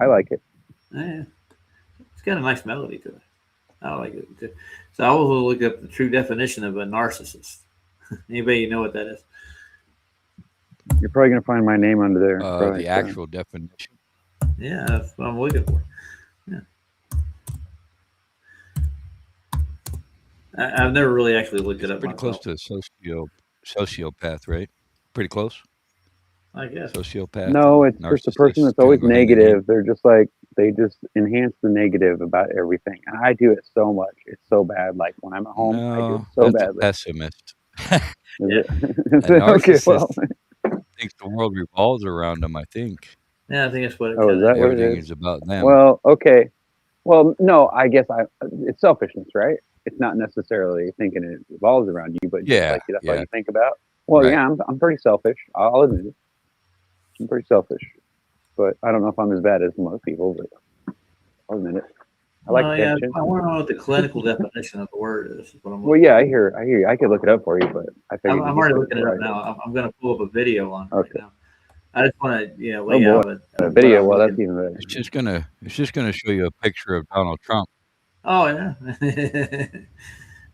I like it. Yeah, it's got a nice melody to it. I like it too. So I will look up the true definition of a narcissist. Anybody know what that is? You're probably gonna find my name under there. Probably. The So. actual definition. Yeah, that's what I'm looking for. Yeah. I've never really actually looked it It's up pretty close myself. to a sociopath, right? Pretty close. I guess. Sociopath No, and it's just a person narcissist that's kind of always go hand in hand. negative. They're just like they just enhance the negative about everything. And I do it so much. It's so bad. Like when I'm at home, I do it No, so that's a badly. pessimist. Is Yeah. it? Is A it? Okay, well. narcissist thinks the world revolves around them, I think. Yeah, I think that's what it Oh, kind is of that is. what it Everything is? is about them. Well, okay. Well, no, I guess it's selfishness, right? It's not necessarily thinking it revolves around you, but just Yeah, like that's all yeah, you think about. Well, right. yeah, I'm pretty selfish. I'll admit it. I'm pretty selfish, but I don't know if I'm as bad as most people. But I'll admit it. I like Well, yeah, attention. I want to know what the clinical definition of the word is. What I'm Well, looking. yeah, I hear you. I could look it up for you, but I I'm, figured I'm you already put it looking it up right now. here. I'm going to pull up a video on it right Okay. now. I just want to, Oh lay boy, out a what video. I'm Well, that's looking. even better. It's just gonna show you a picture of Donald Trump. Oh yeah,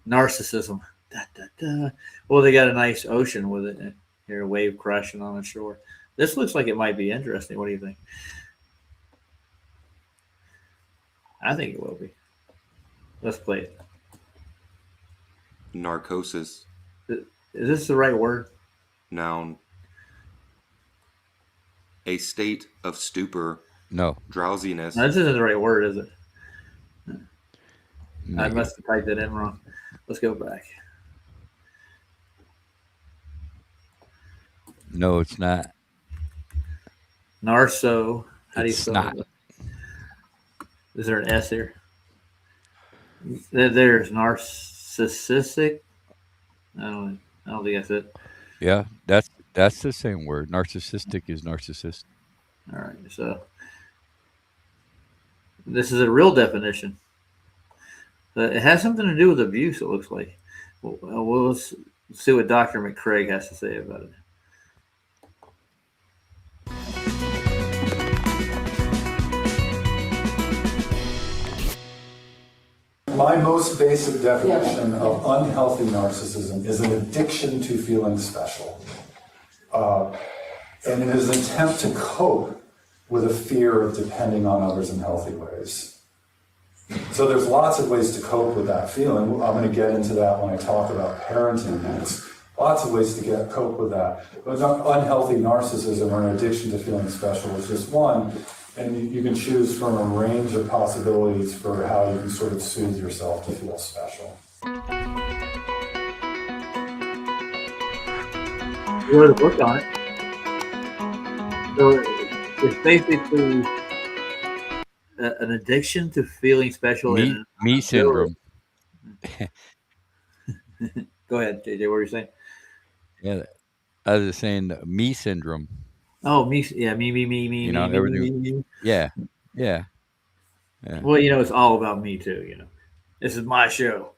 narcissism. Da, da, da. Well, they got a nice ocean with it here, a wave crashing on the shore. This looks like it might be interesting. What do you think? I think it will be. Let's play it. Narcosis, Is this the right word? noun. A state of stupor, No, drowsiness. No, this isn't the right word, is it? I negative. must have typed it in wrong. Let's go back. No, it's not. Narso. How do you It's spell not. it? Is there an S here? There's narcissistic. I don't think that's it. Yeah, that's the same word. Narcissistic is narcissist. All right. So this is a real definition. It has something to do with abuse. It looks like. Let's see what Dr. McCraig has to say about it. My most basic definition of unhealthy narcissism is an addiction to feeling special. And it is an attempt to cope with a fear of depending on others in healthy ways. So there's lots of ways to cope with that feeling. I'm going to get into that when I talk about parenting next. Lots of ways to cope with that. But unhealthy narcissism or an addiction to feeling special is just one. And you can choose from a range of possibilities for how you can sort of soothe yourself to feel special. You wrote a book on it. So it's basically an addiction to feeling special. Me syndrome. Go ahead, JJ. What were you saying? Yeah, I was just saying me syndrome. Oh, me. Yeah, me. Everything. Me. Yeah, yeah. Well, it's all about me too. This is my show.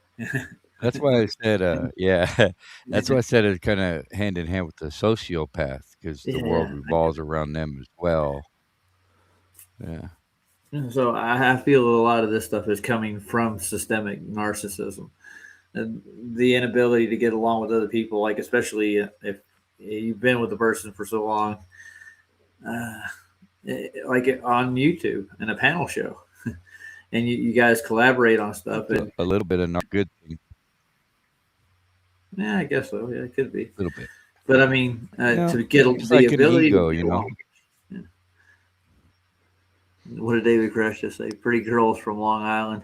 That's why I said, yeah. That's why I said it's kind of hand in hand with the sociopath because the world revolves around them as well. Yeah. So I feel a lot of this stuff is coming from systemic narcissism, and the inability to get along with other people, like especially if you've been with the person for so long, like on YouTube in a panel show, and you guys collaborate on stuff. That's And a little bit of not good thing. yeah, I guess so. Yeah, it could be A little bit. But I mean, to get It's the like an ability ego, to get along. Yeah. What did David Crash just say? Pretty girls from Long Island.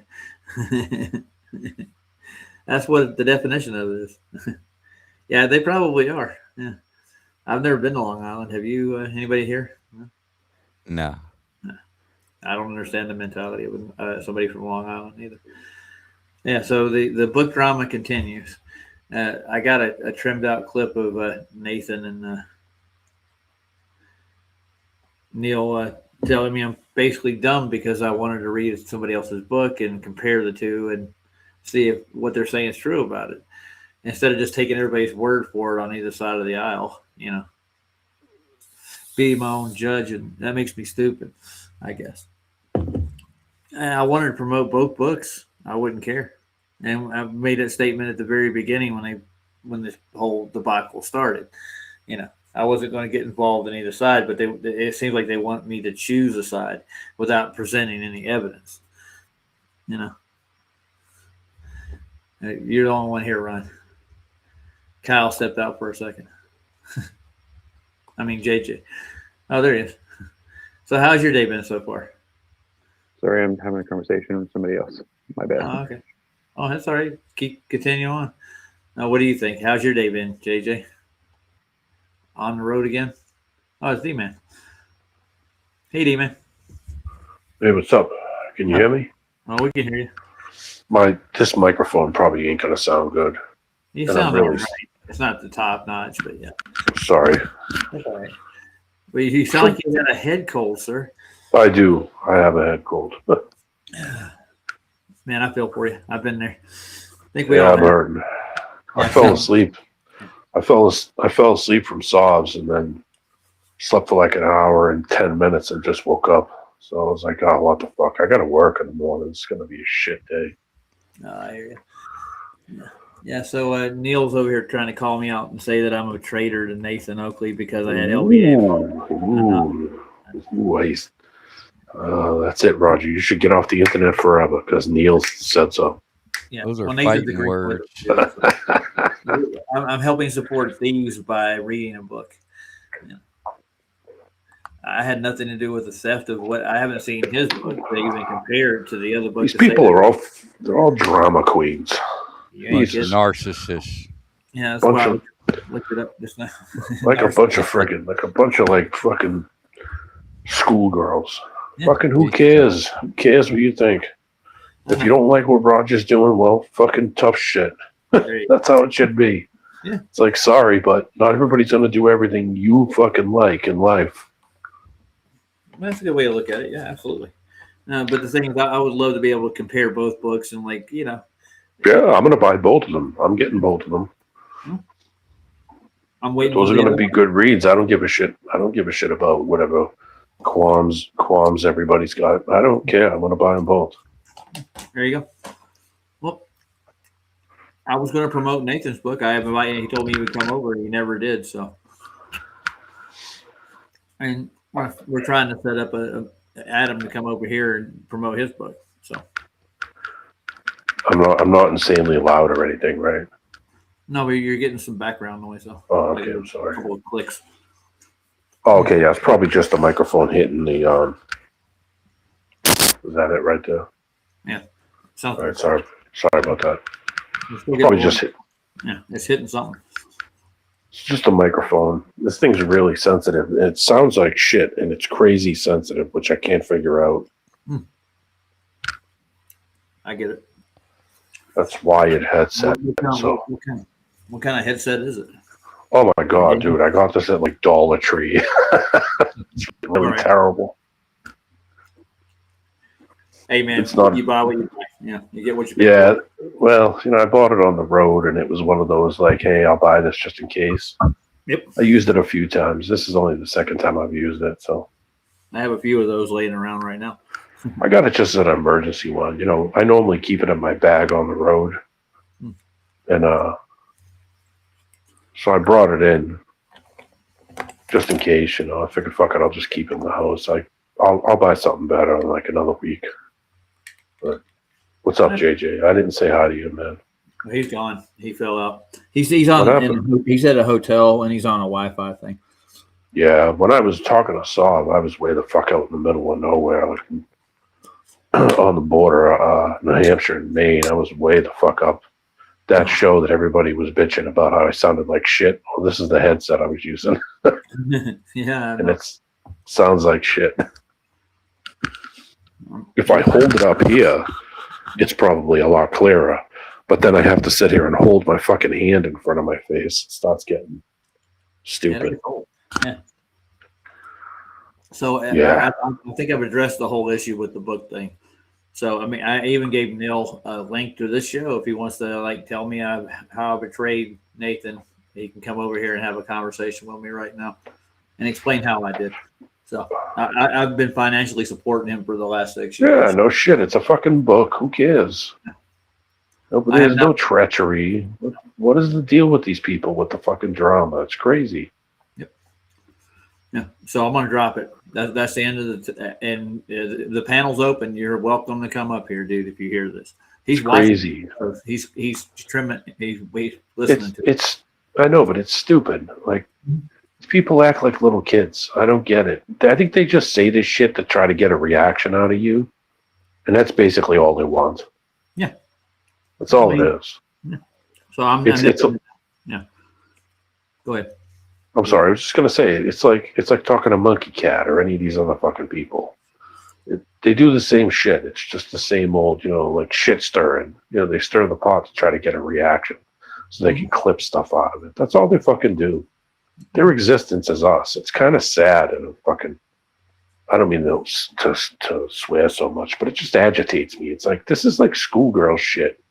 That's what the definition of it is. Yeah, they probably are. Yeah, I've never been to Long Island. Have you? Anybody here? No. I don't understand the mentality of somebody from Long Island either. Yeah, so the book drama continues. I got a trimmed out clip of Nathan and Neil telling me I'm basically dumb because I wanted to read somebody else's book and compare the two and see if what they're saying is true about it, instead of just taking everybody's word for it on either side of the aisle. Be my own judge, and that makes me stupid. I guess. I wanted to promote both books. I wouldn't care. And I made that statement at the very beginning when this whole debacle started. You know, I wasn't going to get involved in either side, but it seems like they want me to choose a side without presenting any evidence. You know, you're the only one here, Ron. Kyle stepped out for a second. I mean, JJ. Oh, there he is. So how's your day been so far? Sorry, I'm having a conversation with somebody else. My bad. Oh, okay. Oh, that's all right. Continue on. Now, what do you think? How's your day been, JJ? On the road again? Oh, it's D-Man. Hey, D-Man. Hey, what's up? Can you hear me? Oh, we can hear you. This microphone probably ain't gonna sound good. You And sound I'm all really right. It's not the top notch, but yeah. sorry. That's all right. But you sound like you got a head cold, sir. I do. I have a head cold. Man, I feel for you. I've been there. I think we Yeah, all I'm have. hurting. I Yeah, fell asleep. I fell asleep from sobs and then slept for like an hour and 10 minutes and just woke up. So I was like, oh, what the fuck? I gotta work in the morning. It's gonna be a shit day. I hear you. Yeah, so Neil's over here trying to call me out and say that I'm a traitor to Nathan Oakley because I had LBA. That's it, Roger. You should get off the internet forever because Neil said so. Yeah, Those are Nathan's a fighting great words. poet. I'm helping support thieves by reading a book. Yeah. I had nothing to do with the theft of what I haven't seen his book to even compare it to the other books. These people are all drama queens. Bunch of narcissists. Yeah, that's Bunch why of- I looked it up just now. Like a bunch of like fucking schoolgirls. Yeah. Fucking who cares? Who cares what you think? If you don't like what Roger's doing, well, fucking tough shit. There you go. That's how it should be. Yeah. It's like, sorry, but not everybody's gonna do everything you fucking like in life. That's a good way to look at it. Yeah, absolutely. But the thing is, I would love to be able to compare both books and, like, you know, Yeah, I'm gonna buy both of them. I'm getting both of them. I'm waiting. Those for are the gonna other be one. good reads. I don't give a shit. I don't give a shit about whatever qualms everybody's got. I don't care. I'm gonna buy them both. There you go. Well, I was going to promote Nathan's book. I have invited. He told me he would come over. He never did. So, and we're trying to set up Adam to come over here and promote his book. So, I'm not insanely loud or anything, right? no, but you're getting some background noise though. Oh, okay. Like I'm sorry. A couple of clicks. Oh, okay, yeah, it's probably just the microphone hitting the. Is that it right there? Something. All right, sorry about that. It's still getting Probably warm. just hit. Yeah, it's hitting something. It's just a microphone. This thing's really sensitive. It sounds like shit, and it's crazy sensitive, which I can't figure out. I get it. That's wired headset. So, What kind of headset is it? oh my god, dude, I got this at like Dollar Tree. It's really Alright. terrible. Hey man, It's not- you buy what you buy. Yeah, you get what you pay Yeah, for. well, I bought it on the road, and it was one of those like, hey, I'll buy this just in case. Yep. I used it a few times. This is only the second time I've used it, so I have a few of those laying around right now. I got it just as an emergency one. I normally keep it in my bag on the road, and so I brought it in just in case. I figured, fuck it, I'll just keep it in the house. I'll buy something better in like another week. But what's up, JJ? I didn't say hi to you, man. He's gone. He fell out. He's on. What happened? He's at a hotel and he's on a Wi-Fi thing. Yeah, when I was talking to Saul, I was way the fuck out in the middle of nowhere, like on the border, New Hampshire and Maine. I was way the fuck up. That show that everybody was bitching about how I sounded like shit. Well, this is the headset I was using, Yeah. and it sounds like shit. If I hold it up here, it's probably a lot clearer. But then I have to sit here and hold my fucking hand in front of my face. It starts getting stupid. Yeah. So Yeah. I think I've addressed the whole issue with the book thing. So I mean, I even gave Neil a link to this show if he wants to like tell me how I betrayed Nathan. He can come over here and have a conversation with me right now and explain how I did. So I've been financially supporting him for the last 6 Yeah, years. no shit. It's a fucking book. Who cares? There's no treachery. What is the deal with these people with the fucking drama? It's crazy. Yeah, so I'm gonna drop it. That's the end of the panel's open. You're welcome to come up here, dude. If you hear this, he's Crazy. watching. He's trimming. He's listening to it. It's I know, but it's stupid. Like people act like little kids. I don't get it. I think they just say this shit to try to get a reaction out of you, and that's basically all they want. Yeah, that's all it is. Yeah. So I'm. Yeah. Go ahead. I'm sorry. I was just gonna say it's like talking to Monkey Cat or any of these other fucking people. They do the same shit. It's just the same old, like shit stirring. They stir the pot to try to get a reaction, so they can clip stuff out of it. That's all they fucking do. Their existence is us. It's kind of sad and fucking. I don't mean to swear so much, but it just agitates me. It's like this is like schoolgirl shit.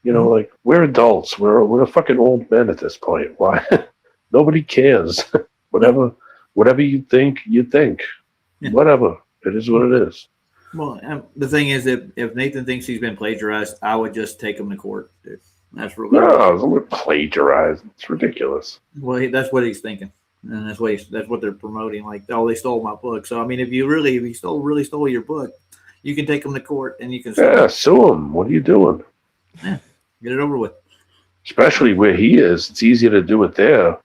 Like we're adults. We're fucking old men at this point. Why? Nobody cares. Whatever you think, you think. Yeah. Whatever. It is what it is. Well, the thing is, if Nathan thinks he's been plagiarized, I would just take him to court, dude. That's really no, plagiarized. It's ridiculous. Well, that's what he's thinking, and that's what they're promoting. Like, oh, they stole my book. So, I mean, if you really stole your book, you can take them to court and you can sue them. What are you doing? Yeah, get it over with. Especially where he is, it's easier to do it there.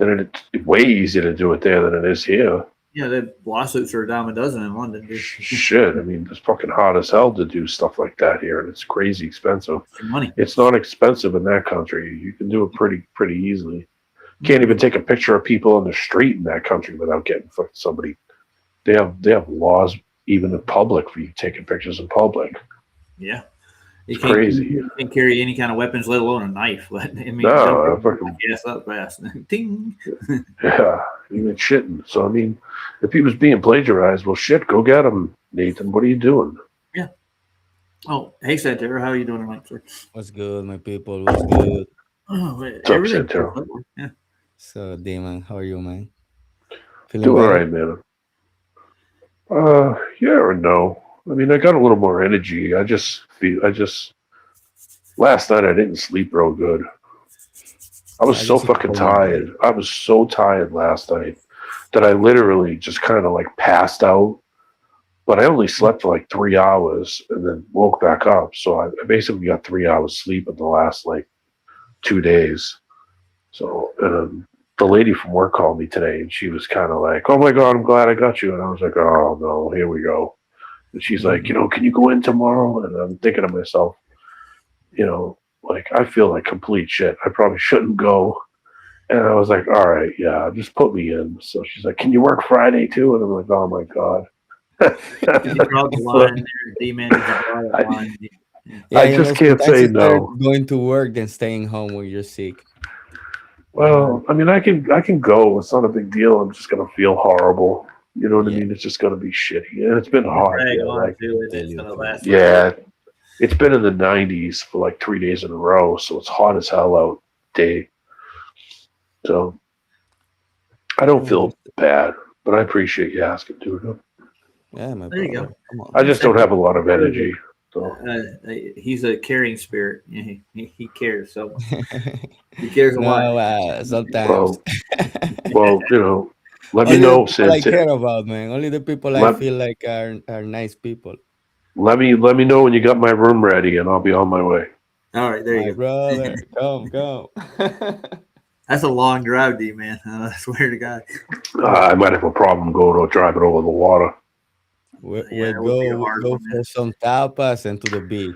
It's way easier to do it there than it is here. Yeah, the lawsuits are a dime a dozen in London, dude. Shit, I mean, it's fucking hard as hell to do stuff like that here, and it's crazy expensive. Money. It's not expensive in that country. You can do it pretty easily. You can't even take a picture of people on the street in that country without getting fucking somebody. They have laws even in public for you taking pictures in public. Yeah. It's crazy. You can't carry any kind of weapons, let alone a knife. I mean, no, fucking gas up fast. Ting. Yeah, even shitting. So I mean, if he was being plagiarized, well, shit, go get him, Nathan. What are you doing? Yeah. Oh, hey, Santero, how are you doing tonight, sir? What's good, my people? What's good? Oh, what's up, Santero? Yeah. So, Damon, how are you, man? Feeling doing all right, man. Yeah or no? I mean, I got a little more energy. Last night I didn't sleep real good. I was so fucking tired. I was so tired last night that I literally just kind of like passed out. But I only slept for like 3 hours and then woke back up. So I basically got 3 hours sleep in the last like 2 days. So the lady from work called me today and she was kind of like, "Oh my God, I'm glad I got you." And I was like, "Oh no, here we go." And she's like, "Can you go in tomorrow?" And I'm thinking to myself, like I feel like complete shit. I probably shouldn't go. And I was like, "All right, yeah, just put me in." So she's like, "Can you work Friday too?" And I'm like, "Oh my God." I just can't say no. Going to work than staying home when you're sick. Well, I mean, I can go. It's not a big deal. I'm just gonna feel horrible. You know what I mean? It's just gonna be shitty, and it's been hard. Yeah, it's been in the 90s for like 3 days in a row, so it's hot as hell out day. So I don't feel bad, but I appreciate you asking, dude. Yeah, my there you go. I just don't have a lot of energy. So. He's a caring spirit. He cares so much. He cares a lot. Sometimes. Well, let me know. I care about, man. Only the people I feel like are nice people. Let me know when you got my room ready, and I'll be on my way. All right, there you go, brother. Come. That's a long drive, D man. I swear to God. I might have a problem driving over the water. We'll go for some tapas and to the beach.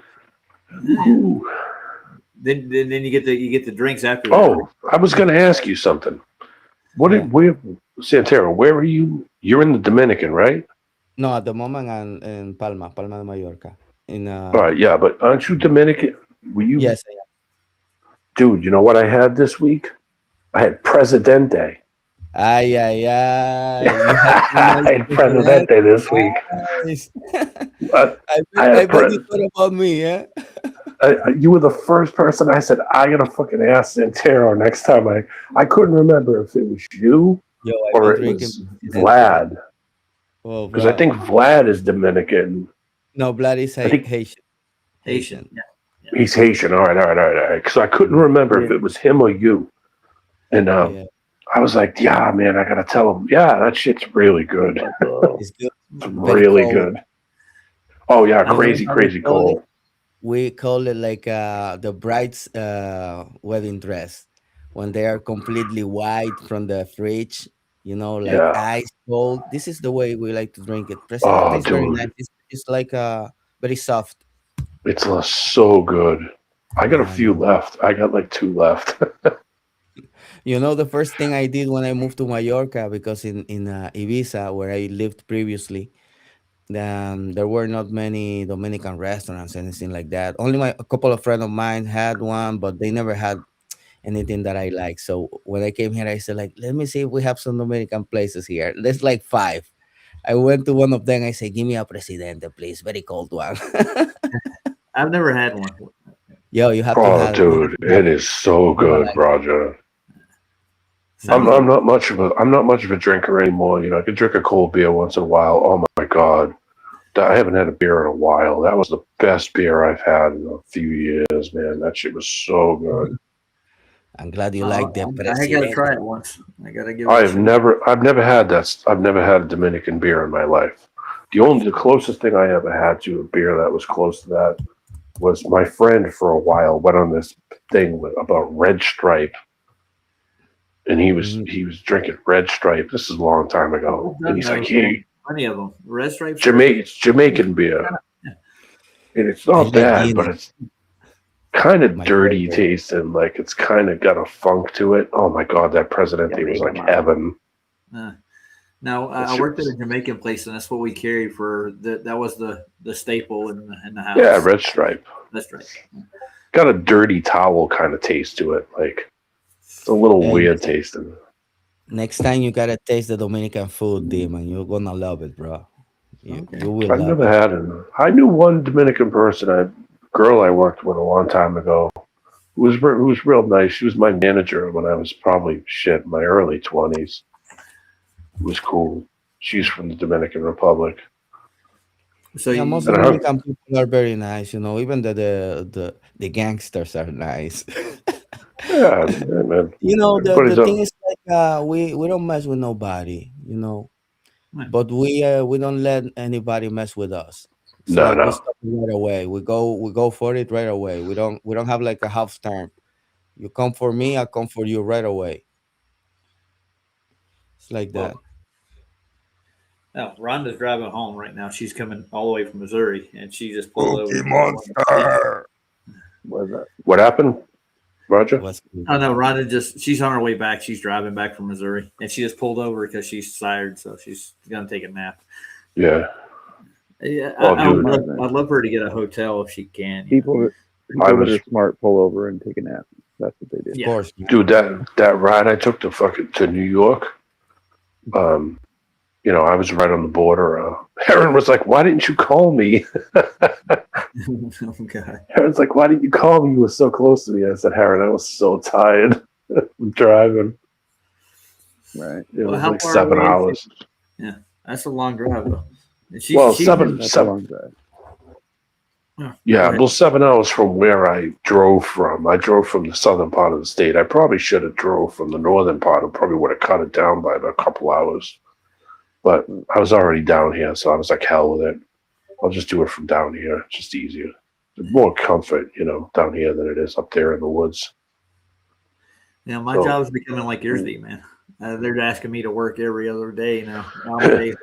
Then you get the drinks after. Oh, I was going to ask you something. Santero, where are you? You're in the Dominican, right? No, at the moment I'm in Palma de Mallorca. All right, yeah, but aren't you Dominican? Were you? Yes, I am. Dude, you know what I had this week? I had Presidente. I had Presidente this week. I bet you thought about me, yeah? You were the first person I said, I gotta fucking ask Santero next time. I couldn't remember if it was you or it was Vlad, Oh, because I think Vlad is Dominican. no, Vlad is I think- Haitian. Haitian. Yeah. He's Haitian. All right. Because I couldn't remember if it was him or you. And Yeah, I was like, yeah, man, I gotta tell him. Yeah, that shit's really good. it's good. It's Very really cold. good. Oh yeah, And crazy, you know how we crazy call it? cold. We call it like the bride's wedding dress when they are completely white from the fridge, you know, like Yeah. ice cold. This is the way we like to drink it. Presidente Oh, is very dude. nice. It's like very soft. It's so good. I got a Yeah, few left. I got like 2 left. You know, the first thing I did when I moved to Mallorca, because in Ibiza, where I lived previously, there were not many Dominican restaurants, anything like that. Only a couple of friends of mine had one, but they never had anything that I like. So when I came here, I said, like, let me see if we have some Dominican places here. There's like 5. I went to one of them. I said, give me a Presidente, please. Very cold one. I've never had one. Yo, you have to Oh, have dude, it is so good, like- Roger. Sounds I'm not much of a drinker anymore. You know, I could drink a cold beer once in a while. Oh my god, I haven't had a beer in a while. That was the best beer I've had in a few years, man. That shit was so good. I'm glad you like the I gotta Presidente. try it once. I gotta give it. I've never had that. I've never had a Dominican beer in my life. The closest thing I ever had to a beer that was close to that was my friend for a while went on this thing about Red Stripe, and he was drinking Red Stripe. This is a long time ago, and he's like, "Hey, Plenty of them. Red Stripes. it's Jamaican beer, and it's not bad, but it's kind of dirty tasting. Like it's kind of got a funk to it. Oh my god, that Presidente was like heaven." Now I worked at a Jamaican place, and that's what we carried for. That was the staple in the house. Yeah, Red Stripe. That's right. Got a dirty towel kind of taste to it. Like it's a little Yeah, weird tasting. Next time you gotta taste the Dominican food, Demon. You're gonna love it, bro. You will I've love never it. had it. I knew one Dominican person, a girl I worked with a long time ago, who was real nice. She was my manager when I was probably in my early 20s. It was cool. She's from the Dominican Republic. So Yeah, most And I heard- Dominican people are very nice. You know, even the gangsters are nice. Yeah, man. You know, the Everybody's thing is like we don't mess with nobody. You know, Right. but we don't let anybody mess with us. So No, like, no. we stop it right away. We go for it right away. We don't have like a half term. You come for me, I come for you right away. It's like that. Now, Rhonda's driving home right now. She's coming all the way from Missouri, and she just pulled over. What is that? What happened, Roger? What's Oh no, Rhonda she's on her way back. She's driving back from Missouri, and she just pulled over because she's tired, so she's gonna take a nap. Yeah. Yeah, Oh, would dude. I'd love her to get a hotel if she can. People I that was- are smart pull over and take a nap. That's what they do. of Yeah. course. Dude, that ride I took to New York, you know, I was right on the border. Aaron was like, "Why didn't you call me?" Oh God. Aaron's like, "Why didn't you call me? You were so close to me." I said, "Aaron, I was so tired from driving. Right. It Well, was how like far 7 away is hours." That's a long drive though. And Well, she- seven- That's a long drive. Yeah, Right. well, 7 hours from where I drove from. I drove from the southern part of the state. I probably should have drove from the northern part. I probably would have cut it down by about a couple hours. But I was already down here, so I was like, hell with it. I'll just do it from down here. It's just easier. There's more comfort, you know, down here than it is up there in the woods. You know, my So- job's becoming like yours, D, man. They're asking me to work every other day now. Now my days off.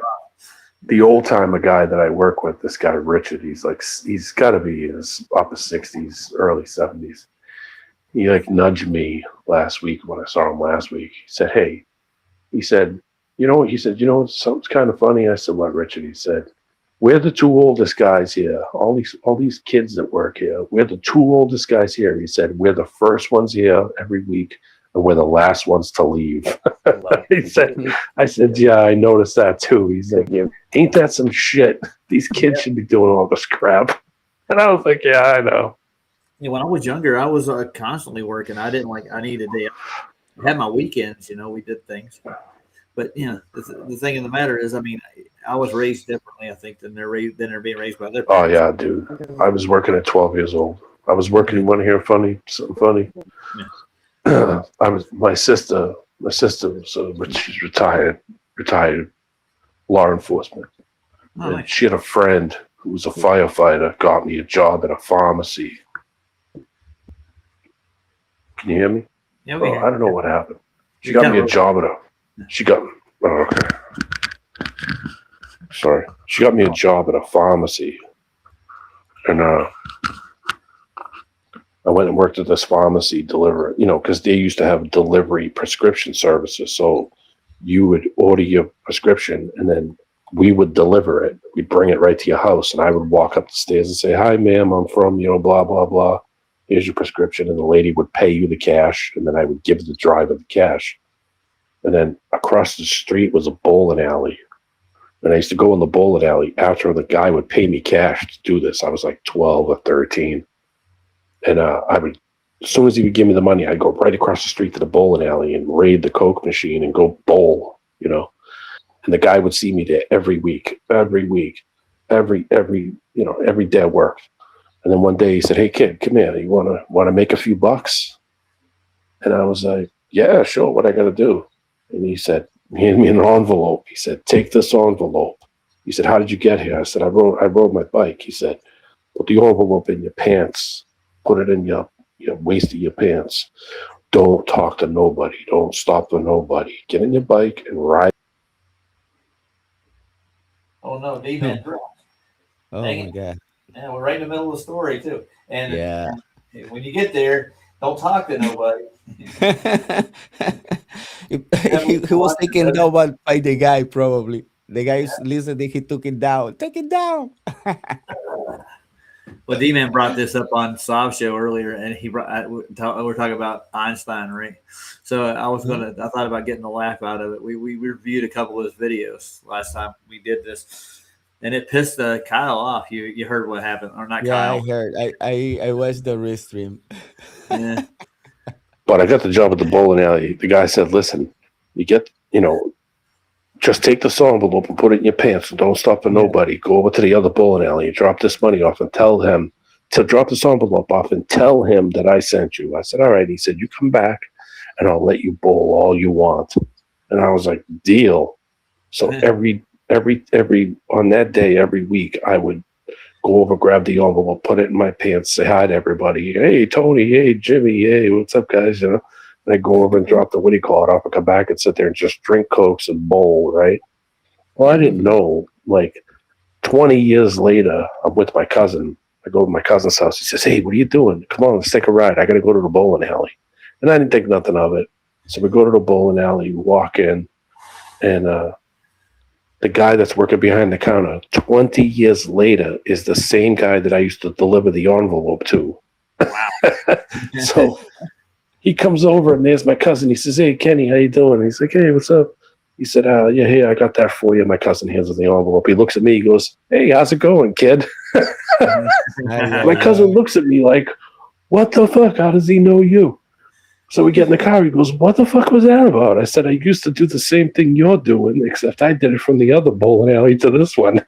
The old timer guy that I work with, this guy Richard, he's got to be in his upper 60s, early 70s. He like nudged me last week when I saw him last week. He said, "Hey," he said, "You know what?" He said, "You know, something's kind of funny." I said, "What, Richard?" He said, "We're the 2 oldest guys here. All these kids that work here. We're the 2 oldest guys here." He said, "We're the first ones here every week, and we're the last ones to leave." He said, I said, "Yeah, I noticed that too." He's like, "Ain't that some shit? These kids should be doing all this crap." And I was like, "Yeah, I know." You know, when I was younger, I was constantly working. I needed a day. I had my weekends, you know, we did things. But the thing of the matter is, I mean, I was raised differently, I think, than they're being raised by their Oh parents. yeah, dude. I was working at 12 years old. I was working. You want to hear something funny? My sister was, she's retired law enforcement. Oh, And nice. she had a friend who was a firefighter, got me a job at a pharmacy. Can you hear me? Yeah, Oh, I don't know what happened. She You got kinda me a wrote- job at okay. Sorry. She got me a job at a pharmacy. And I went and worked at this pharmacy because they used to have delivery prescription services. So you would order your prescription and then we would deliver it. We'd bring it right to your house. And I would walk up the stairs and say, "Hi, ma'am, I'm from, blah, blah, blah. Here's your prescription." And the lady would pay you the cash. And then I would give the driver the cash. And then across the street was a bowling alley. And I used to go in the bowling alley after the guy would pay me cash to do this. I was like 12 or 13. And I would, as soon as he would give me the money, I'd go right across the street to the bowling alley and raid the Coke machine and go bowl, And the guy would see me there every week, every day I worked. And then one day he said, "Hey kid, come here. You want to make a few bucks?" And I was like, "Yeah, sure. What I got to do?" And he said, he handed me an envelope. He said, "Take this envelope." He said, "How did you get here?" I said, I rode my bike." He said, "Put the envelope in your pants. Put it in your waist of your pants. Don't talk to nobody. Don't stop for nobody. Get in your bike and ride." Oh no, D-Man dropped. Oh Dang my it. god. Yeah, we're right in the middle of the story too. And Yeah. when you get there, don't talk to nobody. he was taken down by the guy, probably. The guy listened, he took it down. Take it down. Well, D-Man brought this up on Sav show earlier, and we're talking about Einstein, right? So I thought about getting a laugh out of it. We reviewed a couple of his videos last time we did this, and it pissed Kyle off. You heard what happened, or not? Yeah, Kyle? I heard. I watched the restream. Yeah. But I got the job at the bowling alley. The guy said, "Listen, you get, just take this envelope and put it in your pants and don't stop for nobody. Go over to the other bowling alley and drop this money off and tell him to drop this envelope off and tell him that I sent you." I said, "All right." He said, "You come back and I'll let you bowl all you want." And I was like, "Deal." So every on that day, every week, I would go over, grab the envelope, put it in my pants, say hi to everybody. "Hey, Tony. Hey, Jimmy. Hey, what's up, guys?" And I go over and drop the off and come back and sit there and just drink Cokes and bowl, right? Well, I didn't know. Like 20 years later, I'm with my cousin. I go to my cousin's house. He says, "Hey, what are you doing? Come on, let's take a ride. I got to go to the bowling alley." And I didn't think nothing of it. So we go to the bowling alley, walk in, and the guy that's working behind the counter 20 years later is the same guy that I used to deliver the envelope to. Wow. So he comes over and there's my cousin. He says, "Hey, Kenny, how you doing?" He's like, "Hey, what's up?" He said, "Yeah, hey, I got that for you." My cousin hands him the envelope. He looks at me. He goes, "Hey, how's it going, kid?" My cousin looks at me like, "What the fuck? How does he know you?" So we get in the car. He goes, "What the fuck was that about?" I said, "I used to do the same thing you're doing, except I did it from the other bowling alley to this one."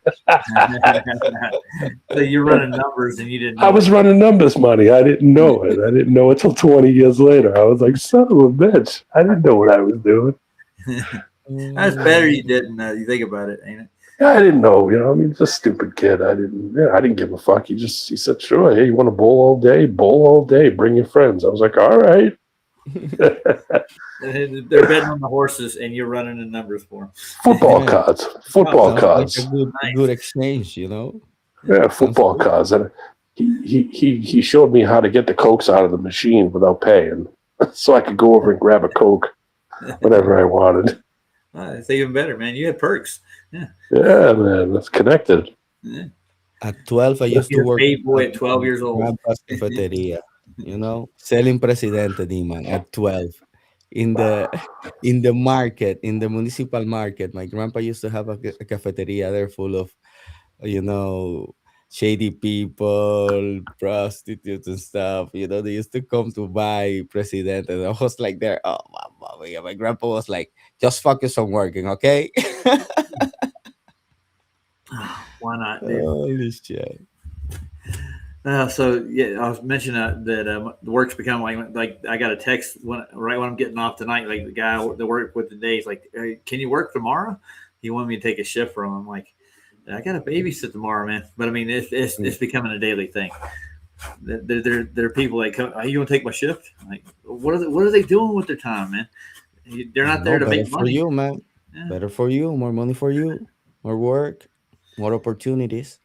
So you're running numbers and you didn't know. I was running numbers money. I didn't know it. I didn't know it till 20 years later. I was like, son of a bitch. I didn't know what I was doing. That's better you didn't. You think about it, ain't it? I didn't know. I mean, just a stupid kid. I didn't give a fuck. He said, "Sure. Hey, you want to bowl all day? Bowl all day. Bring your friends." I was like, "All right." They're betting on the horses, and you're running the numbers for them. Football cards. Football cards. Like a good exchange, Yeah, football cards. And he showed me how to get the Cokes out of the machine without paying, so I could go over and grab a Coke whenever I wanted. It's even better, man. You had perks. Yeah, man, that's connected. Yeah. At 12, I used to work boy at 12 years old. Grandpa's cafeteria, selling Presidente, D-Man, at 12. In the market, in the municipal market, my grandpa used to have a cafeteria there full of, shady people, prostitutes and stuff. They used to come to buy president, and I was like, there. Oh, my grandpa was like, just focus on working, okay? Why not, dude? Holy shit. So yeah, I was mentioning that the work's become like I got a text right when I'm getting off tonight. Like the guy that worked with today, he's like, hey, "Can you work tomorrow?" He wanted me to take a shift from him. I'm like, I got to babysit tomorrow, man. But I mean, it's becoming a daily thing. There are people that come. Are you gonna take my shift? Like, what are they doing with their time, man? They're not there to Better make for money. you, man. Yeah. Better for you. More money for you. More work. More opportunities.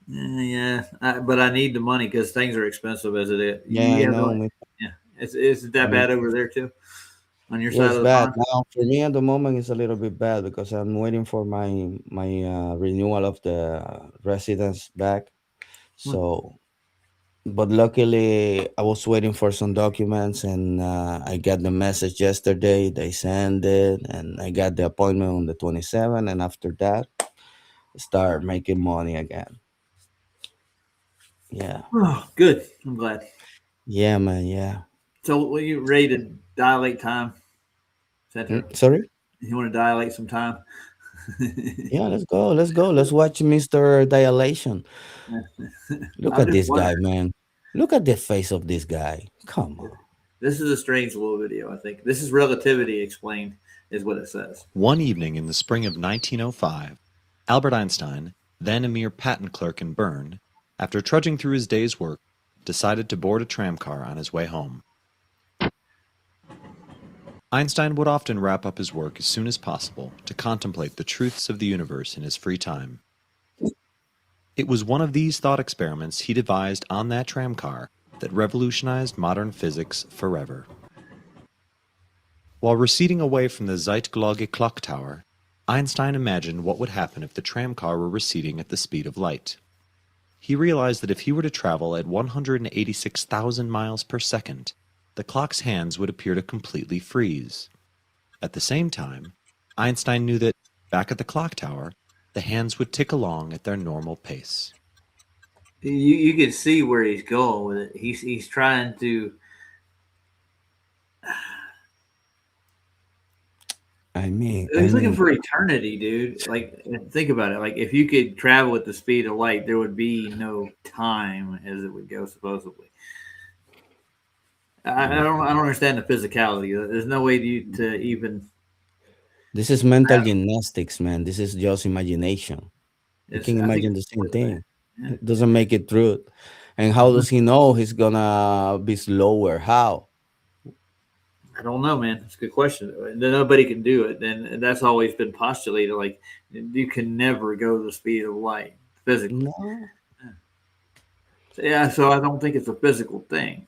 Yeah, but I need the money because things are expensive as it is. Yeah, I know. Yeah, is it that bad over there too? On your Yeah, side it's of the bad pond? now. For me at the moment, it's a little bit bad because I'm waiting for my renewal of the residence back. So, but luckily, I was waiting for some documents, and I got the message yesterday. They sent it, and I got the appointment on the 27th. And after that, start making money again. Yeah, Oh, good. I'm glad. yeah, man. Yeah. So, will you ready to dilate time, Center? Sorry. You want to dilate some time? Yeah, let's go. Let's go. Let's watch Mr. Dilation. Look I'm at just this guy, wondering. man. Look at the face of this guy. Come on. This is a strange little video. I think this is relativity explained, is what it says. One evening in the spring of 1905, Albert Einstein, then a mere patent clerk in Bern, after trudging through his day's work, decided to board a tramcar on his way home. Einstein would often wrap up his work as soon as possible to contemplate the truths of the universe in his free time. It was one of these thought experiments he devised on that tramcar that revolutionized modern physics forever. While receding away from the Zeitglocke clock tower, Einstein imagined what would happen if the tramcar were receding at the speed of light. He realized that if he were to travel at 186,000 miles per second, the clock's hands would appear to completely freeze. At the same time, Einstein knew that, back at the clock tower, the hands would tick along at their normal pace. You can see where he's going with it. He's trying to. He's looking for eternity, dude. Like, think about it. Like, if you could travel at the speed of light, there would be no time as it would go, supposedly. I don't understand the physicality. There's no way to even. This is mental gymnastics, man. This is just imagination. You can imagine the same thing. Yeah. It doesn't make it true. And how does he know he's gonna be slower? How? I don't know, man. It's a good question. Nobody can do it, and that's always been postulated. Like, you can never go the speed of light physically. No. Yeah, so I don't think it's a physical thing.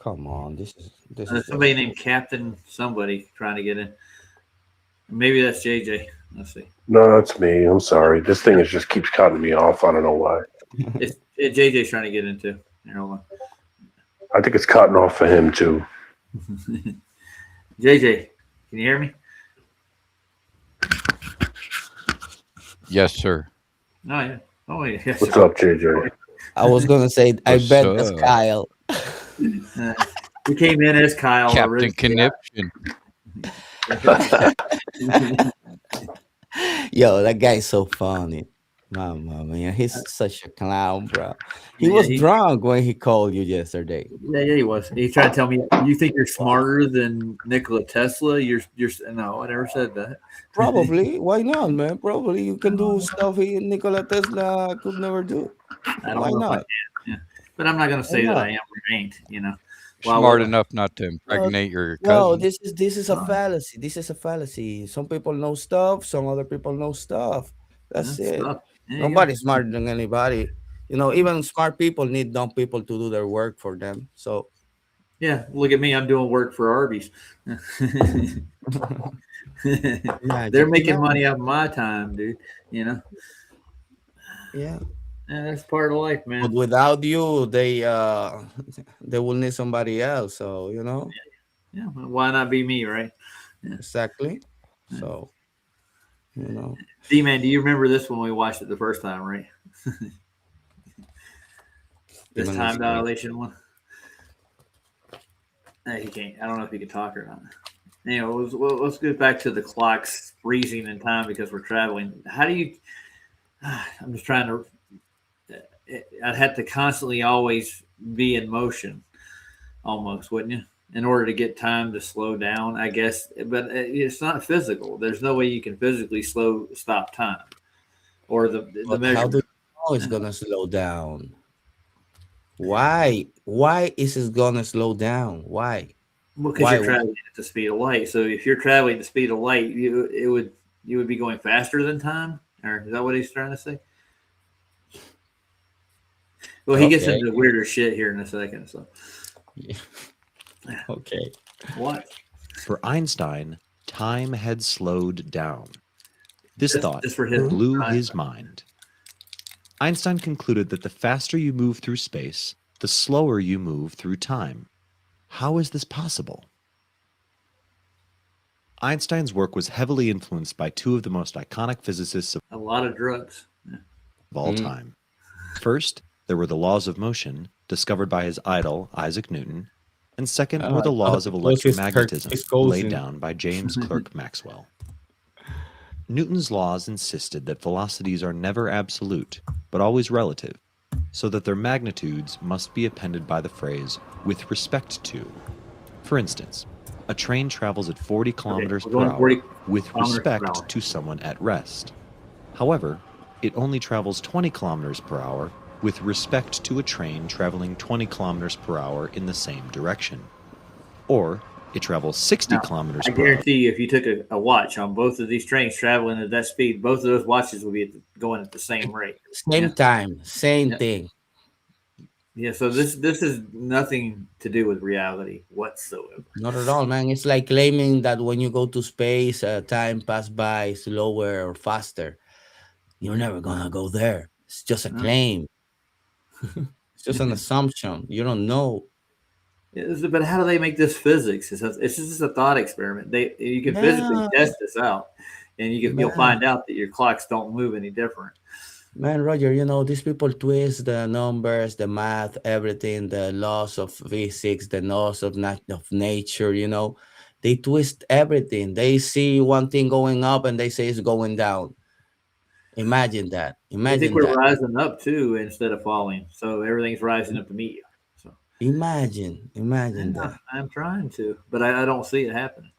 Come on, this is Somebody named Captain somebody trying to get in. Maybe that's JJ. Let's see. No, that's me. I'm sorry. This thing just keeps cutting me off. I don't know why. JJ's trying to get into. Hold on. I think it's cutting off for him too. JJ, can you hear me? Yes, sir. Oh yeah. Oh yeah. Yes, What's sir. up, JJ? I was gonna say, I What's bet that's up? Kyle. He came in as Kyle. Captain originally. Conniption. Yo, that guy's so funny. Mama, man, he's such a clown, bro. He Yeah, was drunk when he called you yesterday. Yeah, he was. He's trying to tell me you think you're smarter than Nikola Tesla. You're no, I never said that. Probably. Why not, man? Probably you can do stuff Nikola Tesla could never do. I don't Why know if I not? can. Yeah. But I'm not going to say that not? I am or ain't. Smart enough not to impregnate your No, cousin. this is a fallacy. This is a fallacy. Some people know stuff. Some other people know stuff. That's it. Stuff. Yeah, Nobody's smarter than anybody. Even smart people need dumb people to do their work for them. So yeah, look at me. I'm doing work for Arby's. They're making money out of my time, dude. yeah. Yeah, that's part of life, man. But without you, they will need somebody else. So Yeah, why not be me, right? exactly. So You know. D-Man, do you remember this when we watched it the first time, right? This Demon time is- dilation one? No, he can't. I don't know if he can talk or not. Anyway, let's get back to the clocks freezing in time because we're traveling. How do you? I'm just trying to. I'd have to constantly always be in motion, almost, wouldn't you? In order to get time to slow down, I guess. But it's not physical. There's no way you can physically stop time, or the But how measurement. do you know it's gonna slow down? Why? Why is it gonna slow down? Why? Because Why? you're traveling at the speed of light. So if you're traveling at the speed of light, you would be going faster than time. Or is that what he's trying to say? Well, he gets Okay. into weirder shit here in a second. So Okay. what? For Einstein, time had slowed down. This thought Just for him. blew his mind. Einstein concluded that the faster you move through space, the slower you move through time. How is this possible? Einstein's work was heavily influenced by two of the most iconic physicists of A lot of drugs. all time. First, there were the laws of motion, discovered by his idol, Isaac Newton. And second were the laws of those is Kirk- electromagnetism, his cousin. laid down by James Clerk Maxwell. Newton's laws insisted that velocities are never absolute, but always relative, so that their magnitudes must be appended by the phrase, with respect to. For instance, a train travels at 40 kilometers we're per going hour 40 with kilometers per hour. respect to someone at rest. However, it only travels 20 kilometers per hour with respect to a train traveling 20 kilometers per hour in the same direction. Or it travels 60 Now, kilometers I per hour. guarantee you, if you took a watch on both of these trains traveling at that speed, both of those watches would be going at the same rate. Same Yeah. time, same Yeah. thing. Yeah. So this is nothing to do with reality whatsoever. Not at all, man. It's like claiming that when you go to space, time pass by slower or faster. You're never gonna go there. It's just a No. claim. It's just an assumption. You don't know. But how do they make this physics? It's just a thought experiment. You can physically No. test this out, and you'll No. find out that your clocks don't move any different. Man, Roger, you know, these people twist the numbers, the math, everything, the laws of physics, the laws of nature, you know. They twist everything. They see one thing going up and they say it's going down. Imagine that. I Imagine think we're that. rising up too instead of falling, so everything's rising up to meet you. So Imagine that. I'm trying to, but I don't see it happening.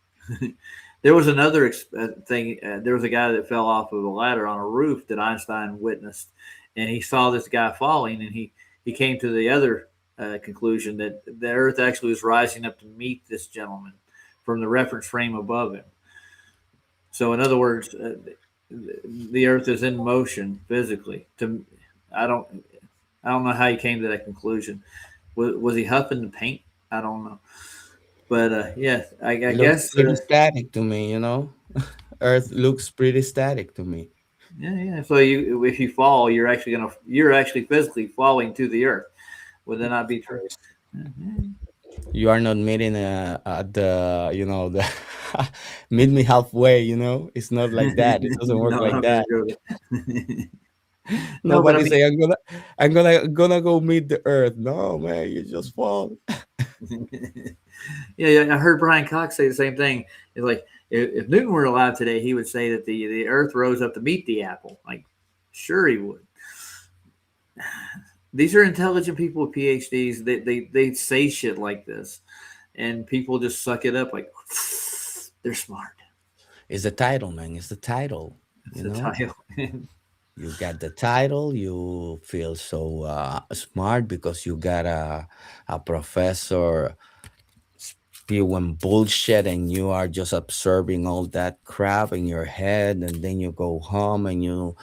There was another thing. There was a guy that fell off of a ladder on a roof that Einstein witnessed, and he saw this guy falling, and he came to the other conclusion that the Earth actually was rising up to meet this gentleman from the reference frame above him. So, in other words, the Earth is in motion physically. I don't know how he came to that conclusion. Was he huffing the paint? I don't know. But yeah, I It guess looks pretty static to me, you know. Earth looks pretty static to me. yeah. So if you fall, you're actually physically falling to the Earth. Would that not be true? You are not meeting at the, you know, the meet me halfway, you know. It's not like that. It doesn't work No, like I'm that. joking. Nobody I mean- say I'm gonna go meet the Earth. No, man, you just fall. Yeah, I heard Brian Cox say the same thing. It's like if Newton were alive today, he would say that the Earth rose up to meet the apple. Like, sure he would. These are intelligent people with PhDs. They say shit like this, and people just suck it up. Like, they're smart. It's the title, man. It's the title. It's You the know, title. you got the title. You feel so smart because you got a professor spewing bullshit, and you are just absorbing all that crap in your head, and then you go home and you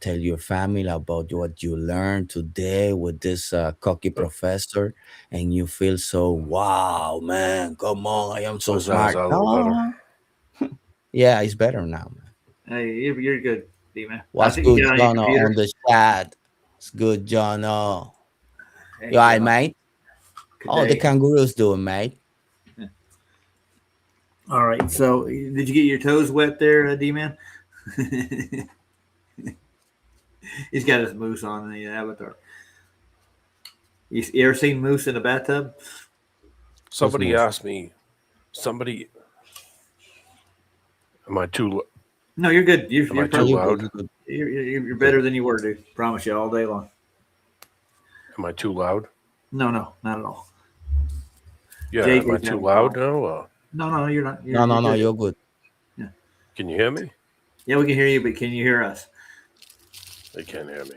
tell your family about what you learned today with this cocky professor, and you feel so, wow, man, come on, I am so Is that smart. a little better? No. Yeah, it's better now, man. Hey, you're good, D-Man. I What's think you good, get on your Jono, computer. on the chat? It's good, Jono. Hey, You all right, John. mate? Good Oh, the day. kangaroos doing, mate. All right. So, did you get your toes wet there, D-Man? He's got his moose on the avatar. You ever seen moose in a bathtub? Somebody Cosmos. asked me. Somebody. Am I too? No, you're good. Am I You're, too probably, loud? you're better than you were, dude. Promise you, all day long. Am I too loud? No, not at all. Yeah. Jake Am I is too having loud problems. now? No, you're not. No, good. you're good. Can you hear me? Yeah, we can hear you, but can you hear us? They can't hear me.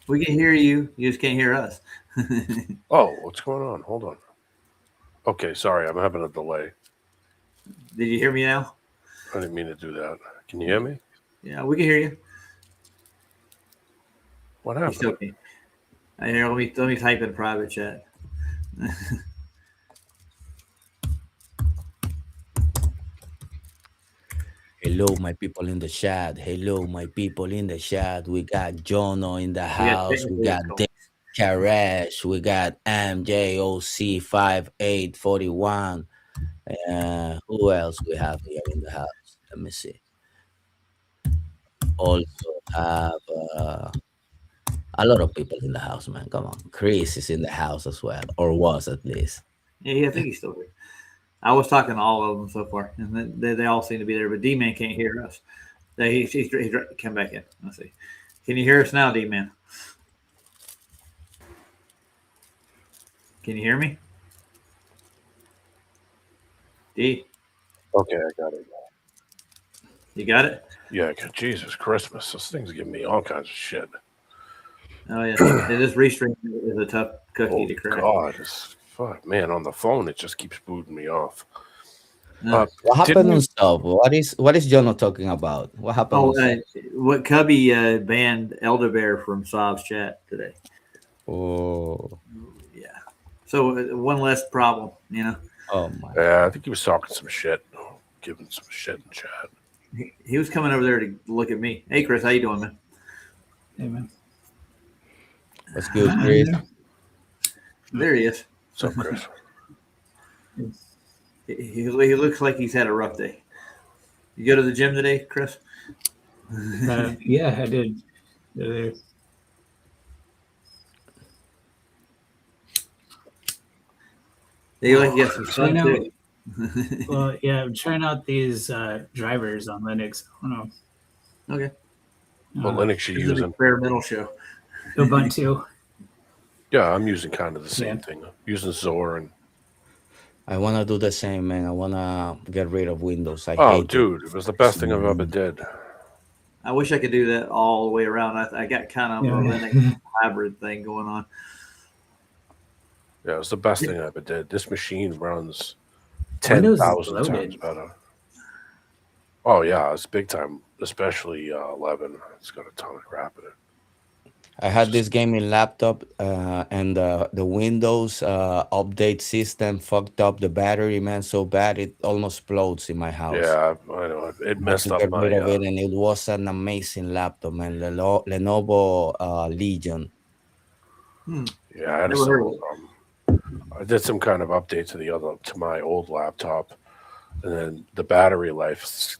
We can hear you. You just can't hear us. Oh, what's going on? Hold on. Okay, sorry, I'm having a delay. Did you hear me now? I didn't mean to do that. Can you hear me? Yeah, we can hear you. What You happened? still can. Here, let me type in private chat. Hello, my people in the chat. Hello, my people in the chat. We got Jono in the We got house. We got technical Dave Karesh. We got MJOC5841. Who else we have here in the house? Let me see. Also have a lot of people in the house, man. Come on. Chris is in the house as well, or was at least. Yeah, I think he's still here. I was talking to all of them so far, and they all seem to be there. But D-Man can't hear us. He's come back in. Let's see. Can you hear us now, D-Man? Can you hear me? D, Okay, I got it. you got it? Yeah, Jesus Christmas. This thing's giving me all kinds of shit. Oh yeah. This restream is a tough cookie Oh, to crack. God. Fuck, man, on the phone, it just keeps booting me off. No. What happened Didn't on you- sub? What is Jono talking about? What happened Oh, on sub? what Cubby banned Elder Bear from Sob's chat today. Oh, Yeah. So one less problem, you know. oh my. Yeah, I think he was talking some shit. Giving some shit in chat. He was coming over there to look at me. Hey, Chris, how you doing, man? Hey, man. What's good, Chris? There he is. What's up, Chris? He looks like he's had a rough day. You go to the gym today, Chris? Yeah, I did. There. You look like you got some sun I know. too. Well, yeah, I'm trying out these drivers on Linux. I don't know. Okay. What Linux you This is an using? experimental show. Ubuntu. Yeah, I'm using kind of the same Yeah. thing. I'm using Zor and I want to do the same, man. I want to get rid of Windows. I oh, hate dude, it was the best thing I've ever did. I wish I could do that all the way around. I got kind of a Linux hybrid thing going on. Yeah, it was the best thing I ever did. This machine runs Windows is 10,000 times loaded. better. Oh yeah, it's big time, especially 11. It's got a ton of crap in it. I had this gaming laptop, and the Windows update system fucked up the battery, man, so bad it almost explodes in my house. Yeah, I know. It messed To up get my. rid of it, and it was an amazing laptop, man. Lenovo Legion. Yeah, I had a Never heard similar problem. I did some kind of update to my old laptop, and then the battery life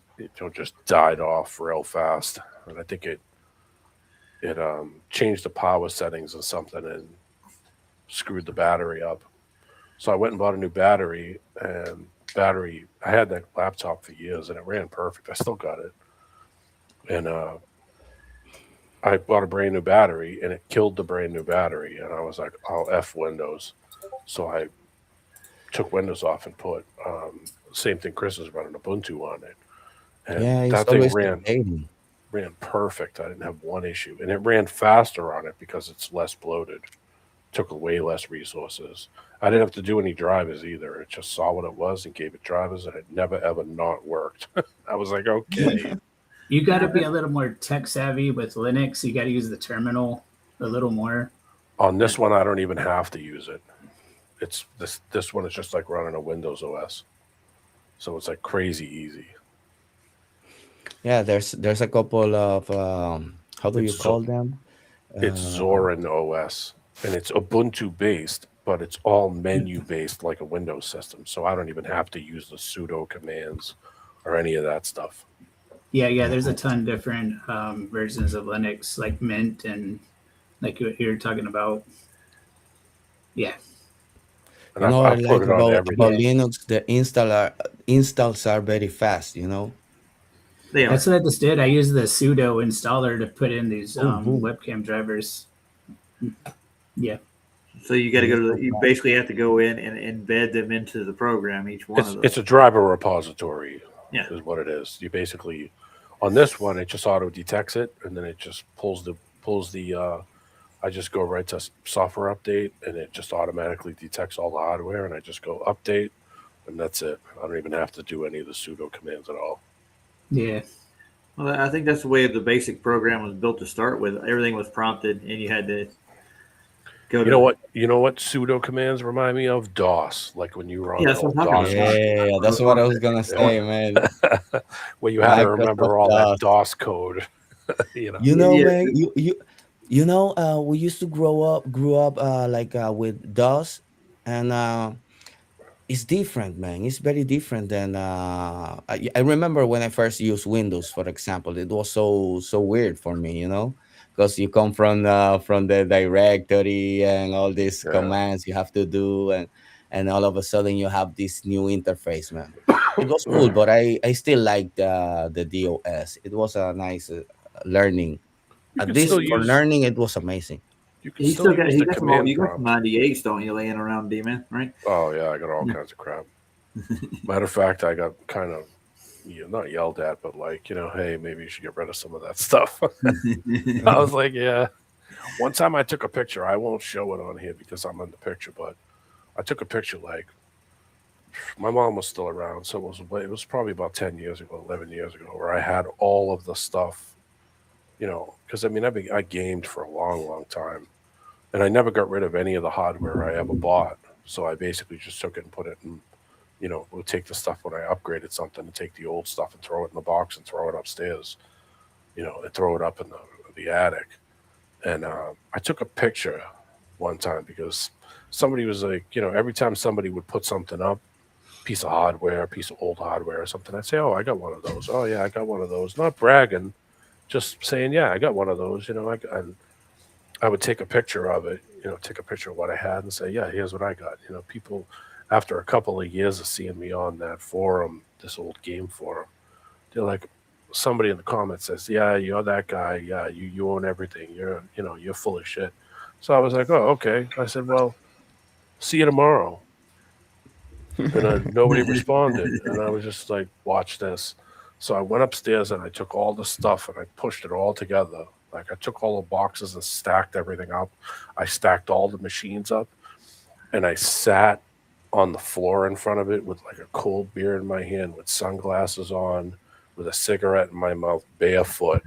just died off real fast, and I think it changed the power settings or something and screwed the battery up. So I went and bought a new battery, and I had that laptop for years, and it ran perfect. I still got it, and I bought a brand new battery, and it killed the brand new battery, and I was like, I'll F Windows. So I took Windows off and put same thing Chris is running Ubuntu on it, and Yeah, it's that thing always ran updating. perfect. I didn't have one issue, and it ran faster on it because it's less bloated. Took way less resources. I didn't have to do any drivers either. It just saw what it was and gave it drivers, and it never ever not worked. I was like, okay. You got to be a little more tech savvy with Linux. You got to use the terminal a little more. On this one, I don't even have to use it. It's this one is just like running a Windows OS, so it's like crazy easy. Yeah, there's a couple of how do you It's call them? It's Zorin OS, and it's Ubuntu based, but it's all menu based like a Windows system. So I don't even have to use the sudo commands or any of that stuff. Yeah. There's a ton of different versions of Linux, like Mint and like what you're talking about. Yeah. And You know what I I've put like it on about everything. Linux? The installs are very fast. You know. They are. That's what I just did. I used the sudo installer to put in these Boom, boom. webcam drivers. Yeah. So you got to go to you basically have to go in and embed them into the program, each one of those. It's a driver repository. Yeah. Is what it is. You basically on this one it just auto detects it and then it just pulls the I just go right to software update and it just automatically detects all the hardware and I just go update and that's it. I don't even have to do any of the sudo commands at all. Yeah. Well, I think that's the way the basic program was built to start with. Everything was prompted, and you had to go. You know what pseudo commands remind me of? DOS, like when you were on Yeah, the that's old what I'm talking DOS. about. Yeah, that's what I was gonna say, man. Where you had to Microsoft remember all DOS. that DOS code. You know. You know, Yeah. man. You know. We used to grew up with DOS, and it's different, man. It's very different than I remember when I first used Windows, for example. It was so weird for me, you know, because you come from the directory and all these Yeah. commands you have to do, and all of a sudden you have this new interface, man. It was cool, but I still liked the DOS. It was a nice learning. You At can least still for use learning, it was amazing. you can He still still got use he the got some old, command you got some prompt. 98s, don't you, laying around, D-Man, right? Oh yeah, I got all kinds of crap. Matter of fact, I got kind of not yelled at, but like, hey, maybe you should get rid of some of that stuff. I was like, yeah. One time I took a picture. I won't show it on here because I'm in the picture, but I took a picture like my mom was still around, so it was probably about 10 years ago, 11 years ago, where I had all of the stuff, because I mean, I gamed for a long, long time, and I never got rid of any of the hardware I ever bought. So I basically just took it and put it in, would take the stuff when I upgraded something and take the old stuff and throw it in the box and throw it upstairs, and throw it up in the attic. And I took a picture one time because somebody was like, every time somebody would put something up, piece of hardware, piece of old hardware or something, I'd say, oh, I got one of those. Oh, yeah, I got one of those. Not bragging, just saying, yeah, I got one of those. And I would take a picture of it, take a picture of what I had and say, yeah, here's what I got. People, after a couple of years of seeing me on that forum, this old game forum, they're like, somebody in the comments says, yeah, you're that guy. Yeah, you own everything. You're full of shit. So I was like, oh, okay. I said, well, see you tomorrow. And nobody responded. And I was just like, watch this. So I went upstairs and I took all the stuff and I pushed it all together. Like I took all the boxes and stacked everything up. I stacked all the machines up and I sat on the floor in front of it with like a cold beer in my hand with sunglasses on, with a cigarette in my mouth, barefoot,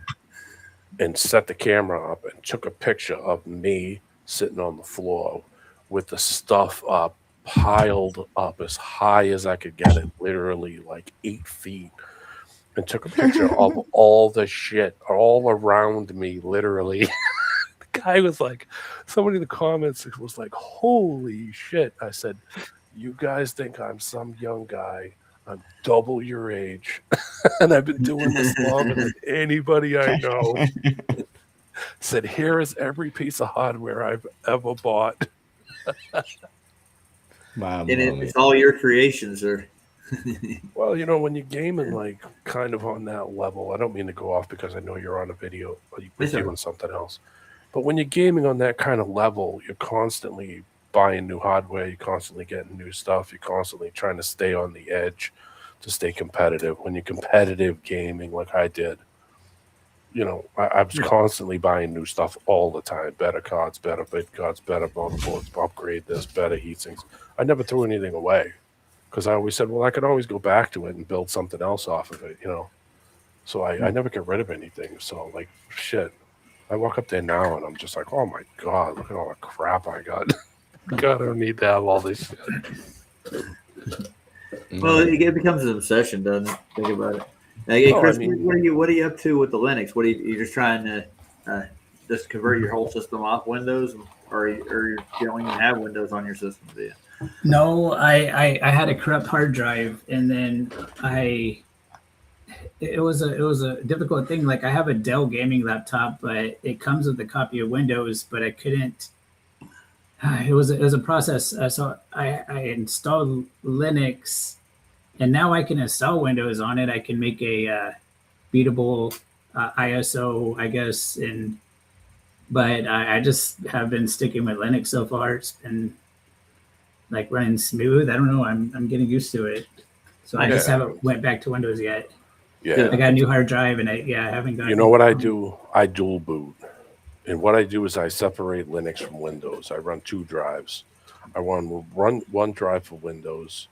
and set the camera up and took a picture of me sitting on the floor with the stuff up, piled up as high as I could get it, literally like 8 feet, and took a picture of all the shit all around me, literally. The guy was like, somebody in the comments was like, holy shit. I said, you guys think I'm some young guy. I'm double your age, and I've been doing this longer than anybody I know. Said, here is every piece of hardware I've ever bought. And it's all your creations, sir. Well, when you're gaming like kind of on that level, I don't mean to go off because I know you're on a video with you and something else. But when you're gaming on that kind of level, you're constantly buying new hardware, you're constantly getting new stuff, you're constantly trying to stay on the edge to stay competitive. When you're competitive gaming like I did, I was constantly buying new stuff all the time. Better cards, better bit cards, better motherboards, upgrade this, better heat sinks. I never threw anything away because I always said, well, I could always go back to it and build something else off of it, So I never get rid of anything. So like, shit, I walk up there now and I'm just like, oh my God, look at all the crap I got. God, I don't need to have all this shit. Well, it becomes an obsession, doesn't it? Think about it. Hey, Chris, what are you up to with the Linux? What are you just trying to just convert your whole system off Windows, or you don't even have Windows on your system, do you? No, I had a corrupt hard drive, and then I it was a difficult thing. Like I have a Dell gaming laptop, but it comes with a copy of Windows, but I couldn't. It was a process. So I installed Linux, and now I can install Windows on it. I can make a beatable ISO, I guess, but I just have been sticking with Linux so far. It's been like running smooth. I don't know. I'm getting used to it. So I just haven't went back to Windows yet. Yeah. I got a new hard drive, and I haven't got. You know what I do? I dual boot. And what I do is I separate Linux from Windows. I run 2 drives. I run one drive for Windows.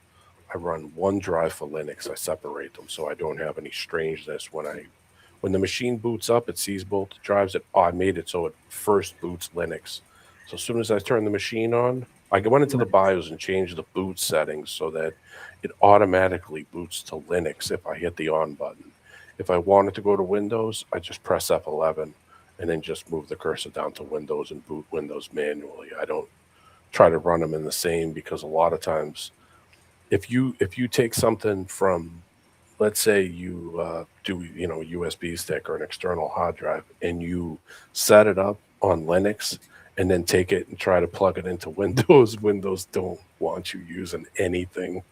I run 1 drive for Linux. I separate them so I don't have any strangeness when the machine boots up. It sees both drives. I made it so it first boots Linux. So as soon as I turn the machine on, I went into the BIOS and changed the boot settings so that it automatically boots to Linux if I hit the on button. If I wanted to go to Windows, I just press F11 and then just move the cursor down to Windows and boot Windows manually. I don't try to run them in the same, because a lot of times if you take something from, let's say you do USB stick or an external hard drive, and you set it up on Linux and then take it and try to plug it into Windows, Windows don't want you using anything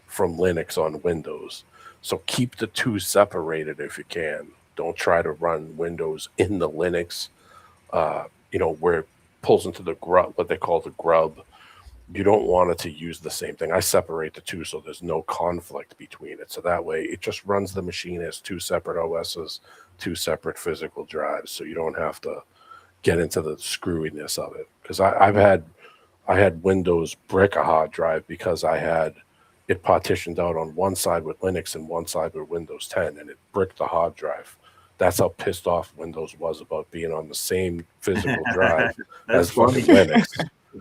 from Linux on Windows. So keep the 2 separated if you can. Don't try to run Windows in the Linux, where it pulls into the grub, what they call the grub. You don't want it to use the same thing. I separate the 2 so there's no conflict between it. So that way it just runs the machine as 2 separate OSs, 2 separate physical drives. So you don't have to get into the screwiness of it. Because I had Windows brick a hard drive because I had it partitioned out on one side with Linux and one side with Windows 10, and it bricked the hard drive. That's how pissed off Windows was about being on the same physical drive as fucking Linux.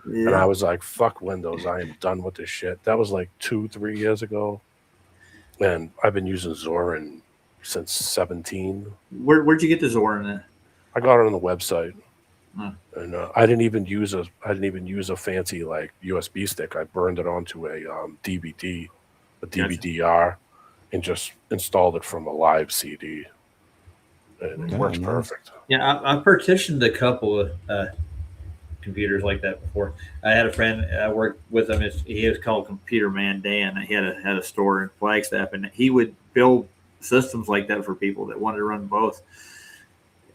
Yeah. And I was like, fuck Windows. I am done with this shit. That was like 2-3 years ago. And I've been using Zorin since 17. Where'd you get the Zorin at? I got it on the website. And I didn't even use a fancy like USB stick. I burned it onto a DVD, a DVD-R, and just installed it from a live CD. And it works perfect. Yeah, I partitioned a couple of computers like that before. I had a friend I worked with him. He was called Computer Man Dan. He had a store in Flagstaff, and he would build systems like that for people that wanted to run both.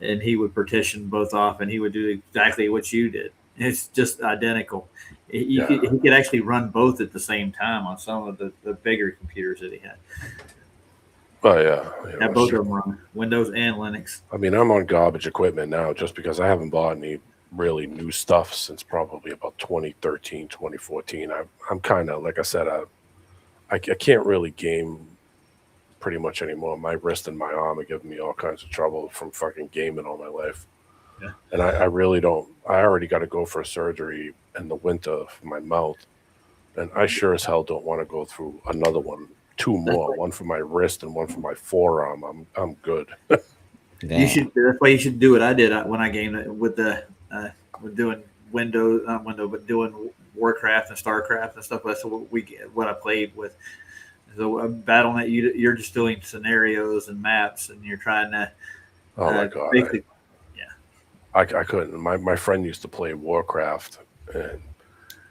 And he would partition both off, and he would do exactly what you did. It's just identical. He could actually run both at the same time on some of the bigger computers that he had. Oh, yeah. Both of them run Windows and Linux. I mean, I'm on garbage equipment now just because I haven't bought any really new stuff since probably about 2013, 2014. I'm kind of, like I said, I can't really game pretty much anymore. My wrist and my arm are giving me all kinds of trouble from fucking gaming all my life. Yeah. And I really don't. I already got to go for a surgery in the winter for my mouth, and I sure as hell don't want to go through another one. 2 more, one for my wrist and one for my forearm. I'm good. You should. That's why you should do what I did when I gamed with doing doing Warcraft and Starcraft and stuff. That's what I played with. So BattleNet, you're just doing scenarios and maps, and you're trying to. Oh my god! I couldn't. My friend used to play Warcraft, and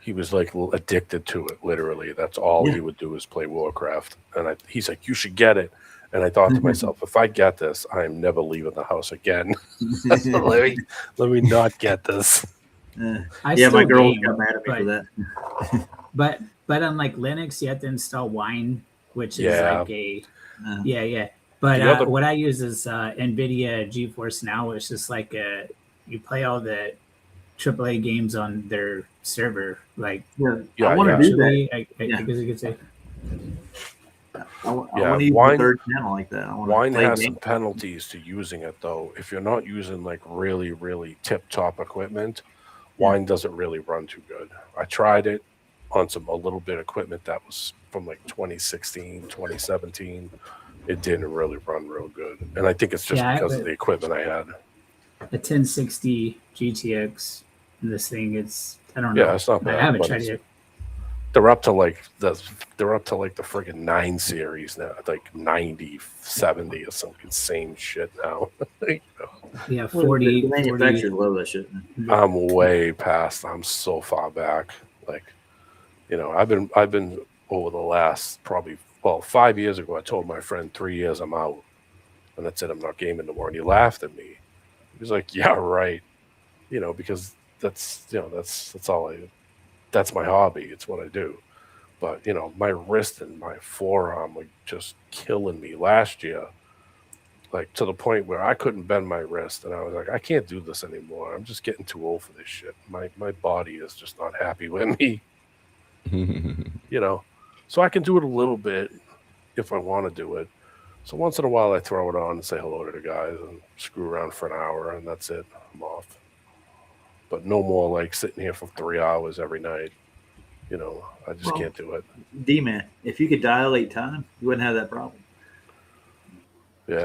he was like addicted to it. Literally, that's all he would do is play Warcraft. And he's like, "You should get it." And I thought to myself, if I get this, I am never leaving the house again. let me not get this. My girl got mad at me for that. But unlike Linux, you have to install Wine, which is like a But what I use is NVIDIA GeForce Now. It's just like you play all the AAA games on their server. Like I want to do that. I guess you could say. I want to use a third channel like that. Wine has some penalties to using it, though. If you're not using like really, really tip-top equipment, Wine doesn't really run too good. I tried it on a little bit of equipment that was from like 2016, 2017. It didn't really run real good. And I think it's just because of the equipment I had. A 1060 GTX, and this thing, I don't know. Yeah, it's not bad. I haven't tried it. they're up to like the friggin' 9 series now, like 90, 70 or some insane shit now. You know, Yeah, Well, 40, the 40. manufacturers love that shit. I'm way past. I'm so far back. Like, you know, I've been over the last probably 5 years ago. I told my friend 3 years I'm out, and that's it. I'm not gaming no more. And he laughed at me. He was like, "Yeah, right." You know, because that's my hobby. It's what I do. But you know, my wrist and my forearm were just killing me last year, like to the point where I couldn't bend my wrist, and I was like, I can't do this anymore. I'm just getting too old for this shit. My body is just not happy with me, you know. So I can do it a little bit if I want to do it. So once in a while, I throw it on and say hello to the guys and screw around for an hour, and that's it. I'm off. But no more like sitting here for 3 hours every night. You know, I just can't do it. D-Man, if you could dilate time, you wouldn't have that problem. Yeah.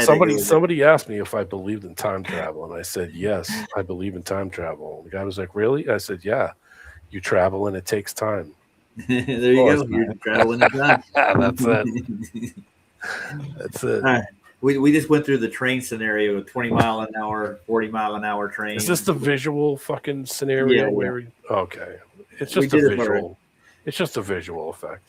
Somebody Somebody asked me if I believed in time travel, and I said yes, I believe in time travel. The guy was like, "Really?" I said, "Yeah. You travel, and it takes time." there you go. You're traveling in time. That's it. That's it. All right. We just went through the train scenario, 20 mile an hour, 40 mile an hour train. Is this the visual fucking scenario? Yeah, where okay, it's We just a did it visual. It's just a visual effect.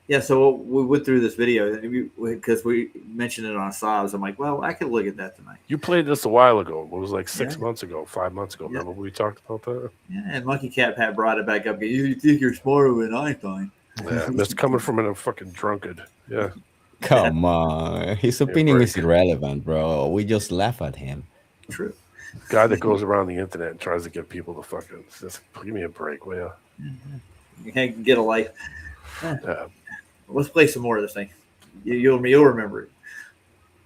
Yeah, so we went through this video because we mentioned it on Sobs. I'm like, well, I could look at that tonight. You played this a while ago. It was like 6 Yeah. months ago, 5 months ago. Yeah. Remember we talked about that? Yeah, and Monkey Cat Pat brought it back up. You think you're smarter than Einstein? Yeah, that's coming from a fucking drunkard. Yeah. Come on, his opinion is irrelevant, bro. We just laugh at him. True. Guy that goes around the internet and tries to get people to fucking just give me a break, will ya? You can't get a life. Yeah. Let's play some more of this thing. You'll remember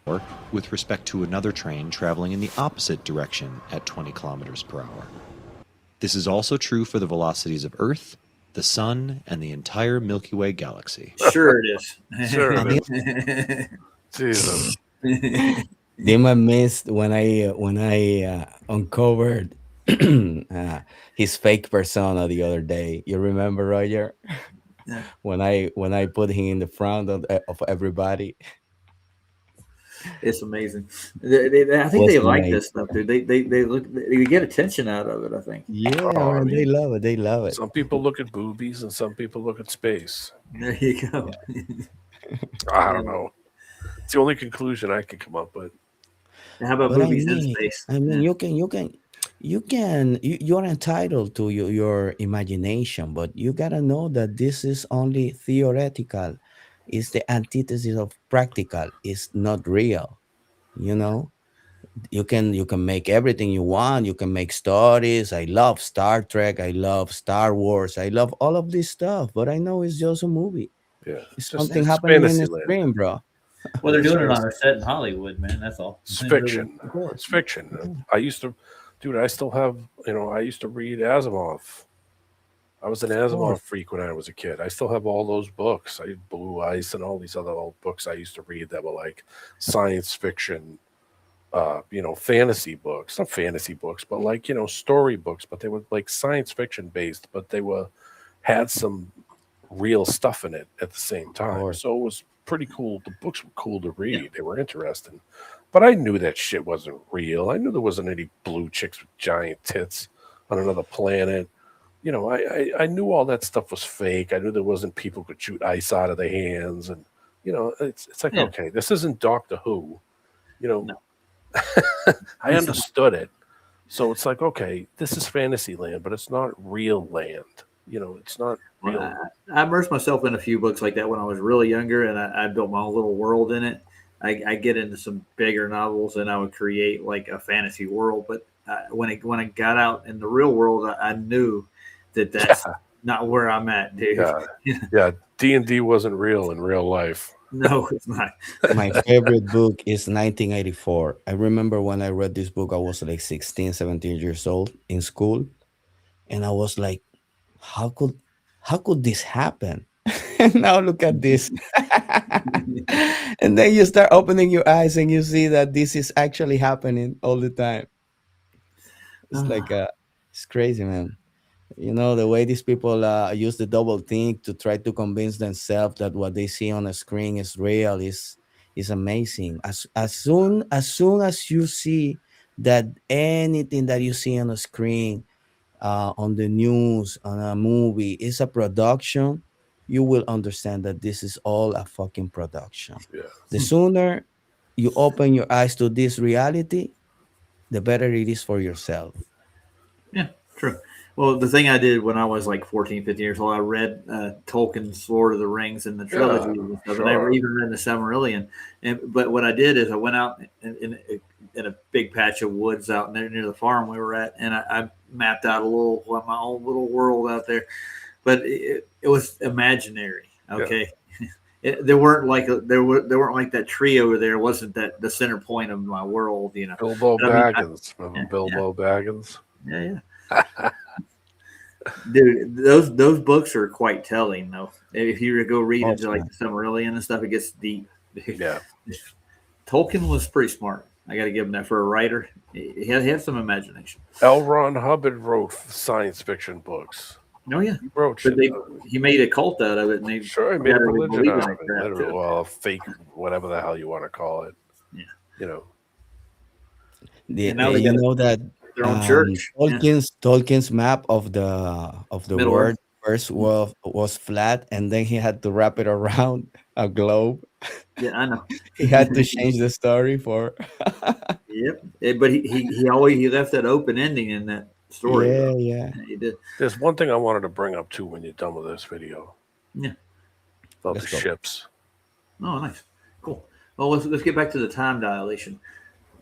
it. With respect to another train traveling in the opposite direction at 20 kilometers per hour. This is also true for the velocities of Earth, the Sun, and the entire Milky Way galaxy. Sure it is. Sure it is. Jesus. Dima missed when I uncovered his fake persona the other day. You remember, Roger? Yeah. When I put him in the front of everybody. It's amazing. I think Was they like amazing. this stuff, dude. They get attention out of it. I think. Yeah, Oh, I man, mean, they love it. They love it. Some people look at boobies and some people look at space. There you go. I don't know. It's the only conclusion I can come up with. How about But movies in space? I mean, you're entitled to your imagination, but you gotta know that this is only theoretical. It's the antithesis of practical. It's not real. You know, you can make everything you want. You can make stories. I love Star Trek. I love Star Wars. I love all of this stuff. But I know it's just a movie. Yeah. It's Just- something it's happening in the Fantasyland. screen, bro. Well, they're doing it on a set in Hollywood, man. That's all. It's fiction. It's fiction. I used to, dude. I still have. I used to read Asimov. I was an Asimov freak when I was a kid. I still have all those books. I had Blue Ice and all these other old books I used to read that were like science fiction, fantasy books. Not fantasy books, but like story books. But they were like science fiction based. But they had some real stuff in it at the same time. So it was pretty cool. The books were cool to read. Yeah. They were interesting. But I knew that shit wasn't real. I knew there wasn't any blue chicks with giant tits on another planet. I knew all that stuff was fake. I knew there wasn't people could shoot ice out of their hands, and it's like, okay, this isn't Doctor Who. No. I understood it. So it's like, okay, this is fantasy land, but it's not real land. It's not real. I immersed myself in a few books like that when I was really younger, and I built my own little world in it. I get into some bigger novels, and I would create like a fantasy world. But when I got out in the real world, I knew that's not where I'm at, dude. Yeah. D&D wasn't real in real life. No, it's not. My favorite book is 1984. I remember when I read this book, I was like 16, 17 years old in school. And I was like, how could this happen? And now look at this. And then you start opening your eyes and you see that this is actually happening all the time. It's like it's crazy, man. You know, the way these people use the double think to try to convince themselves that what they see on the screen is real is amazing. As soon as you see that anything that you see on the screen, on the news, on a movie, is a production, you will understand that this is all a fucking production. Yeah. The sooner you open your eyes to this reality, the better it is for yourself. Yeah, true. Well, the thing I did when I was like 14, 15 years old, I read Tolkien's Lord of the Rings and the trilogy and stuff. And I sure. even read the Silmarillion. But what I did is I went out in a big patch of woods out there near the farm we were at, and I mapped out my own little world out there. But it was imaginary. Okay. There weren't like that tree over there. Wasn't that the center point of my world? You know, Bilbo But I mean, Baggins. Remember Bilbo Baggins? yeah. Dude, those books are quite telling, though. If you were to go read Oh, into like the Silmarillion and stuff, it gets deep. Yeah. Tolkien was pretty smart. I got to give him that for a writer. He had some imagination. L. Ron Hubbard wrote science fiction books. Oh yeah, He wrote but shit. he made a cult out of it, and they Sure, he made a gotta religion believe out in of it. crap, Literally, too. well, fake, whatever the hell you want to call it. Yeah. You know. The, And now they you got know that their own church. Yeah. Tolkien's map of the Middle world Earth. first was flat, and then he had to wrap it around a globe. Yeah, I know. He had to change the story for. Yep. But he always left that open ending in that story. Yeah, though. yeah. He did. There's one thing I wanted to bring up too when you're done with this video. Yeah. About Let's the go. ships. Oh, nice. Cool. Well, let's get back to the time dilation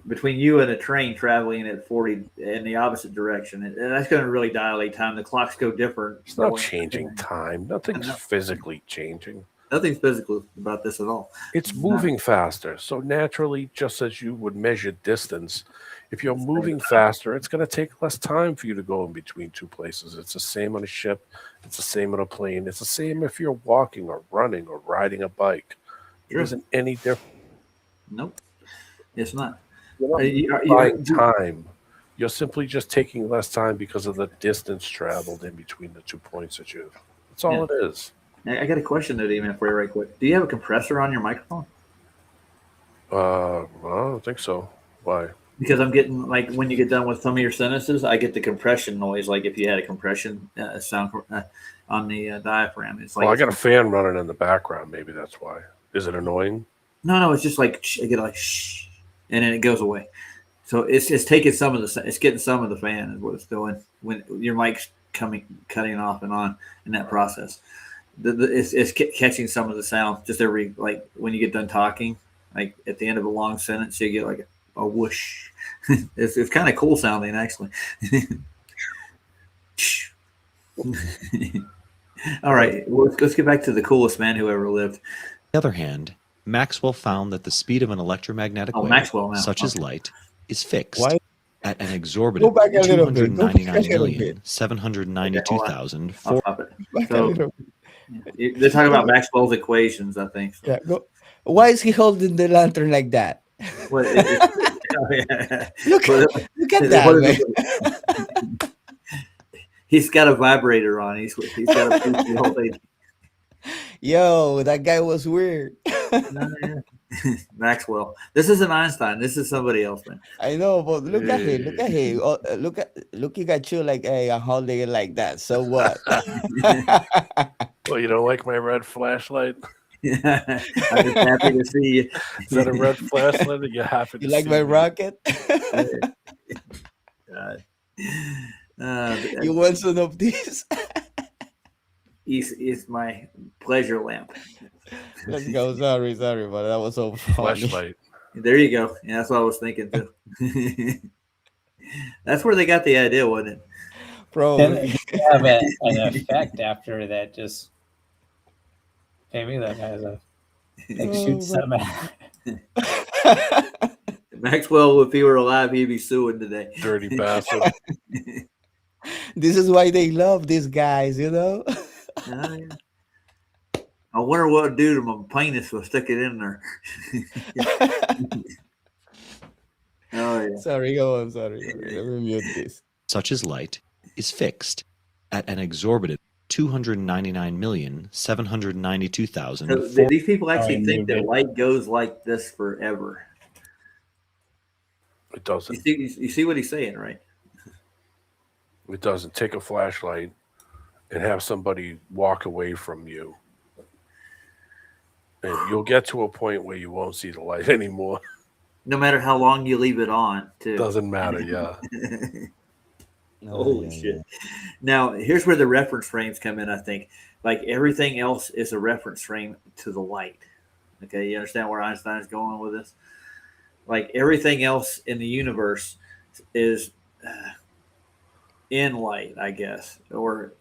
between you and a train traveling at 40 in the opposite direction. And that's going to really dilate time. The clocks go different. It's not changing time. Nothing's No. physically changing. Nothing's physical about this at all. It's moving faster. So naturally, just as you would measure distance, if you're moving faster, it's going to take less time for you to go in between two places. It's the same on a ship. It's the same on a plane. It's the same if you're walking or running or riding a bike. It Sure. isn't any different. Nope. It's not. You're not buying time. You're simply just taking less time because of the distance traveled in between the 2 points that you. That's all it is. I got a question to D-Man for you right quick. Do you have a compressor on your microphone? I don't think so. Why? Because I'm getting, like, when you get done with some of your sentences, I get the compression noise, like if you had a compression sound on the diaphragm. It's like, Well, I got a fan running in the background. Maybe that's why. Is it annoying? no, it's just like, I get like, shh, and then it goes away. So it's taking some of it's getting some of the fan is what it's doing when your mic's cutting off and on in that process. It's catching some of the sound just every, like when you get done talking, like at the end of a long sentence, you get like a whoosh. It's kind of cool sounding actually. All right, well, let's get back to the coolest man who ever lived. On the other hand, Maxwell found that the speed of an electromagnetic wave, Maxwell now. such as light, is fixed Why? at an exorbitant Go back a little bit. Go back a little bit. 299,792,000. I'll stop it. Back a So little they're talking about Maxwell's equations, I think. So. Yeah, go. Why is he holding the lantern like that? What, oh, yeah. Look at that, What man. is he's got a vibrator on. He's got a piece the whole thing. Yo, that guy was weird. Maxwell. This isn't Einstein. This is somebody else, man. I know, but look at him. Look at him. Oh, looking at you like, hey, I'm holding it like that. So what? Well, you don't like my red flashlight? I'm just happy to see you. Is that a red flashlight that you're happy to You like see my me? rocket? God. You want some of this? He's my pleasure lamp. Let's go. Sorry, but that was so funny. Flashlight. There you go. Yeah, that's what I was thinking too. That's where they got the idea, wasn't it? Bro, Then you have an effect after that. Just maybe that has a like shoots some. Maxwell, if he were alive, he'd be suing today. Dirty bastard. this is why they love these guys, you know? Oh, yeah. I wonder what would do to my penis if I stick it in there. Oh yeah. Sorry, go on. Sorry. Let me mute this. such as light, is fixed at an exorbitant 299,792,000. So these people actually Oh, think that move it. light goes like this forever. It doesn't. You see what he's saying, right? It doesn't. Take a flashlight and have somebody walk away from you. And you'll get to a point where you won't see the light anymore. No matter how long you leave it on, too. Doesn't matter, yeah. Holy shit. Now, here's where the reference frames come in, I think. Like everything else is a reference frame to the light. Okay, you understand where Einstein's going with this? Like everything else in the universe is in light, I guess. Or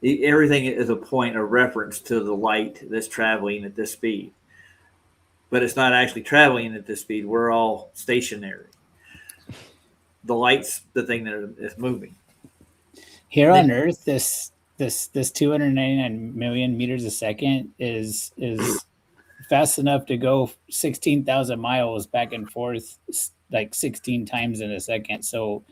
everything is a point of reference to the light that's traveling at this speed. But it's not actually traveling at this speed. We're all stationary. The light's the thing that is moving. Here on Earth, this 299 million meters a second is fast enough to go 16,000 miles back and forth like 16 times in a second. So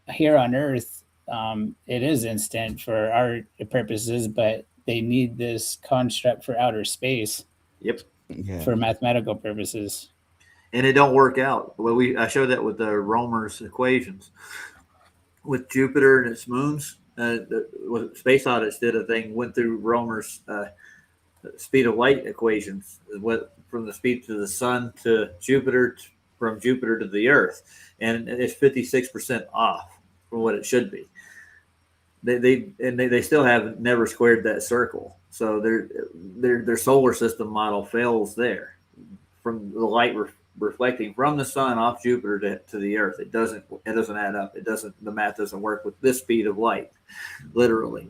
here on Earth, it is instant for our purposes, but they need this construct for outer space. Yep. Yeah. For mathematical purposes. And it don't work out. Well, I showed that with the Romer's equations. With Jupiter and its moons, Space Odyssey did a thing, went through Romer's speed of light equations, from the speed to the sun to Jupiter, from Jupiter to the Earth, and it's 56% off from what it should be. They still have never squared that circle, so their solar system model fails there from the light reflecting from the sun off Jupiter to the Earth. It doesn't add up. The math doesn't work with this speed of light, literally.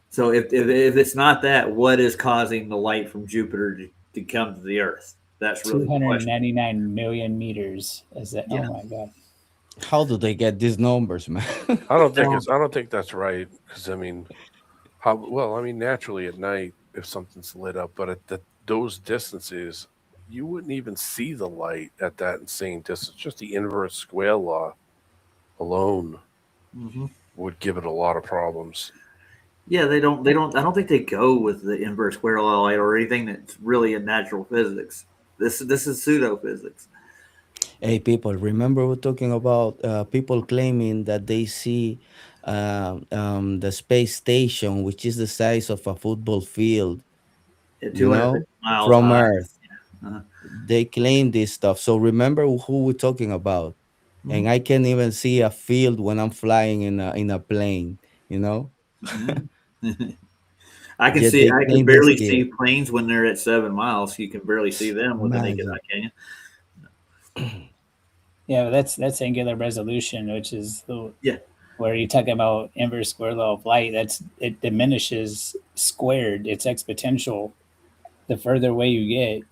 So if it's not that, what is causing the light from Jupiter to come to the Earth? That's really 299 million meters. Is that? Yeah. Oh my god! How do they get these numbers, man? I don't think that's right. Because I mean, naturally at night, if something's lit up, but at those distances, you wouldn't even see the light at that insane distance. Just the inverse square law alone would give it a lot of problems. Yeah, they don't. I don't think they go with the inverse square law light or anything that's really in natural physics. This is pseudo physics. Hey, people, remember we're talking about people claiming that they see the space station, which is the size of a football field, At you know, 250 miles from high. Earth. They claim this stuff. So remember who we're talking about. And I can't even see a field when I'm flying in a plane, you know? I can Yet see. they I claim can this barely skill. see planes when they're at 7 miles. You can barely see them with a naked eye, can you? Yeah, that's angular resolution, which is Yeah. where you talk about inverse square law of light. It diminishes squared. It's exponential. The further away you get,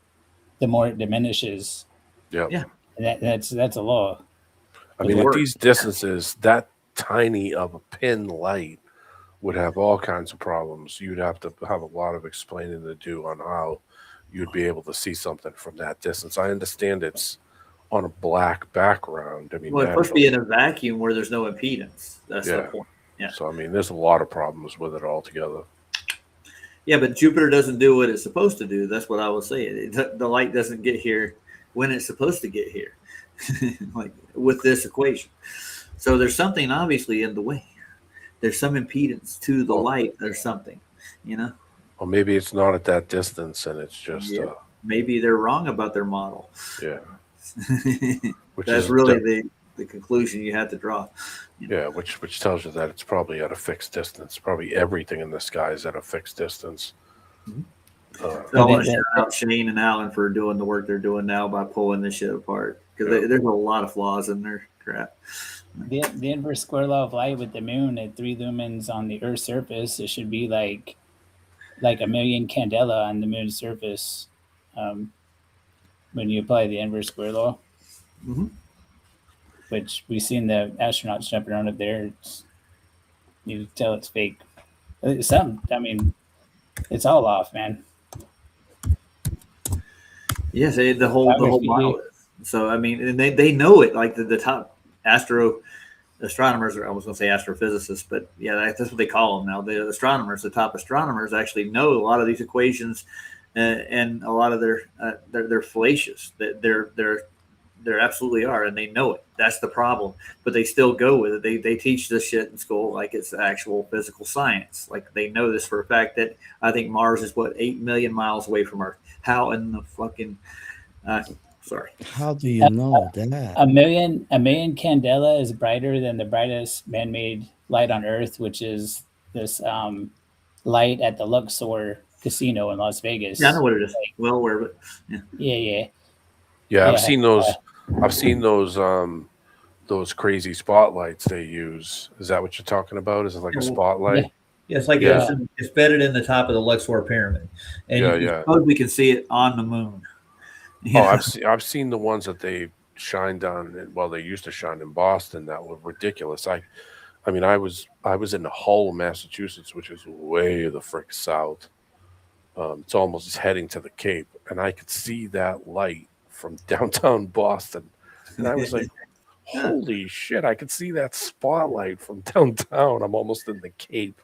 the more it diminishes. Yeah. Yeah. And that's a law. I mean, It at works. these distances, that tiny of a pin light would have all kinds of problems. You'd have to have a lot of explaining to do on how you'd be able to see something from that distance. I understand it's on a black background. I mean, Well, it's supposed to be in a vacuum where there's no impedance. That's the point. Yeah. So, I mean, there's a lot of problems with it altogether. Yeah, but Jupiter doesn't do what it's supposed to do. That's what I was saying. The light doesn't get here when it's supposed to get here, like with this equation. So there's something obviously in the way. There's some impedance to the light. There's something, you know. Or maybe it's not at that distance, and it's just maybe they're wrong about their model. yeah. Which That's is really the conclusion you have to draw. Yeah, which tells you that it's probably at a fixed distance. Probably everything in the sky is at a fixed distance. So I want to shout out Shane and Alan for doing the work they're doing now by pulling this shit apart, because there's a lot of flaws in their crap. The inverse square law of light with the moon at 3 lumens on the Earth's surface, it should be like 1 million candela on the moon's surface when you apply the inverse square law. Which we've seen the astronauts jumping around up there. You can tell it's fake. It's it's all off, man. Yes, the whole model is. So I mean, and they know it. Like the top astro astronomers, or I was going to say astrophysicists, but yeah, that's what they call them now. The astronomers, the top astronomers, actually know a lot of these equations, and a lot of they're fallacious. They're absolutely are, and they know it. That's the problem. But they still go with it. They teach this shit in school like it's actual physical science. Like they know this for a fact that I think Mars is 8 million miles away from Earth. How in the fucking sorry. How do you know that? A million candela is brighter than the brightest man-made light on Earth, which is this light at the Luxor Casino in Las Vegas. Yeah, I know what it is. Well aware of it. Yeah, I've seen those. I've seen those crazy spotlights they use. Is that what you're talking about? Is it like a spotlight? Yeah, it's like it's bedded in the top of the Luxor pyramid, and you suppose we can see it on the moon. Oh, I've seen the ones that they shined on. Well, they used to shine in Boston. That were ridiculous. I mean, I was in Hull, Massachusetts, which is way the frick south. It's almost heading to the Cape, and I could see that light from downtown Boston, and I was like, "Holy shit! I could see that spotlight from downtown. I'm almost in the Cape."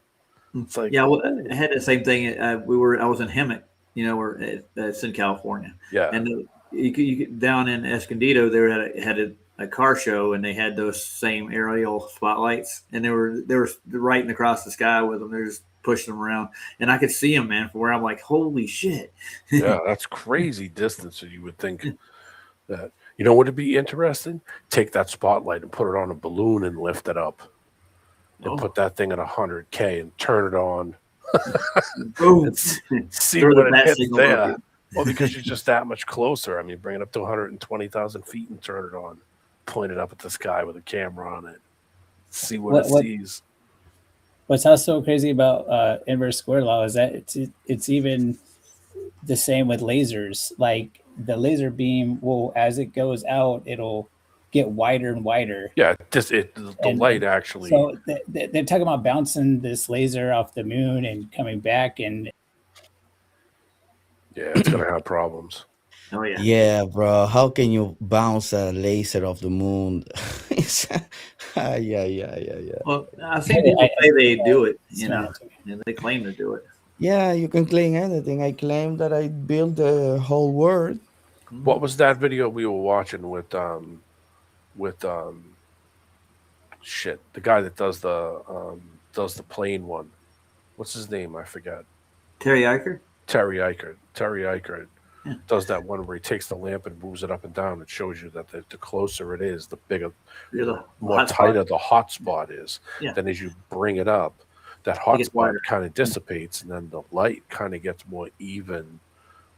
It's like, well, I had the same thing. I was in Hemet, it's in California. Yeah, and you down in Escondido, they had a car show, and they had those same aerial spotlights, and they were right across the sky with them. They're just pushing them around, and I could see them, man, from where I'm like, holy shit. Yeah, that's crazy distance. So you would think that, would it be interesting? Take that spotlight and put it on a balloon and lift it up, and put that thing at 100K and turn it on. Boom. See what it hits there. Well, because you're just that much closer. I mean, bring it up to 120,000 feet and turn it on. Point it up at the sky with a camera on it. See what it sees. What's also crazy about inverse square law is that it's even the same with lasers. Like the laser beam will, as it goes out, it'll get wider and wider. Yeah, the light actually. So they're talking about bouncing this laser off the moon and coming back, and yeah, it's gonna have problems. Oh yeah. Yeah, bro. How can you bounce a laser off the moon? Yeah. Well, I've seen people say they do it, and they claim to do it. Yeah, you can claim anything. I claim that I built the whole world. What was that video we were watching with shit, the guy that does the plane one? What's his name? I forgot. Terry Eichert? Terry Eichert does that one where he takes the lamp and moves it up and down. It shows you that the closer it is, the bigger, more tighter the hot spot is. Yeah. Then as you bring it up, that hot spot kind of dissipates, and then the light kind of gets more even,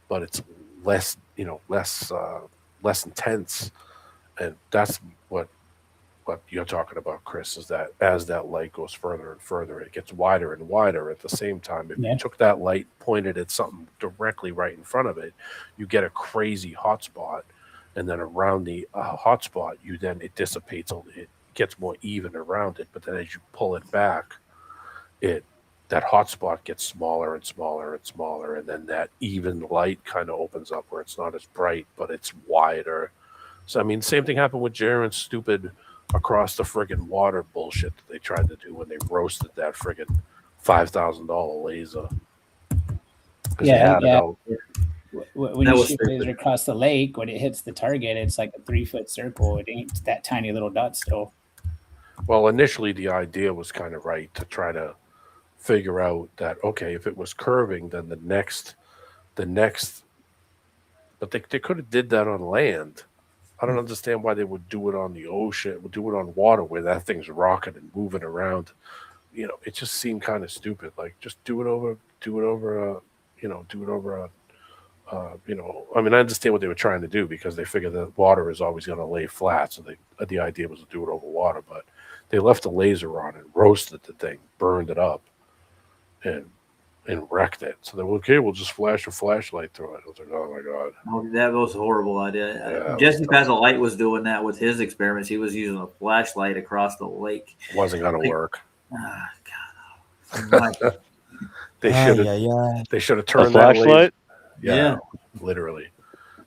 but it's less intense. And that's what you're talking about, Chris, is that as that light goes further and further, it gets wider and wider at the same time. If you took that light, pointed at something directly right in front of it, you get a crazy hot spot. And then around the hot spot, it dissipates, it gets more even around it. But then as you pull it back, that hot spot gets smaller and smaller and smaller. And then that even light kind of opens up where it's not as bright, but it's wider. So, I mean, same thing happened with Jaren's stupid across the friggin' water bullshit that they tried to do when they roasted that friggin' $5,000 laser. Yeah. When you shoot laser across the lake, when it hits the target, it's like a 3-foot circle. It ain't that tiny little dot still. Well, initially the idea was kind of right to try to figure out that, okay, if it was curving, then the next, but they could have did that on land. I don't understand why they would do it on the ocean, would do it on water where that thing's rocking and moving around. It just seemed kind of stupid. Like, just do it over I mean, I understand what they were trying to do because they figured that water is always going to lay flat. So the idea was to do it over water, but they left the laser on and roasted the thing, burned it up, and wrecked it. So they were okay. We'll just flash a flashlight through it. I was like, oh my god, that was a horrible idea. Jesse Light was doing that with his experiments. He was using a flashlight across the lake. It wasn't going to work. God. They should have turned a flashlight. Yeah, literally.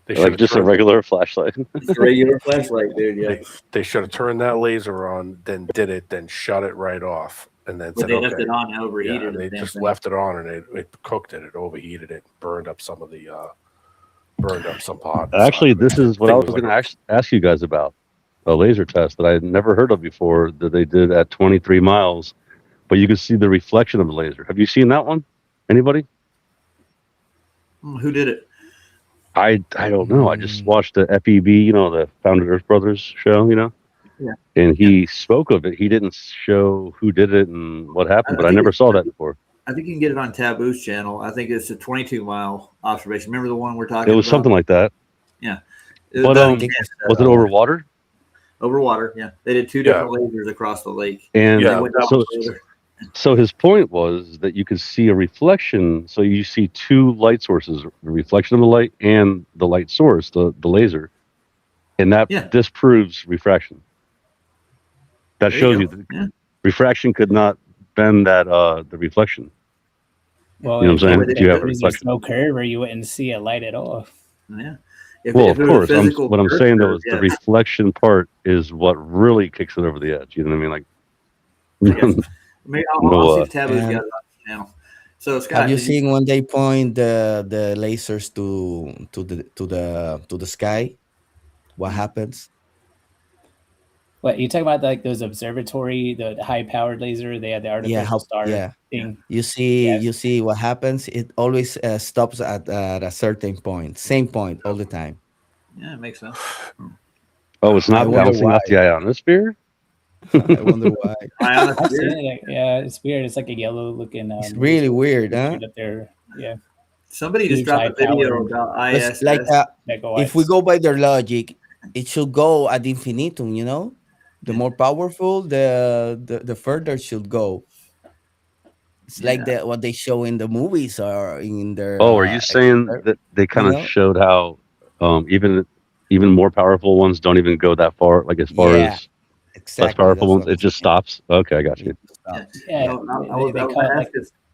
They Like should've just a turned- regular flashlight. It's a regular flashlight, dude. Yeah, They should have turned that laser on, then did it, then shut it right off, and then but said, they left okay. it on and overheated. Yeah, the they damn just thing. left it on, and it cooked it. It overheated it, burned up some of the, burned up some pot. Actually, this is what I was Thing going to ask you guys about. A laser test that I had never heard of before that they did at 23 miles, but you could see the reflection of the laser. Have you seen that one? Anybody? Who did it? I don't know. I just watched the FEB, the Founded Earth Brothers show, Yeah. and he spoke of it. He didn't show who did it and what happened, I but I think never it's- saw that before. I think you can get it on Taboo's channel. I think it's a 22-mile observation. Remember the one we're talking It about? was something like that. Yeah. But was it over water? Over water, yeah. They did two different lasers across the lake. And They went down further. so his point was that you could see a reflection. So you see two light sources, the reflection of the light and the light source, the laser. And that disproves refraction. That There shows you you go. that refraction could not bend that the reflection. Well, You know what I'm saying? If You have a there was reflection. no curve, or you wouldn't see a light at all. Yeah. Well, if of it was a course. physical What I'm curve saying though curve, is the reflection part is what really kicks it over the edge. You know what I mean? Like, Maybe I'll see if Taboo's got it on the channel. So Scott, Have you did seen when they point the lasers to the sky? What happens? What you talking about? Like those observatory, the high-powered laser? They had the artificial star thing. You see what happens. It always stops at a certain point, same point all the time. Yeah, it makes sense. oh, it's I not wonder bouncing why. off the ionosphere? I wonder why. I've seen it. Yeah, it's weird. It's like a yellow-looking. It's really weird, huh? shoot up there. Yeah. Somebody just Huge dropped a video high-powered about It's ISS. like megawatts. if we go by their logic, it should go ad infinitum. The more powerful, the further it should go. It's like what they show in the movies or in their. Oh, are you saying that they kind of showed how even more powerful ones don't even go that far, like as far as less powerful ones, it just stops? Okay, I got you. Yeah, No,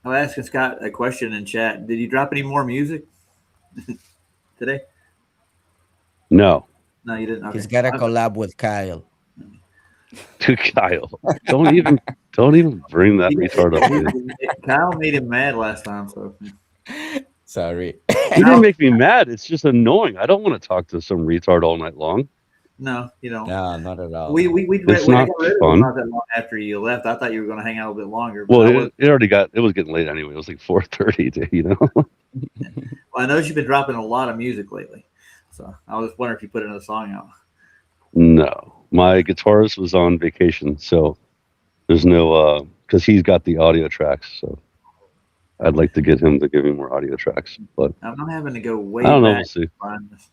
I was asking Scott a question in chat. Did you drop any more music today? No. No, you didn't. Okay. He's got to collab with Kyle. To Kyle. Don't even bring that retard up. Dude. Kyle made him mad last time, so Sorry. He didn't make me mad. It's just annoying. I don't want to talk to some retard all night long. no, you don't. No, not at all. We It's got not rid of fun. him not that long after you left. I thought you were going to hang out a little bit longer. But Well, it was getting late anyway. It was like 4:30. Well, I know you've been dropping a lot of music lately, so I was wondering if you put another song out. No, my guitarist was on vacation, so there's no because he's got the audio tracks. So I'd like to get him to give me more audio tracks, but I'm not having to go way I don't know. back We'll see. to find this.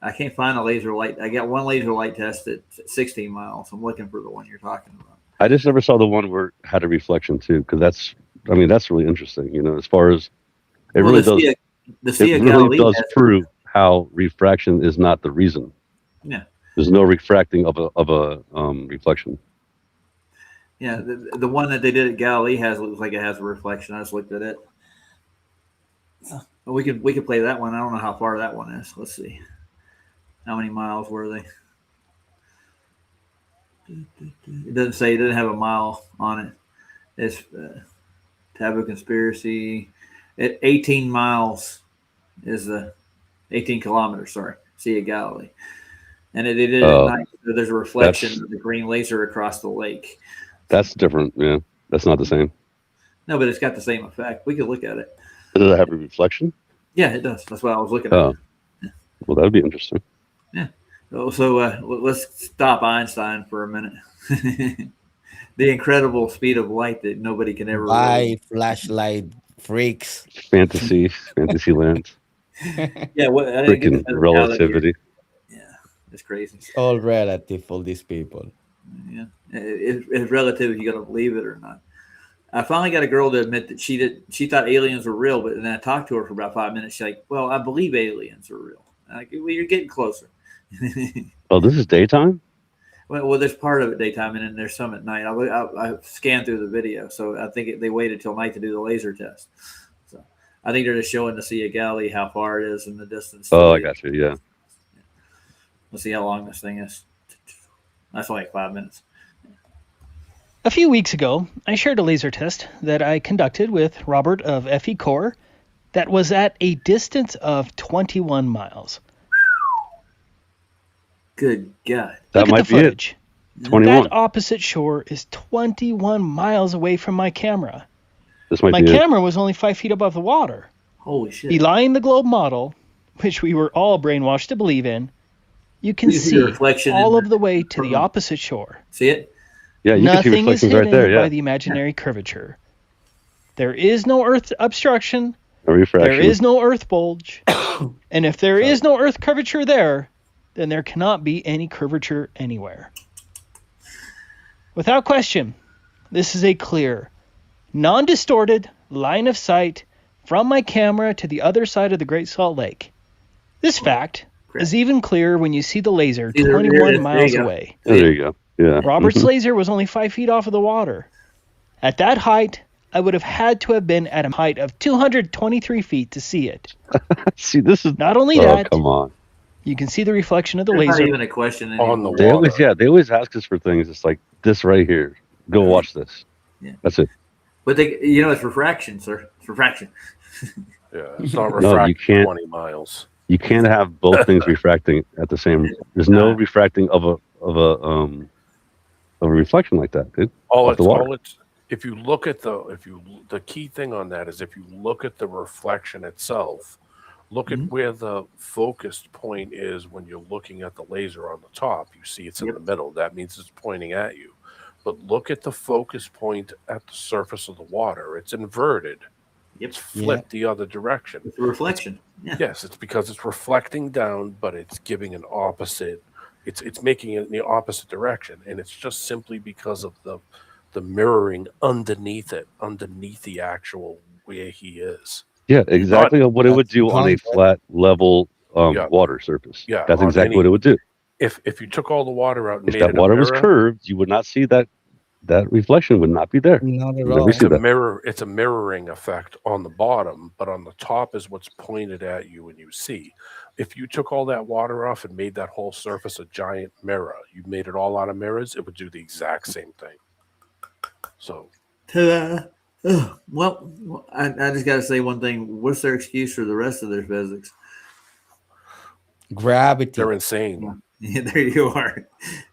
I can't find a laser light. I got one laser light test at 16 miles. I'm looking for the one you're talking about. I just never saw the one where it had a reflection too, because that's really interesting. As far as it Well, really the does. Sea It of really Galilee does has- prove how refraction is not the reason. Yeah. There's no refracting of a reflection. Yeah, the one that they did at Galilee looks like it has a reflection. I just looked at it. Well, we could play that one. I don't know how far that one is. Let's see. How many miles were they? It doesn't say. It doesn't have a mile on it. It's Taboo Conspiracy. At 18 miles is the 18 kilometers. Sorry, Sea of Galilee. And they did it at night. So there's a reflection of the green laser across the lake. That's different. Yeah, that's not the same. No, but it's got the same effect. We could look at it. Does it have a reflection? Yeah, it does. That's what I was looking at. Oh, well, that would be interesting. Yeah. So let's stop Einstein for a minute. The incredible speed of light that nobody can ever. Bye, flashlight freaks. Fantasy land. Yeah, I didn't get Freaking the relativity. Yeah, it's crazy. It's all relative for these people. Yeah, it's relative if you're gonna believe it or not. I finally got a girl to admit that she thought aliens were real, but then I talked to her for about 5 minutes. She's like, "Well, I believe aliens are real." I'm like, well, you're getting closer. Oh, this is daytime? Well, there's part of it daytime, and then there's some at night. I scanned through the video, so I think they waited till night to do the laser test. So I think they're just showing the Sea of Galilee how far it is in the distance. Oh, I got you. Yeah. Let's see how long this thing is. That's only like 5 minutes. A few weeks ago, I shared a laser test that I conducted with Robert of FE Core that was at a distance of 21 miles. Good God. That Look might at the be footage. it. 21. That opposite shore is 21 miles away from my camera. This might My be it. camera was only 5 feet above the water. Holy shit. Belying the globe model, which we were all brainwashed to believe in, you can You see the see reflection all in of the way to the opposite shore. See it? Yeah, you can see Nothing is reflections hidden right there. Yeah. by the imaginary curvature. There is no Earth obstruction. A refraction. There is no Earth bulge. And if there is no Earth curvature there, then there cannot be any curvature anywhere. Without question, this is a clear, non-distorted line of sight from my camera to the other side of the Great Salt Lake. This fact is even clearer when you see the laser See, there it 21 is. miles There you go. away. Oh, there you go. Yeah. Robert's laser was only 5 feet off of the water. At that height, I would have had to have been at a height of 223 feet to see it. See, this is Not only oh, that, come on. you can see the reflection of the There's laser. not even a question anymore. On the They always, water. yeah, they always ask us for things. It's like this right here. Go watch this. Yeah. That's it. But they, it's refraction, sir. It's refraction. Yeah, it's not No, you refracting can't. 20 miles. You can't have both things refracting at the same. There's no refracting of a reflection like that, dude. Off the water. If you look at the key thing on that is if you look at the reflection itself, look at where the focused point is when you're looking at the laser on the top. You see it's in the middle. That means it's pointing at you. But look at the focus point at the surface of the water. It's inverted. Yep. It's flipped the other direction. It's a reflection. Yeah. Yes, it's because it's reflecting down, but it's giving an opposite. It's making it in the opposite direction, and it's just simply because of the mirroring underneath it, underneath the actual where he is. Yeah, exactly what it would do on a flat, level water surface. Yeah, that's on exactly any- what it would do. If you took all the water out and If made that it a water was mirror, curved, you would not see that reflection would not be there. Not at You'd all. never it's see a that. mirror. It's a mirroring effect on the bottom, but on the top is what's pointed at you and you see. If you took all that water off and made that whole surface a giant mirror, you made it all out of mirrors, it would do the exact same thing. So, Ta-da. Well, I just got to say one thing. What's their excuse for the rest of their physics? Gravity. they're insane. Yeah, there you are.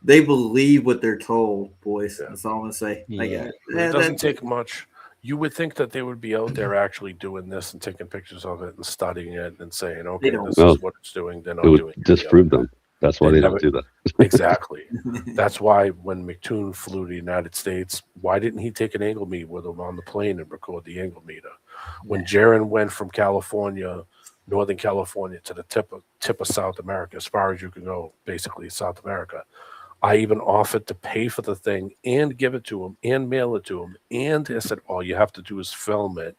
They believe what they're told, boys. That's all I'm gonna say. Like, Yeah. It doesn't take much. You would think that they would be out there actually doing this and taking pictures of it and studying it and saying, okay, don't. this No. is what it's doing. They're not It doing would any of disprove it. them. That's why They they don't never- do that. Exactly. That's why when McToon flew to the United States, why didn't he take an angle meter with him on the plane and record the angle meter? When Jaron went from California, Northern California, to the tip of South America, as far as you can go, basically South America, I even offered to pay for the thing and give it to him and mail it to him. And I said, all you have to do is film it.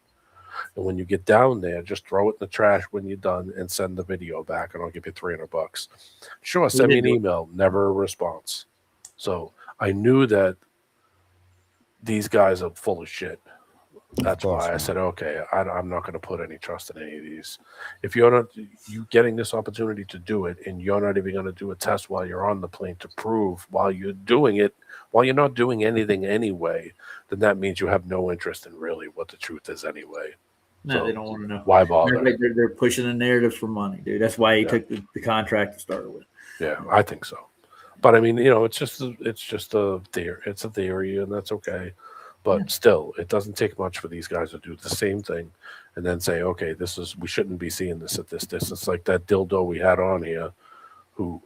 And when you get down there, just throw it in the trash when you're done and send the video back, and I'll give you $300. Sure, send me an email. Never a response. So I knew that these guys are full of shit. That's why I said, okay, I'm not going to put any trust in any of these. If you're not you getting this opportunity to do it, and you're not even going to do a test while you're on the plane to prove while you're doing it, while you're not doing anything anyway, then that means you have no interest in really what the truth is anyway. No, So, they don't want to know. Why bother? They're pushing a narrative for money, dude. That's why he took the contract to start with. Yeah, I think so. But I mean, it's just a theory. It's a theory, and that's okay. But still, it doesn't take much for these guys to do the same thing and then say, okay, we shouldn't be seeing this at this distance. Like that dildo we had on here who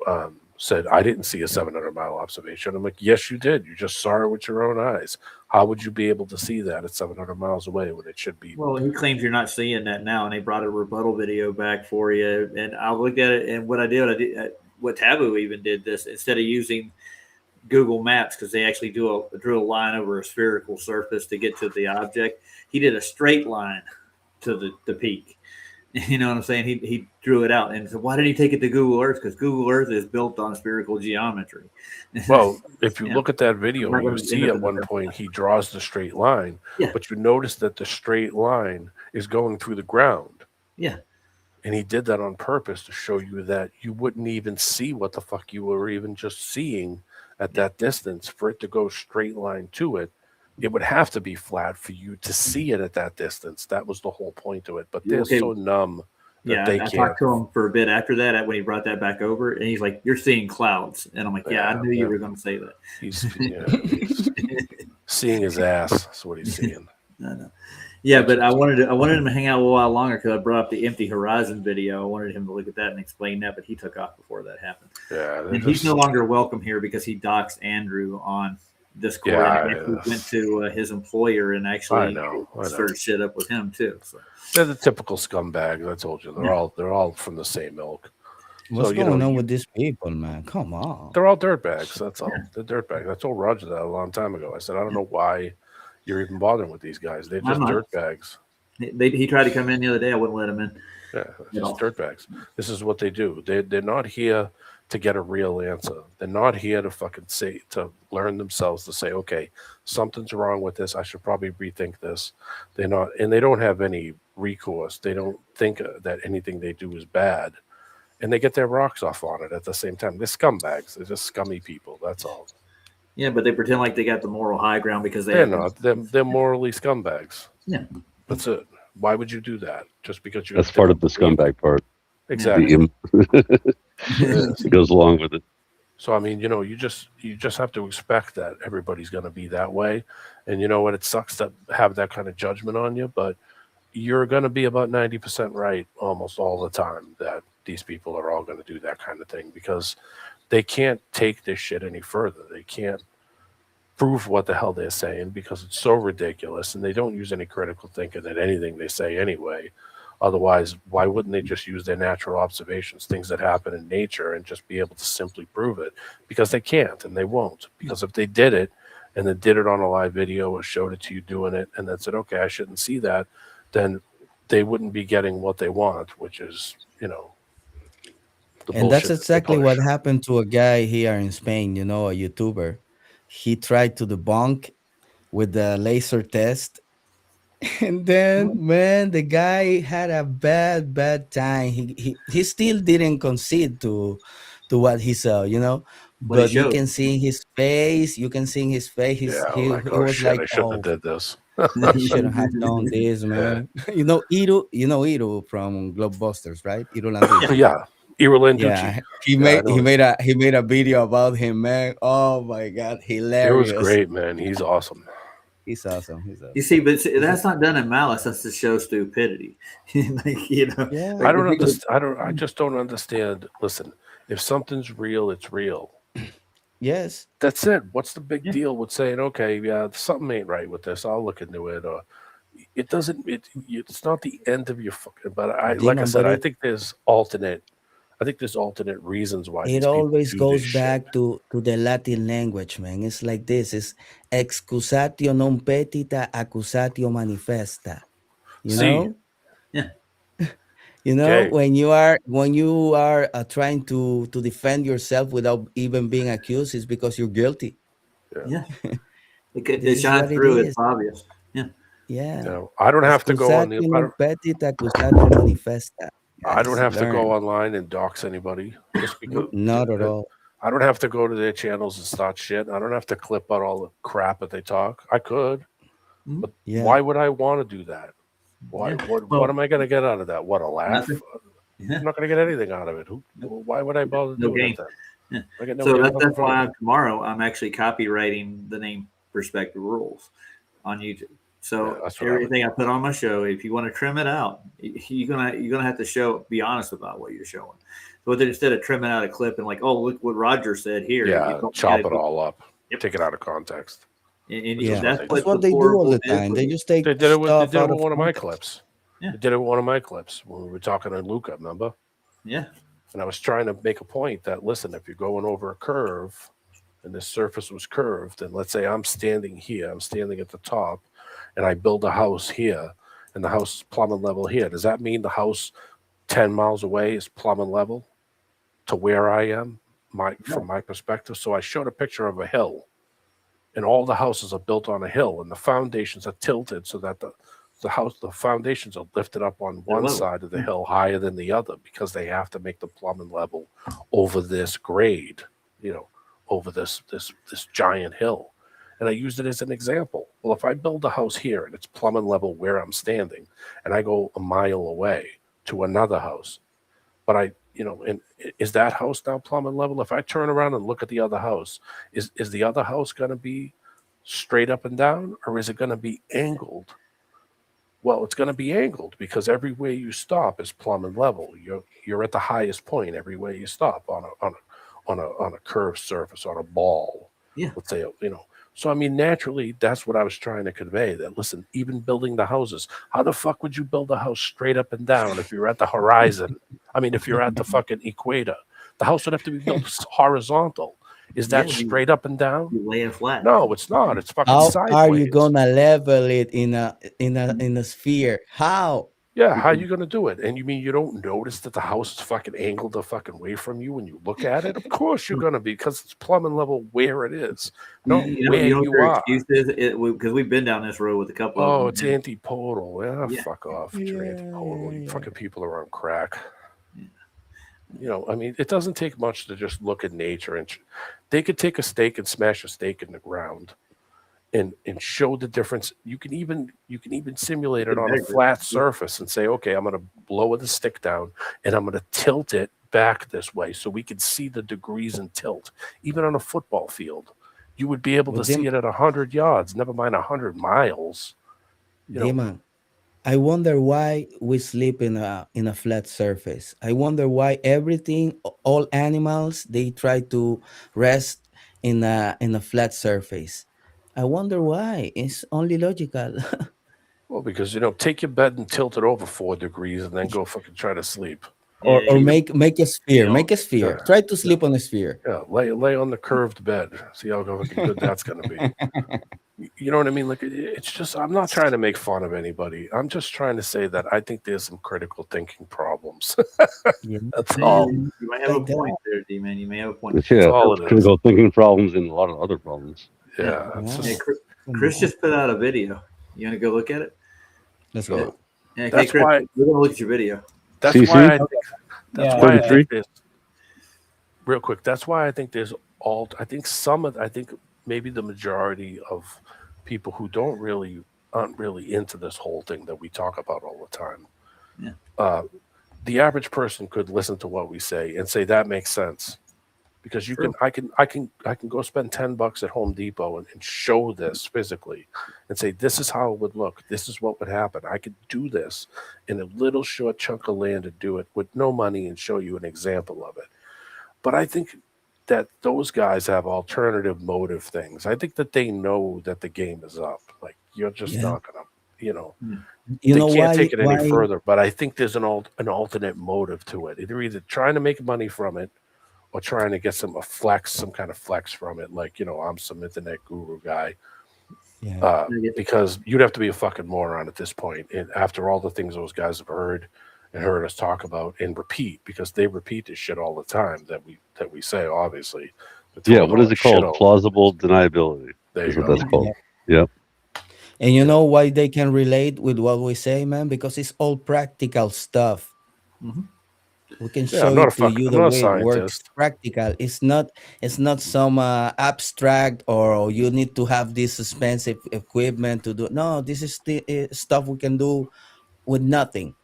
said, I didn't see a 700-mile observation. I'm like, yes, you did. You just saw it with your own eyes. How would you be able to see that at 700 miles away when it should be? Well, he claims you're not seeing that now, and they brought a rebuttal video back for you. And I looked at it, and what I did what Taboo even did this, instead of using Google Maps, because they actually drew a line over a spherical surface to get to the object, he did a straight line to the peak. You know what I'm saying? He drew it out. And so why did he take it to Google Earth? Because Google Earth is built on spherical geometry. Well, if you Yeah. look at that video, I'm not you gonna see get into at one the- point he draws the straight line, Yeah. but you notice that the straight line is going through the ground. Yeah. And he did that on purpose to show you that you wouldn't even see what the fuck you were even just seeing at that distance. For it to go straight line to it, it would have to be flat for you to see it at that distance. That was the whole point to it. But they're so numb that they I can't. talked to him for a bit after that when he brought that back over, and he's like, "You're seeing clouds," and I'm like, "Yeah, I knew you were going to say that." He's seeing his ass. That's what he's seeing. I know. Yeah, but I wanted him to hang out a while longer because I brought up the Empty Horizon video. I wanted him to look at that and explain that, but he took off before that happened. Yeah, and he's no longer welcome here because he doxed Andrew on Discord. And he went to his employer and actually started shit up with him too. So. They're the typical scumbags. I told you they're all from the same ilk. What's going on with these people, man? Come on. They're all dirtbags. That's all. They're dirtbags. I told Roger that a long time ago. I said, I don't know why you're even bothering with these guys. They're just dirtbags. He tried to come in the other day. I wouldn't let him in. Yeah, just dirtbags. This is what they do. They're not here to get a real answer. They're not here to fucking to learn themselves to say, okay, something's wrong with this. I should probably rethink this. They're not, and they don't have any recourse. They don't think that anything they do is bad, and they get their rocks off on it at the same time. They're scumbags. They're just scummy people. That's all. Yeah, but they pretend like they got the moral high ground because they're not. They're morally scumbags. Yeah, that's it. Why would you do that? Just because you? That's part of the scumbag part. Exactly. It goes along with it. So I mean, you just have to expect that everybody's going to be that way, and you know what? It sucks to have that kind of judgment on you, but you're going to be about 90% right almost all the time that these people are all going to do that kind of thing because they can't take this shit any further. They can't prove what the hell they're saying because it's so ridiculous, and they don't use any critical thinking in anything they say anyway. Otherwise, why wouldn't they just use their natural observations, things that happen in nature, and just be able to simply prove it? Because they can't, and they won't. Because if they did it, and then did it on a live video or showed it to you doing it, and then said, okay, I shouldn't see that, then they wouldn't be getting what they want, which is, and that's exactly what happened to a guy here in Spain, a YouTuber. He tried to debunk with the laser test. And then, man, the guy had a bad time. He still didn't concede to what he saw, But you can see his face. You can see his face. He was shit, like, I shouldn't have did this. You shouldn't have done this, man. Yeah. Iru from Globebusters, right? Iru Landucci. Yeah. Iru Landucci. Yeah, he made a video about him, man. Oh my god, hilarious! It was great, man. He's awesome. He's awesome. You see, but that's not done in malice. That's to show stupidity. Yeah. I don't understand. I just don't understand. Listen, if something's real, it's real. Yes. That's it. What's the big deal with saying, okay, yeah, something ain't right with this. I'll look into it. Or it doesn't. It's not the end of your fucking. But I think there's alternate. I think there's alternate reasons why it always goes back to the Latin language, man. It's like this: it's excusatio non petita, accusatio manifesta. You know? Yeah. Okay. when you are trying to defend yourself without even being accused, it's because you're guilty. Yeah. It shines through. It's obvious. Yeah. Yeah. No, I don't have to go on the. I don't have to go online and dox anybody. Just because, not at all. I don't have to go to their channels and start shit. I don't have to clip out all the crap that they talk. I could, but why would I want to do that? Why? What am I going to get out of that? What, a laugh? I'm not going to get anything out of it. Why would I bother doing that? Yeah. So that's why tomorrow I'm actually copywriting the name Perspective Rules on YouTube. So everything I put on my show, if you want to trim it out, you're gonna have to be honest about what you're showing. So instead of trimming out a clip and like, oh, look what Roger said here, chop it all up, take it out of context. And that's what they do all the time. They just take. They did it with one of my clips. Yeah. They did it with one of my clips when we were talking to Luca. Remember? Yeah. And I was trying to make a point that listen, if you're going over a curve, and this surface was curved, and let's say I'm standing here, I'm standing at the top. And I build a house here, and the house is plumbing level here. Does that mean the house 10 miles away is plumbing level to where I am, from my perspective? So I showed a picture of a hill, and all the houses are built on a hill, and the foundations are tilted so that the the foundations are lifted up on one side of the hill higher than the other because they have to make the plumbing level over this grade, over this giant hill. And I used it as an example. Well, if I build a house here and it's plumbing level where I'm standing, and I go a mile away to another house, but and is that house now plumbing level? If I turn around and look at the other house, is the other house going to be straight up and down, or is it going to be angled? Well, it's going to be angled because everywhere you stop is plumbing level. You're at the highest point everywhere you stop on a curved surface, on a ball. Yeah. Let's say, So, I mean, naturally, that's what I was trying to convey. That, listen, even building the houses, how the fuck would you build a house straight up and down if you're at the horizon? I mean, if you're at the fucking equator, the house would have to be built horizontal. Is that straight up and down? You lay it flat. No, it's not. It's fucking How sideways. are you gonna level it in a sphere? How? Yeah, how are you going to do it? And you mean you don't notice that the house is fucking angled the fucking way from you when you look at it? Of course you're going to be, because it's plumbing level where it is, not where you are. Because we've been down this road with a couple of them. It's antipodal. Yeah, fuck off. You're antipodal. You fucking people are on crack. I mean, it doesn't take much to just look at nature. And they could take a stake and smash a stake in the ground and show the difference. You can even simulate it on a flat surface and say, okay, I'm going to lower the stick down and I'm going to tilt it back this way so we can see the degrees in tilt. Even on a football field, you would be able to see it at 100 yards, never mind 100 miles. Demon, I wonder why we sleep in a flat surface. I wonder why all animals, they try to rest in a flat surface. I wonder why. It's only logical. Well, because take your bed and tilt it over 4 degrees and then go fucking try to sleep. Or make a sphere. Make a sphere. Yeah. Try to sleep on a sphere. Yeah, lay on the curved bed. See how fucking good that's gonna be. You know what I mean? Like, it's just, I'm not trying to make fun of anybody. I'm just trying to say that I think there's some critical thinking problems. That's all. You might have a point there, D-Man. You may have a point. Yeah, That's all it is. critical thinking problems and a lot of other problems. Yeah. Chris just put out a video. You want to go look at it? Let's go. Yeah, That's Chris, why- we're going to look at your video. That's CC? why I think. That's why I 33? think there's. Real quick. That's why I think there's all. I think maybe the majority of people who aren't really into this whole thing that we talk about all the time. Yeah. The average person could listen to what we say and say that makes sense. Because I can go spend $10 at Home Depot and show this physically and say, this is how it would look. This is what would happen. I could do this in a little short chunk of land to do it with no money and show you an example of it. But I think that those guys have alternative motive things. I think that they know that the game is up. Like, you're just not going to, they can't take it any further. But I think there's an alternate motive to it. They're either trying to make money from it or trying to get some kind of flex from it. Like, I'm some internet guru guy. Yeah. Because you'd have to be a fucking moron at this point. And after all the things those guys have heard us talk about and repeat, because they repeat this shit all the time that we say, obviously. Yeah, what is it called? Plausible deniability. There is you what go. that's called. Yep. And you know why they can relate with what we say, man? Because it's all practical stuff. Mm-hmm. We can Yeah, show I'm not it to you I'm the not way a it works. scientist. Practical. It's not some abstract or you need to have this expensive equipment to do. No, this is the stuff we can do with nothing.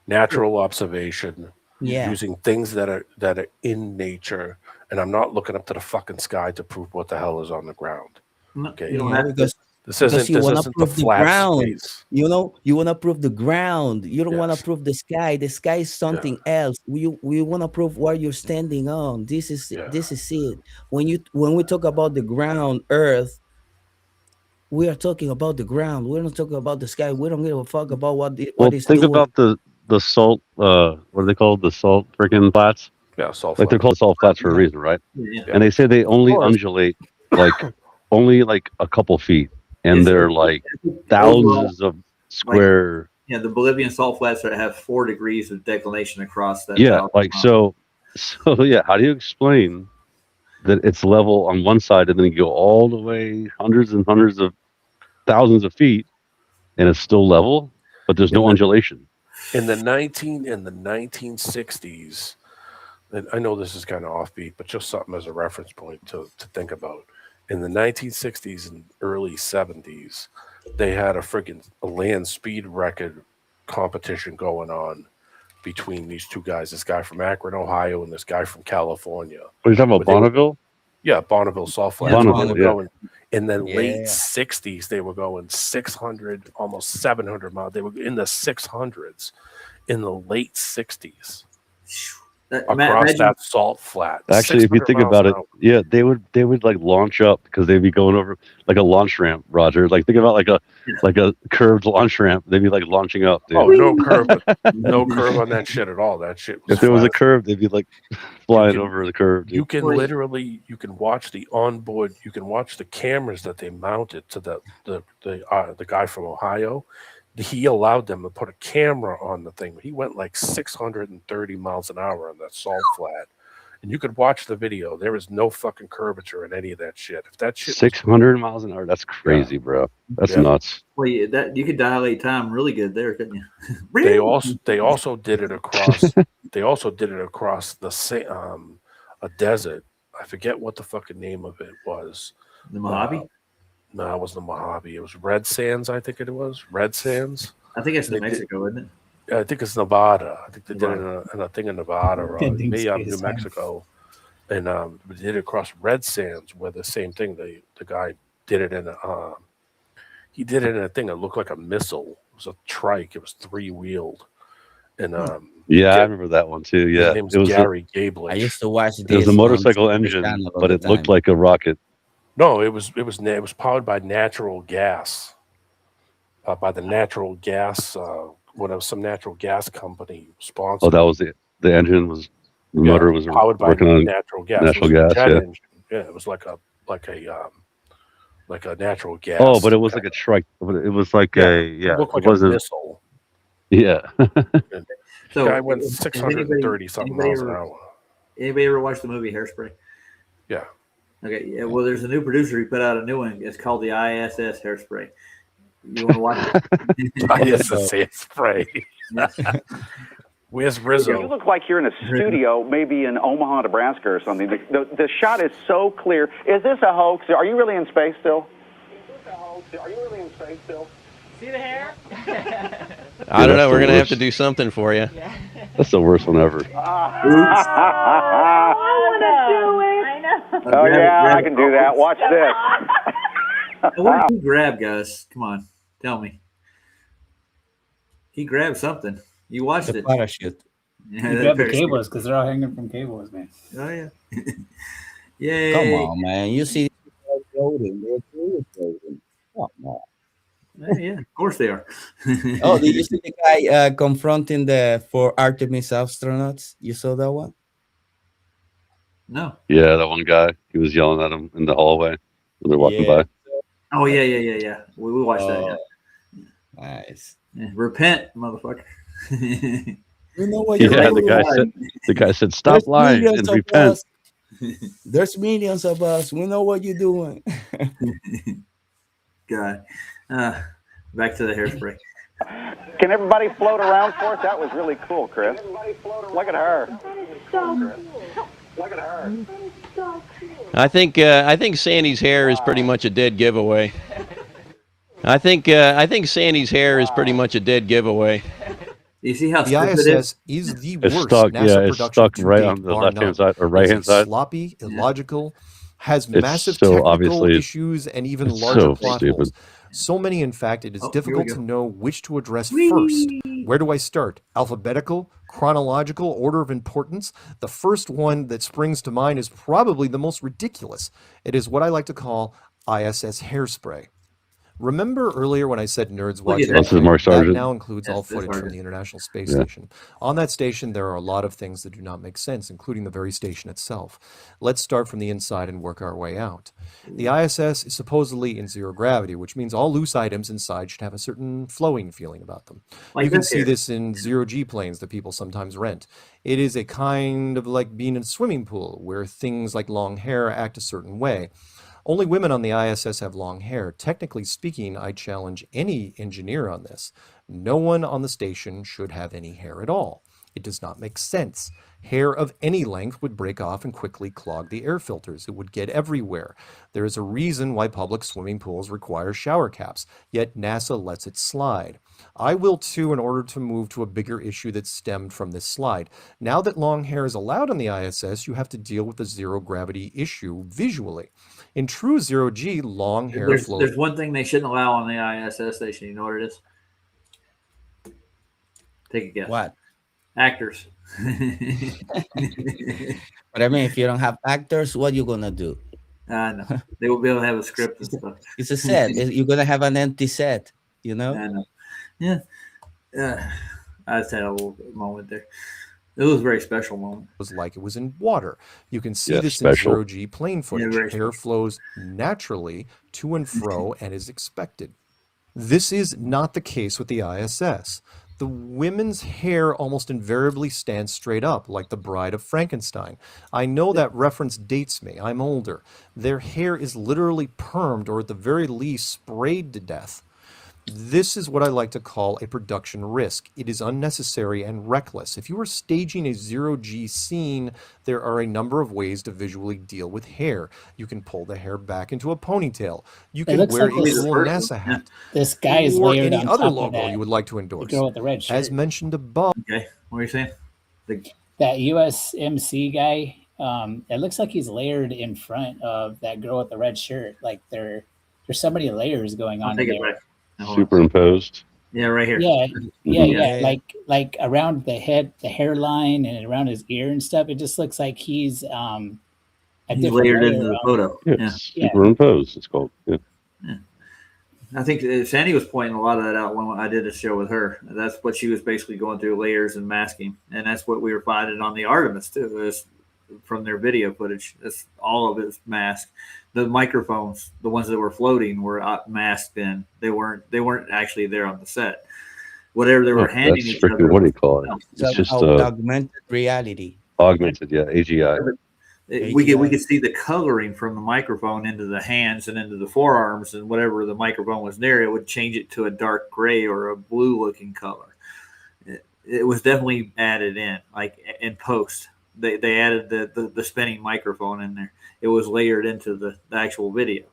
Natural observation. Yeah. Using things that are in nature, and I'm not looking up to the fucking sky to prove what the hell is on the ground. Okay, Because this isn't you want to the prove the flat ground. space. You want to prove the ground. You don't want to prove the sky. The sky is something else. We want to prove what you're standing on. This is it. When we talk about the ground, Earth, we are talking about the ground. We're not talking about the sky. We don't give a fuck about what it's think doing. about the salt. What are they called? The salt freaking flats. Yeah, salt. Like they're called salt flats for a reason, right? Yeah. And they say they only undulate only a couple feet, and they're like thousands of square. The Bolivian salt flats have 4 degrees of declination across that. Yeah, so yeah. How do you explain that it's level on one side, and then you go all the way hundreds and hundreds of thousands of feet, and it's still level? but there's no undulation. In the 1960s, and I know this is kind of offbeat, but just something as a reference point to think about. In the 1960s and early 70s, they had a land speed record competition going on between these two guys, this guy from Akron, Ohio, and this guy from California. Are you talking about Bonneville? Yeah, Bonneville Salt Flats. In the late 60s, they were going 600, almost 700 miles. They were in the 600s in the late 60s. Across that salt flat. Actually, if you think about it, yeah, they would like launch up because they'd be going over like a launch ramp, Roger. Like think about like a curved launch ramp. They'd be like launching up. Dude. Oh, no curve on that shit at all. That shit was if there was a curve, they'd be like flying over the curve. Dude. You can literally watch the onboard, you can watch the cameras that they mounted to the guy from Ohio. He allowed them to put a camera on the thing. He went like 630 miles an hour on that salt flat. And you could watch the video. There is no fucking curvature in any of that shit. If that shit 600 miles an hour, that's crazy, bro. That's nuts. Well, that you could dilate time really good there, couldn't you? They also did it across a desert. I forget what the fucking name of it was. The Mojave? No, it wasn't the Mojave. It was Red Sands, I think it was. Red Sands. I think it's New Mexico, isn't it? I think it's Nevada. I think they did it in a thing in Nevada or maybe New Mexico. And they did it across Red Sands where the same thing. The guy did it in a thing that looked like a missile. It was a trike. It was 3-wheeled. And I remember that one too. Yeah. His name was Gary Gablich. I used to watch this. It was a motorcycle engine, but it looked like a rocket. No, it was powered by natural gas. By the natural gas, some natural gas company sponsored. Oh, that was the engine was the motor was powered by working on natural gas. Natural gas, engine. Yeah, it was like a natural gas. Oh, but it was like a trike. It was like it looked like a missile. Yeah. So the guy went 630 something miles an hour. Anybody ever watch the movie Hairspray? Yeah. Okay. Yeah. Well, there's a new producer. He put out a new one. It's called the ISS Hairspray. You want to watch it? ISS Hairspray. Where's Rizzo? You look like you're in a studio, maybe in Omaha, Nebraska or something. The shot is so clear. Is this a hoax? Are you really in space still? See the hair? I don't know. We're going to have to do something for you. That's the worst one ever. I want to do it. I know. Oh, yeah, I can do that. Watch this. What did he grab, guys? Come on. Tell me. He grabbed something. You watched it. Parachute. Yeah, You grab the cables because they're all hanging from cables, man. Oh, yeah. Yay. Come on, man. You see floating. They're floating. Come on. Yeah, of course they are. Oh, did you see the guy confronting the 4 Artemis astronauts? You saw that one? No. Yeah, that one guy. He was yelling at him in the hallway when they're walking by. Oh, yeah. We watched that. Yeah. Nice. Yeah, repent, motherfucker. You know what you're the guy said, stop lying and repent. There's millions of us. We know what you're doing. God. Back to the Hairspray. Can everybody float around for us? That was really cool, Chris. Look at her. Look at her. I think Sandy's hair is pretty much a dead giveaway. I think Sandy's hair is pretty much a dead giveaway. You see how the ISS is the it's worst stuck, NASA it's production stuck to right date, on the bar left-hand none. side or right-hand It's side. sloppy, illogical, has It's massive so technical obviously- issues and even it's larger so plot stupid. holes. So many, in fact, it is here we difficult go. to know which to address first. Where do I start? Alphabetical, chronological, order of importance? The first one that springs to mind is probably the most ridiculous. It is what I like to call ISS Hairspray. Remember earlier when I said nerds watch that. This is Mark that Sargent. now includes all footage from the International Space Yeah. Station. On that station, there are a lot of things that do not make sense, including the very station itself. Let's start from the inside and work our way out. The ISS is supposedly in zero gravity, which means all loose items inside should have a certain flowing feeling about them. Like You can this see here. this in zero-G planes that people sometimes rent. It is a kind of like being in a swimming pool, where things like long hair act a certain way. Only women on the ISS have long hair. Technically speaking, I challenge any engineer on this. No one on the station should have any hair at all. It does not make sense. Hair of any length would break off and quickly clog the air filters. It would get everywhere. There is a reason why public swimming pools require shower caps, yet NASA lets it slide. I will too, in order to move to a bigger issue that stemmed from this slide. Now that long hair is allowed on the ISS, you have to deal with the zero gravity issue visually. In true zero G, long hair flows. There's one thing they shouldn't allow on the ISS station. You know what it is? Take a guess. What? Actors. But I mean, if you don't have actors, what are you gonna do? No, they will be able to have a script and stuff. It's a set. You're gonna have an empty set, you know? I know. Yeah. I just had a little moment there. It was a very special moment. It was like it was in water. You can see Yeah, this special. in zero G plane footage. very Hair flows naturally to and fro and is expected. This is not the case with the ISS. The women's hair almost invariably stands straight up, like the Bride of Frankenstein. I know that reference dates me. I'm older. Their hair is literally permed, or at the very least sprayed to death. This is what I like to call a production risk. It is unnecessary and reckless. If you are staging a zero-G scene, there are a number of ways to visually deal with hair. You can pull the hair back into a ponytail. You can looks wear like a this cool person- NASA hat. This guy is or layered any on other top of logo that. you would like to The endorse. girl with the red shirt. As mentioned above. Okay. What are you saying? That USMC guy, it looks like he's layered in front of that girl with the red shirt. Like there's so many layers going I'll on take in it there. back. Hold on. Superimposed. Yeah, right here. Yeah, Yeah. like around the head, the hairline, and around his ear and stuff. It just looks like he's a He's different layered layer into the on- photo. Yeah, Yeah. Yeah. superimposed. It's called. Yeah. I think Sandy was pointing a lot of that out when I did a show with her. That's what she was basically going through, layers and masking. And that's what we were finding on the Artemis too, is from their video footage. It's all of it's masked. The microphones, the ones that were floating, were masked in. They weren't actually there on the set. Whatever they were Oh, handing that's each freaking, other. what do you call it? So It's just augmented reality. augmented, yeah, AGI. We could see the coloring from the microphone into the hands and into the forearms, and whatever the microphone was there, it would change it to a dark gray or a blue looking color. It was definitely added in, like in post. They added the spinning microphone in there. It was layered into the actual video.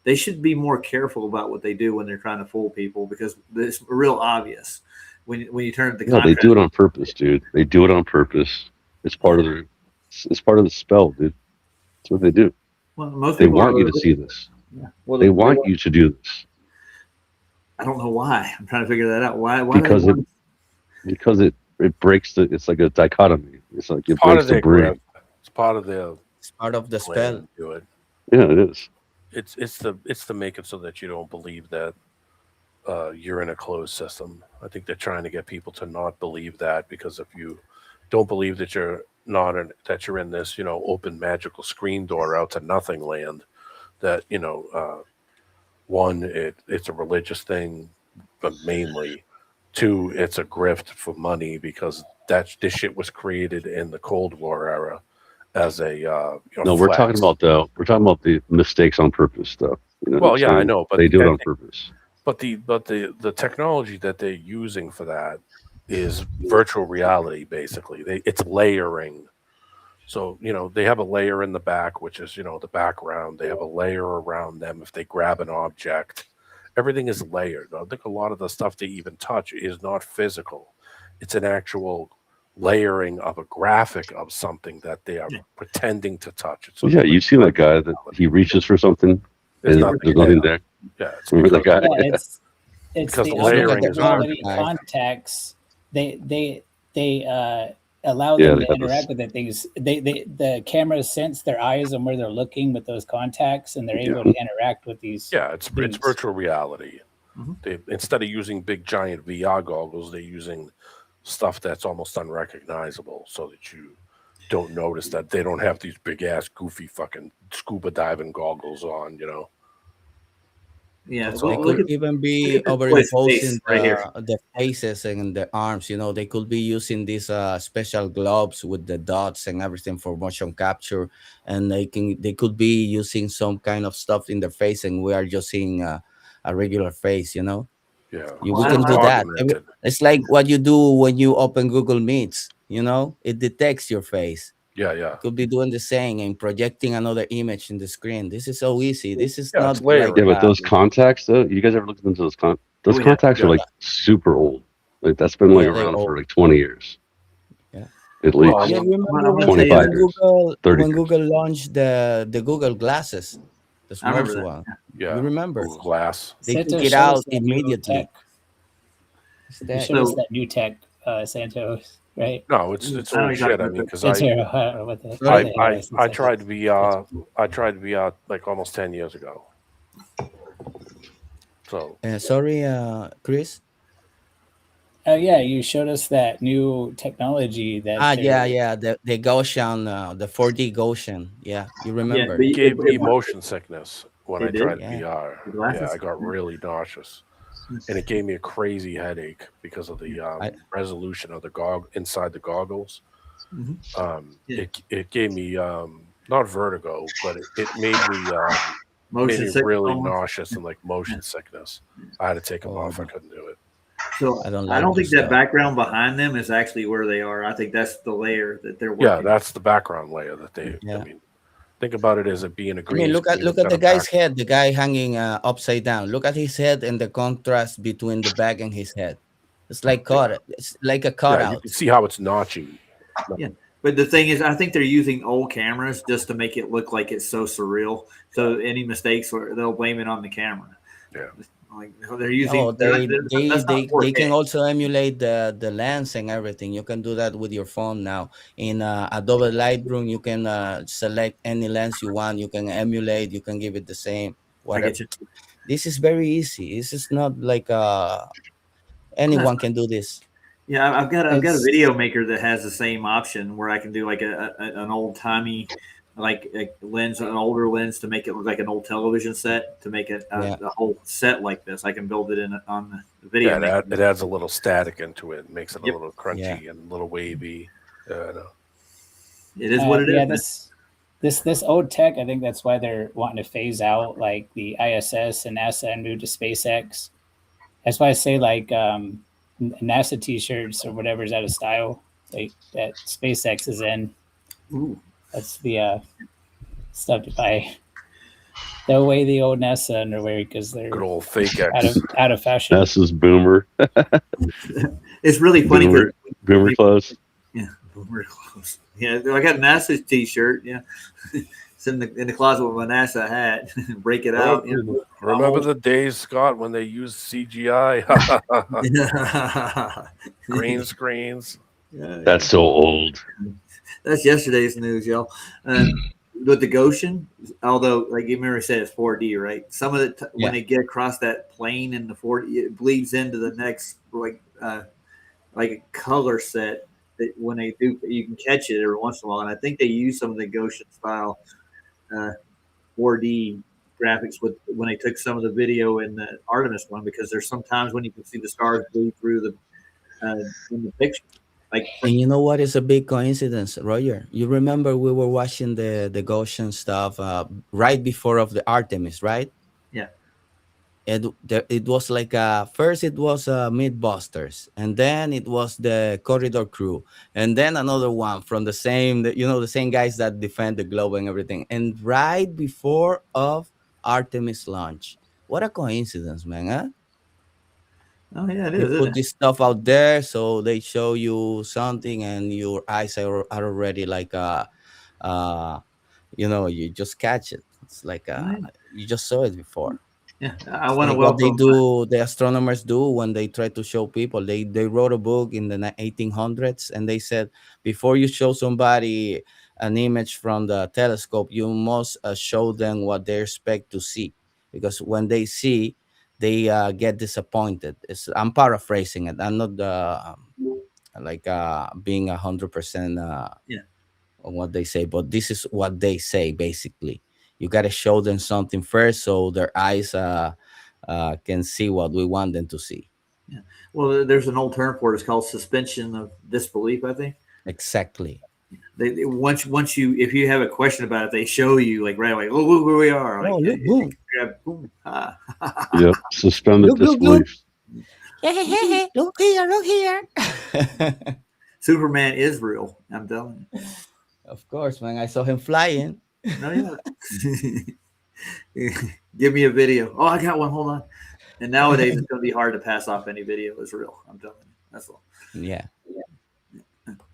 They should be more careful about what they do when they're trying to fool people, because it's real obvious when you turn the No, they contrast. do it on purpose, dude. They do it on purpose. It's part of the. It's part of the spell, dude. That's what they do. Well, most They people want are- you to see this. Yeah. Well, They want you to do this I don't know why. I'm trying to figure that out. Why? do they because want- it breaks the. It's like a dichotomy. It's like it Part breaks of the their brain. grip. It's part of their It's part of the plan spell. to do it. Yeah, it is. It's to make it so that you don't believe that you're in a closed system. I think they're trying to get people to not believe that, because if you don't believe that you're not in, that you're in this, open magical screen door out to nothing land, that one, it's a religious thing, but mainly, two, it's a grift for money, because this shit was created in the Cold War era as a No, we're talking about the mistakes on purpose stuff. You know Well, what I'm yeah, I saying? know, but they do it on that- purpose. But the technology that they're using for that is virtual reality, basically. It's layering. So, they have a layer in the back, which is, the background. They have a layer around them if they grab an object. Everything is layered. I think a lot of the stuff they even touch is not physical. It's an actual layering of a graphic of something that they are pretending to touch. It's Yeah, you see that guy that he reaches for something There's and nothing there's nothing there. there. Yeah, it's Remember that guy? Yeah, it's Because the layering is quality art. contacts. They allow Yeah, them they to have this- interact with the things. The cameras sense their eyes and where they're looking with those contacts, and they're able to interact with these. Yeah, it's things. virtual reality. They, instead of using big giant VR goggles, they're using stuff that's almost unrecognizable, so that you don't notice that they don't have these big ass goofy fucking scuba diving goggles on. Yeah, They well, look could at- even look be at this boy's overimposing face right here. the faces and the arms. They could be using these special gloves with the dots and everything for motion capture, and they could be using some kind of stuff in their face, and we are just seeing a regular face. Yeah. We can do that. Augmented. It's like what you do when you open Google Meets. You know, it detects your face. Yeah. You could be doing the same and projecting another image in the screen. This is so easy. This is Yeah, not it's layering. like Yeah, but those contacts, though, you guys ever looked into those those contacts are like super old. Like that's been like Yeah, they're around for old. like 20 years. Yeah. At least. Yeah, remember when 25 years. 30 when years. Google launched the Google glasses, the I remember Smurfs that. one. Yeah. You remember? Google Glass. They Santos took it showed out us that new immediately. tech. It's You that. showed us that new tech, Santos, right? No, it's I know old you're shit. talking I mean, about because It's I what the I tried to be like almost 10 years ago. So Sorry, Chris. Yeah, you showed us that new technology that Yeah, the Gaussian, the 4D Gaussian. Yeah, you remember? but it gave me motion sickness when I It did? tried Yeah. VR. The glasses? Yeah, I got really nauseous, and it gave me a crazy headache because of the resolution of the inside the goggles. It gave me not vertigo, but it made me Motion sickness really almost? nauseous and like motion sickness. I had to take them off. I couldn't do it. So I don't I don't like think this that stuff. background behind them is actually where they are. I think that's the layer that they're working. Yeah, that's the background layer that they. I mean, think about it as it being a I green. mean, look at screen the instead of guy's back. head, the guy hanging upside down. Look at his head and the contrast between the back and his head. It's like it's like a Yeah, cutout. you can see how it's notchy. Yeah. But the thing is, I think they're using old cameras just to make it look like it's so surreal. So any mistakes, they'll blame it on the camera. Yeah. Like they're using. No, they they can also emulate the lens and everything. You can do that with your phone now. In Adobe Lightroom, you can select any lens you want. You can emulate. You can give it the same. Whatever. get you. This is very easy. This is not like anyone can do this. Yeah, I've got a video maker that has the same option where I can do like an old timey like a lens, an older lens to make it look like an old television set, to make it a whole set like this. I can build it on the video. Yeah, it adds a little static into it, makes it a little crunchy and a little wavy. It is what it is. This old tech, I think that's why they're wanting to phase out like the ISS and NASA and move to SpaceX. That's why I say like NASA t-shirts or whatever is out of style, like that SpaceX is in. Ooh. That's the stuff to buy. Throw away the old NASA underwear because they're good old fake X. out of fashion. NASA's boomer. It's really funny boomer clothes. Yeah, boomer clothes. Yeah, I got a NASA t-shirt. Yeah, it's in the closet with my NASA hat. Break it out. Remember the days, Scott, when they used CGI, green screens. That's so old. That's yesterday's news, y'all. With the Goshen, although, like you remember, said it's 4D, right? Some of it when they get across that plane in the 4D, it bleeds into the next like a color set. That when they do, you can catch it every once in a while. And I think they use some of the Goshen style 4D graphics when they took some of the video in the Artemis one, because there's sometimes when you can see the stars bleed through in the picture. And you know what is a big coincidence, Roger? You remember we were watching the Goshen stuff right before of the Artemis, right? Yeah. It was like first it was Mythbusters, and then it was the Corridor Crew, and then another one from the same guys that defend the globe and everything. And right before of Artemis launch, what a coincidence, man! Huh? Oh yeah, it they is. put this stuff out there, so they show you something, and your eyes are already like you just catch it. It's like you just saw it before. Yeah, I want to what they welcome. do. The astronomers do when they try to show people. They wrote a book in the 1800s, and they said before you show somebody an image from the telescope, you must show them what they expect to see, because when they see, they get disappointed. I'm paraphrasing it. I'm not being 100% on what they say, but this is what they say basically. You got to show them something first, so their eyes can see what we want them to see. Yeah. Well, there's an old term for it. It's called suspension of disbelief, I think. Exactly. They once you, if you have a question about it, they show you like right away. Oh, look where we are. Like, look, boom. Boom. Yep. Suspended disbelief. Look here, look here. Superman is real. I'm telling you. Of course, man. I saw him flying. No, yeah. Give me a video. Oh, I got one. Hold on. And nowadays, it's going to be hard to pass off any video as real. I'm telling you. That's all. Yeah.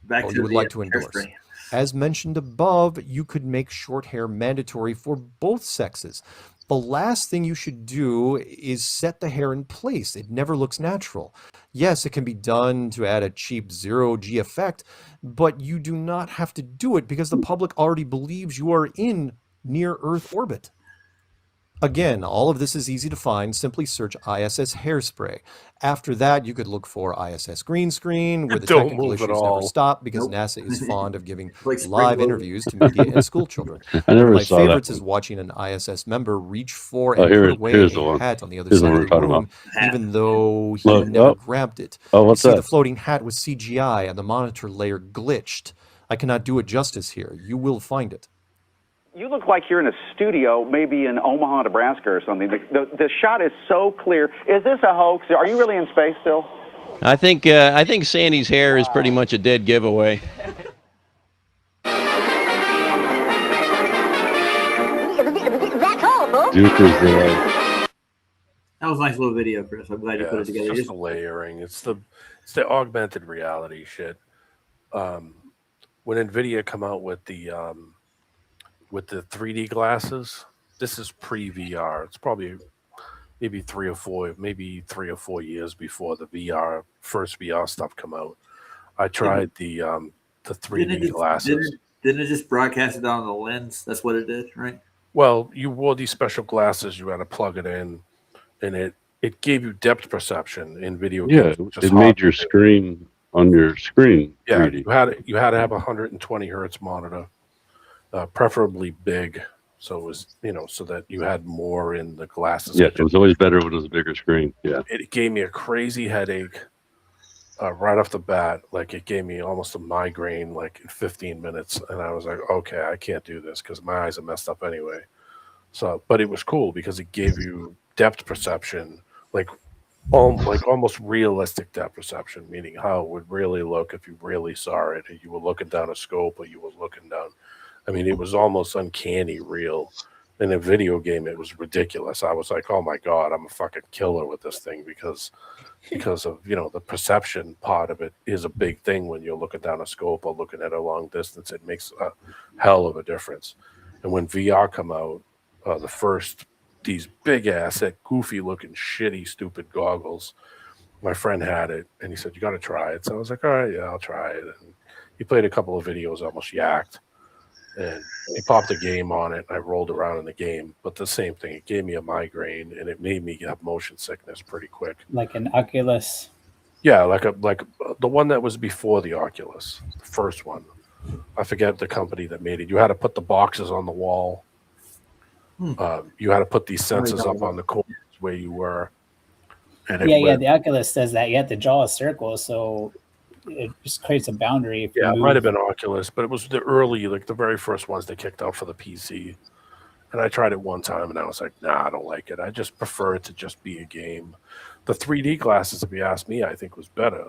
Back to you would like to endorse. hairspray. As mentioned above, you could make short hair mandatory for both sexes. The last thing you should do is set the hair in place. It never looks natural. Yes, it can be done to add a cheap zero-G effect, but you do not have to do it because the public already believes you are in near-Earth orbit. Again, all of this is easy to find. Simply search ISS hairspray. After that, you could look for ISS green screen, where the Don't technical move at issues never all. stop because Nope. NASA is fond of giving Like spring live loading. interviews to media and school children. I One of never my saw that favorites one. is watching an ISS member reach for Oh, and here- put away here's the a one. hat on the other Here's the side one of we're the talking room, about. even though he Look, never oh. grabbed it. Oh, You what's see, the that? floating hat was CGI and the monitor layer glitched. I cannot do it justice here. You will find it. You look like you're in a studio, maybe in Omaha, Nebraska or something. The shot is so clear. Is this a hoax? Are you really in space still? I think Sandy's hair is pretty much a dead giveaway. Juicer's the That was a nice little video, Chris. I'm glad you put it it's together. just the layering. It's the augmented reality shit. When Nvidia come out with the 3D glasses, this is pre-VR. It's probably maybe 3 or 4 years before the first VR stuff come out. I tried the 3D glasses. Didn't it just broadcast it on the lens? That's what it did, right? Well, you wore these special glasses. You had to plug it in, and it gave you depth perception in video yeah, games. which is it made hard your to do. screen on your screen Yeah, 3D. you had to have a 120 hertz monitor, preferably big, so it was so that you had more in the glasses. Yeah, it was always better when it was a bigger screen. Yeah. It gave me a crazy headache right off the bat. Like it gave me almost a migraine like in 15 minutes, and I was like, okay, I can't do this because my eyes are messed up anyway. So, but it was cool because it gave you depth perception, like almost realistic depth perception, meaning how it would really look if you really saw it. You were looking down a scope or you were looking down. I mean, it was almost uncanny real. In a video game, it was ridiculous. I was like, oh my God, I'm a fucking killer with this thing because of, the perception part of it is a big thing when you're looking down a scope or looking at a long distance. It makes a hell of a difference. And when VR come out, these big ass, that goofy looking, shitty, stupid goggles, my friend had it and he said, you got to try it. So I was like, all right, yeah, I'll try it. And he played a couple of videos, almost yacked. And he popped a game on it, and I rolled around in the game. But the same thing, it gave me a migraine, and it made me have motion sickness pretty quick. Like an Oculus. Yeah, like the one that was before the Oculus, the first one. I forget the company that made it. You had to put the boxes on the wall. You had to put these sensors up on the corners where you were. And The Oculus says that you have to draw a circle, so it just creates a boundary. Yeah, it might have been Oculus, but it was the early, like the very first ones they kicked out for the PC. And I tried it one time, and I was like, nah, I don't like it. I just prefer it to just be a game. The 3D glasses, if you ask me, I think was better,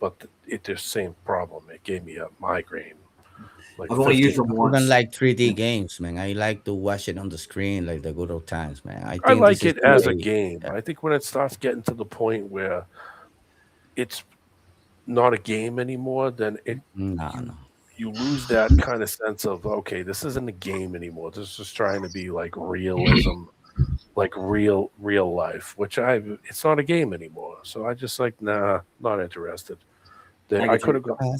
but it's the same problem. It gave me a migraine. Like I've only used them I once. don't like 3D games, man. I like to watch it on the screen like the good old times, man. I think like this it is as a great. game. I think when it starts getting to the point where it's not a game anymore, then you lose that kind of sense of, okay, this isn't a game anymore. This is just trying to be like realism, like real life, which it's not a game anymore. So I just like, nah, not interested. I could have gone.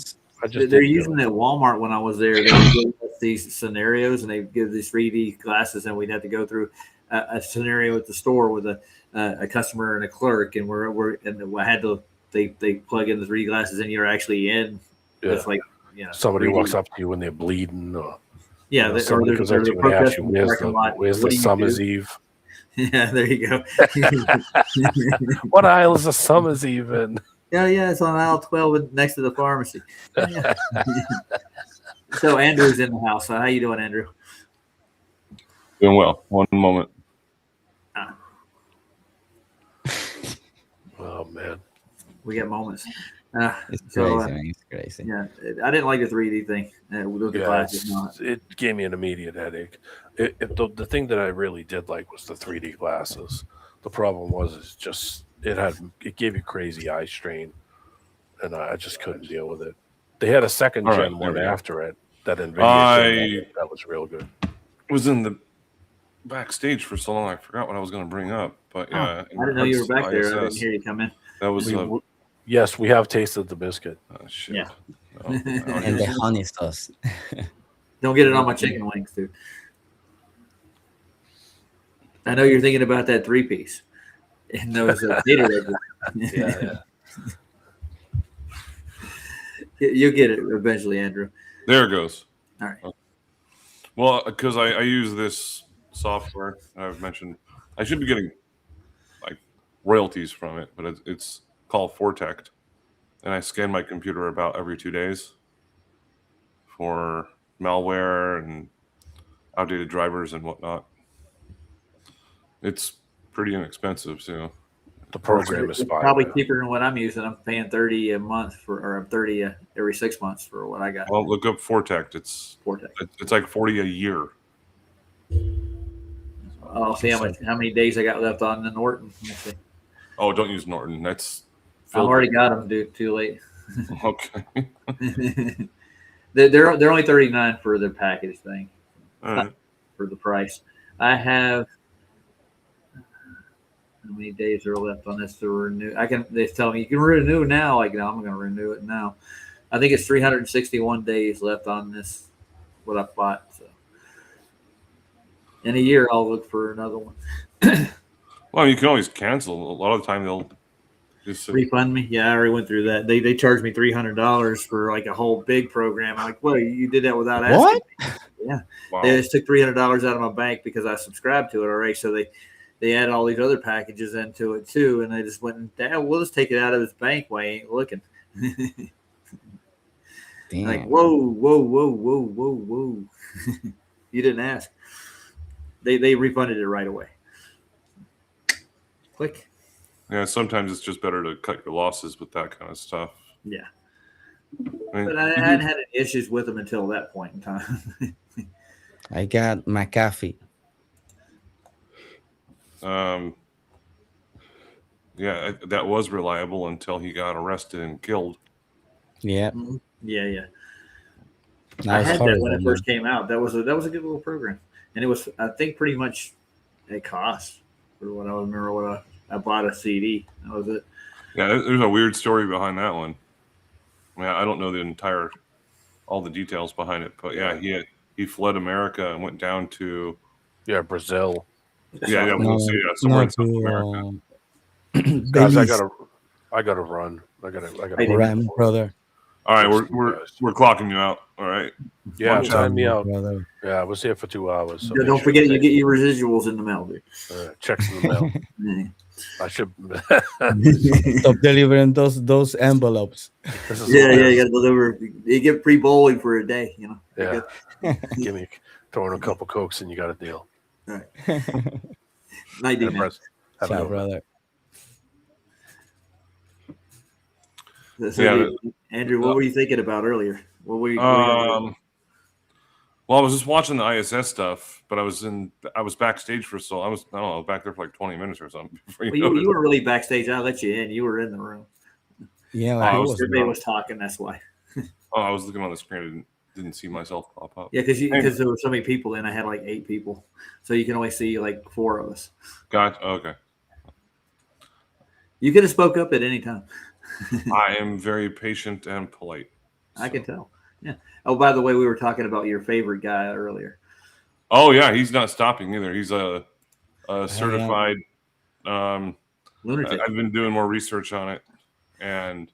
They're using it at Walmart when I was there. They give us these scenarios, and they give these 3D glasses, and we'd have to go through a scenario at the store with a customer and a clerk, and I had to. They plug in the 3D glasses, and you're actually in. Yeah. It's like somebody 3D. walks up to you when they're bleeding, or or somebody comes up to you and asks you, where's the Summer's Eve? Yeah, there you go. What aisle is a Summer's Eve in? Yeah, it's on aisle 12 next to the pharmacy. Yeah. So Andrew's in the house. How you doing, Andrew? Doing well. One moment. Oh man. We got moments. It's So, crazy, man. It's crazy. yeah, I didn't like the 3D thing. With the glasses, not. It gave me an immediate headache. The thing that I really did like was the 3D glasses. The problem was it gave you crazy eye strain, and I just couldn't deal with it. They had a second All gen right, one there we go. after it that NVIDIA that was real good. Was in the backstage for so long I forgot what I was going to bring up. But yeah, I didn't know you were back there. I didn't hear you come in. That was yes, we have tasted the biscuit. Oh shit! Yeah. And the honey sauce. Don't get it on my chicken wings, dude. I know you're thinking about that 3-piece in those Gatorade. Yeah. You'll get it eventually, Andrew. There it goes. All right. Well, because I use this software I've mentioned, I should be getting like royalties from it, but it's called Fortect, and I scan my computer about every 2 days for malware and outdated drivers and whatnot. It's pretty inexpensive, so the program is It's fine. probably cheaper than what I'm using. I'm paying $30 a month or $30 every 6 months for what I got. Well, look up Fortect. It's like $40 a year. I'll see how many days I got left on the Norton. Let me see. Oh, don't use Norton. That's I've already got them, dude. Too late. Okay. they're only $39 for the package thing. All right. For the price. I have how many days are left on this to renew? They tell me you can renew now. Like, no, I'm going to renew it now. I think it's 361 days left on this. What I bought. So in a year, I'll look for another one. Well, you can always cancel. A lot of the time, they'll just Refund me? Yeah, I already went through that. They charged me $300 for like a whole big program. I'm like, well, you did that without asking. What? Me. Yeah, Wow. They just took $300 out of my bank because I subscribed to it already. So they added all these other packages into it too, and they just went, "Dad, we'll just take it out of his bank while he ain't looking." Damn. Like, whoa. You didn't ask. They refunded it right away. Click. Yeah, sometimes it's just better to cut your losses with that kind of stuff. Yeah. I mean, But I hadn't had any issues with them until that point in time. I got McAfee. Yeah, that was reliable until he got arrested and killed. Yeah. Yeah. That I was had that horrible, when it man. first came out. That was a good little program, and it was, I think, pretty much a cost for what I remember. What I bought a CD. That was it. Yeah, there's a weird story behind that one. I mean, I don't know all the details behind it, but yeah, he fled America and went down to Brazil. Yeah, somewhere in South America. Guys, I gotta run. I gotta Ram, brother. All right, we're clocking you out. All right. Yeah, Watch time out. me out. Brother. Yeah, I was here for 2 hours. So Yeah, don't forget you get your residuals in the mail, dude. checks in the mail. Yeah. I should. Stop delivering those envelopes. Yeah, you got to deliver. You get pre-bowling for a day, you know. Yeah. Give me throwing a couple Cokes and you got a deal. All right. Night, D, man. Ciao, brother. So, Yeah, Andrew, what were you thinking about earlier? What were you? Well, I was just watching the ISS stuff, but I was backstage for I don't know, back there for like 20 minutes or something. Before Well, you were really backstage. I let you in. You were in the room. Yeah, everybody was talking. That's why. I was looking on the screen and didn't see myself pop up. Yeah, because there were so many people in. I had like 8 people, so you can only see like 4 of us. Gotcha. Okay. You could have spoke up at any time. I am very patient and polite. I can tell. Yeah. Oh, by the way, we were talking about your favorite guy earlier. Oh yeah, he's not stopping either. He's a certified lunatic. I've been doing more research on it, and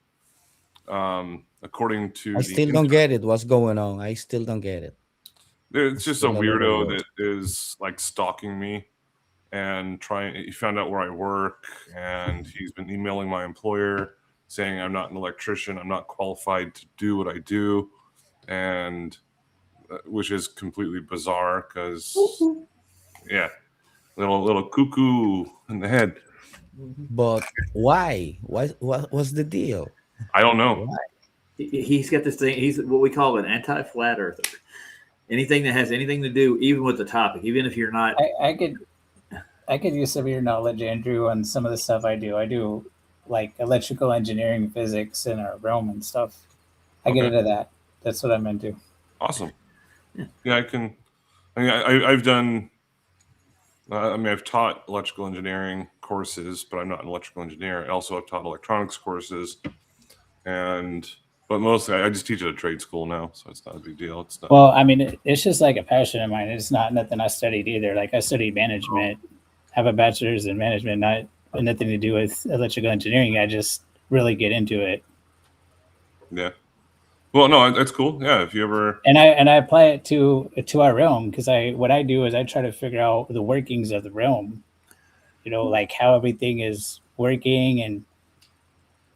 according to I still don't get it. What's going on? I still don't get it. it's just a weirdo that is like stalking me and he found out where I work, and he's been emailing my employer saying I'm not an electrician, I'm not qualified to do what I do, and which is completely bizarre because little cuckoo in the head. But why? What's the deal? I don't know. Why? He's got this thing. He's what we call an anti-flat earther. Anything that has anything to do, even with the topic, even if you're not. I could use some of your knowledge, Andrew, on some of the stuff I do. I do like electrical engineering, physics in our realm and stuff. I get into that. That's what I'm into. Awesome. Yeah, I can. I mean, I've done. I've taught electrical engineering courses, but I'm not an electrical engineer. I also have taught electronics courses, but mostly I just teach at a trade school now, so it's not a big deal. It's not. Well, I mean, it's just like a passion of mine. It's not nothing I studied either. Like I studied management, have a bachelor's in management, not nothing to do with electrical engineering. I just really get into it. Yeah. Well, no, that's cool. Yeah, if you ever and I apply it to our realm because what I do is I try to figure out the workings of the realm, like how everything is working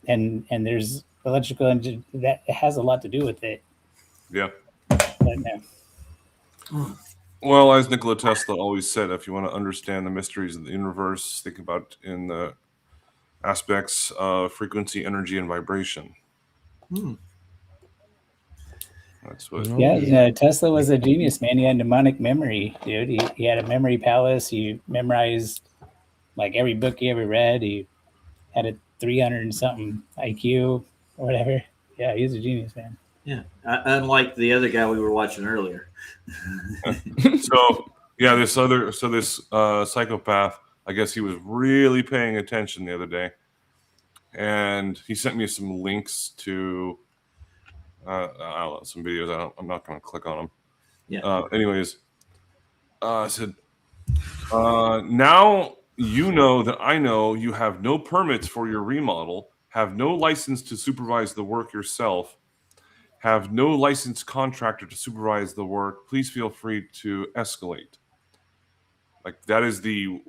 and there's electrical engine that has a lot to do with it. Yeah. But, no. Well, as Nikola Tesla always said, if you want to understand the mysteries of the universe, think about in the aspects of frequency, energy, and vibration. That's what. Yeah, Tesla was a genius, man. He had mnemonic memory, dude. He had a memory palace. He memorized like every book he ever read. He had a 300 and something IQ or whatever. Yeah, he's a genius, man. Yeah, unlike the other guy we were watching earlier. So yeah, this psychopath, I guess he was really paying attention the other day, and he sent me some links to I don't know, some videos. I'm not going to click on them. Yeah. Anyways, I said, now you know that I know you have no permits for your remodel, have no license to supervise the work yourself, have no licensed contractor to supervise the work. Please feel free to escalate. Like that is the.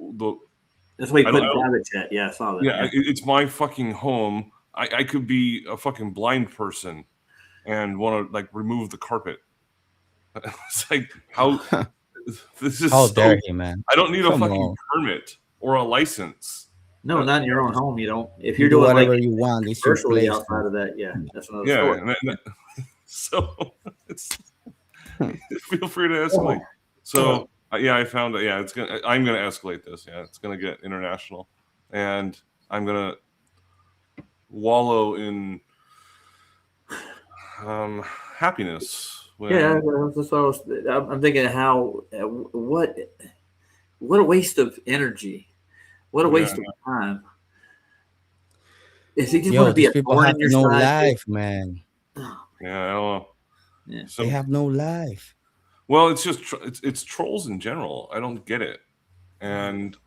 That's why you put in private chat. Yeah, I saw that. Yeah, it's my fucking home. I could be a fucking blind person and want to like remove the carpet. It's like how this is. How dare he, man? I don't need a fucking permit or a license. No, not in your own home. You don't. If you're do doing whatever like you want, it's your virtually place. outside of that, yeah, that's another story. So it's feel free to escalate. So yeah, I found that. Yeah, I'm gonna escalate this. Yeah, it's gonna get international, and I'm gonna wallow in happiness. Yeah, that's what I'm thinking. How what a waste of energy. What a waste of time. Is he just want to be a people thorn have in your no side? life, man. Yeah, I don't know. Yeah. They have no life. Well, it's just it's trolls in general. I don't get it. And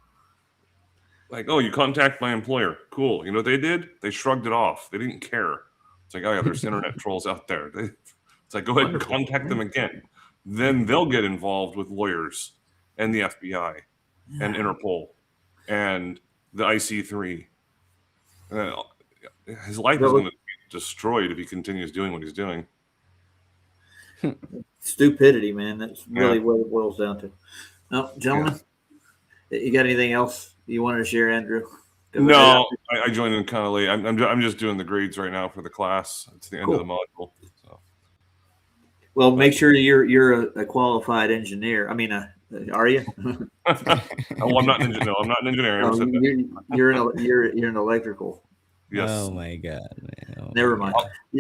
like, oh, you contact my employer. Cool. You know what they did? They shrugged it off. They didn't care. It's like, oh yeah, there's internet trolls out there. It's like, go ahead and contact them again. Then they'll get involved with lawyers and the FBI and Interpol and the IC3. His life is going to be destroyed if he continues doing what he's doing. Stupidity, man. That's really what it boils down to. No, gentlemen, you got anything else you wanted to share, Andrew? No, I joined in kind of late. I'm just doing the grades right now for the class. It's the end of the module. So. Well, make sure you're a qualified engineer. I mean, are you? Well, I'm not an engineer. No, I'm not an engineer. You're an electrical. Yes. Oh my god, man. Never mind.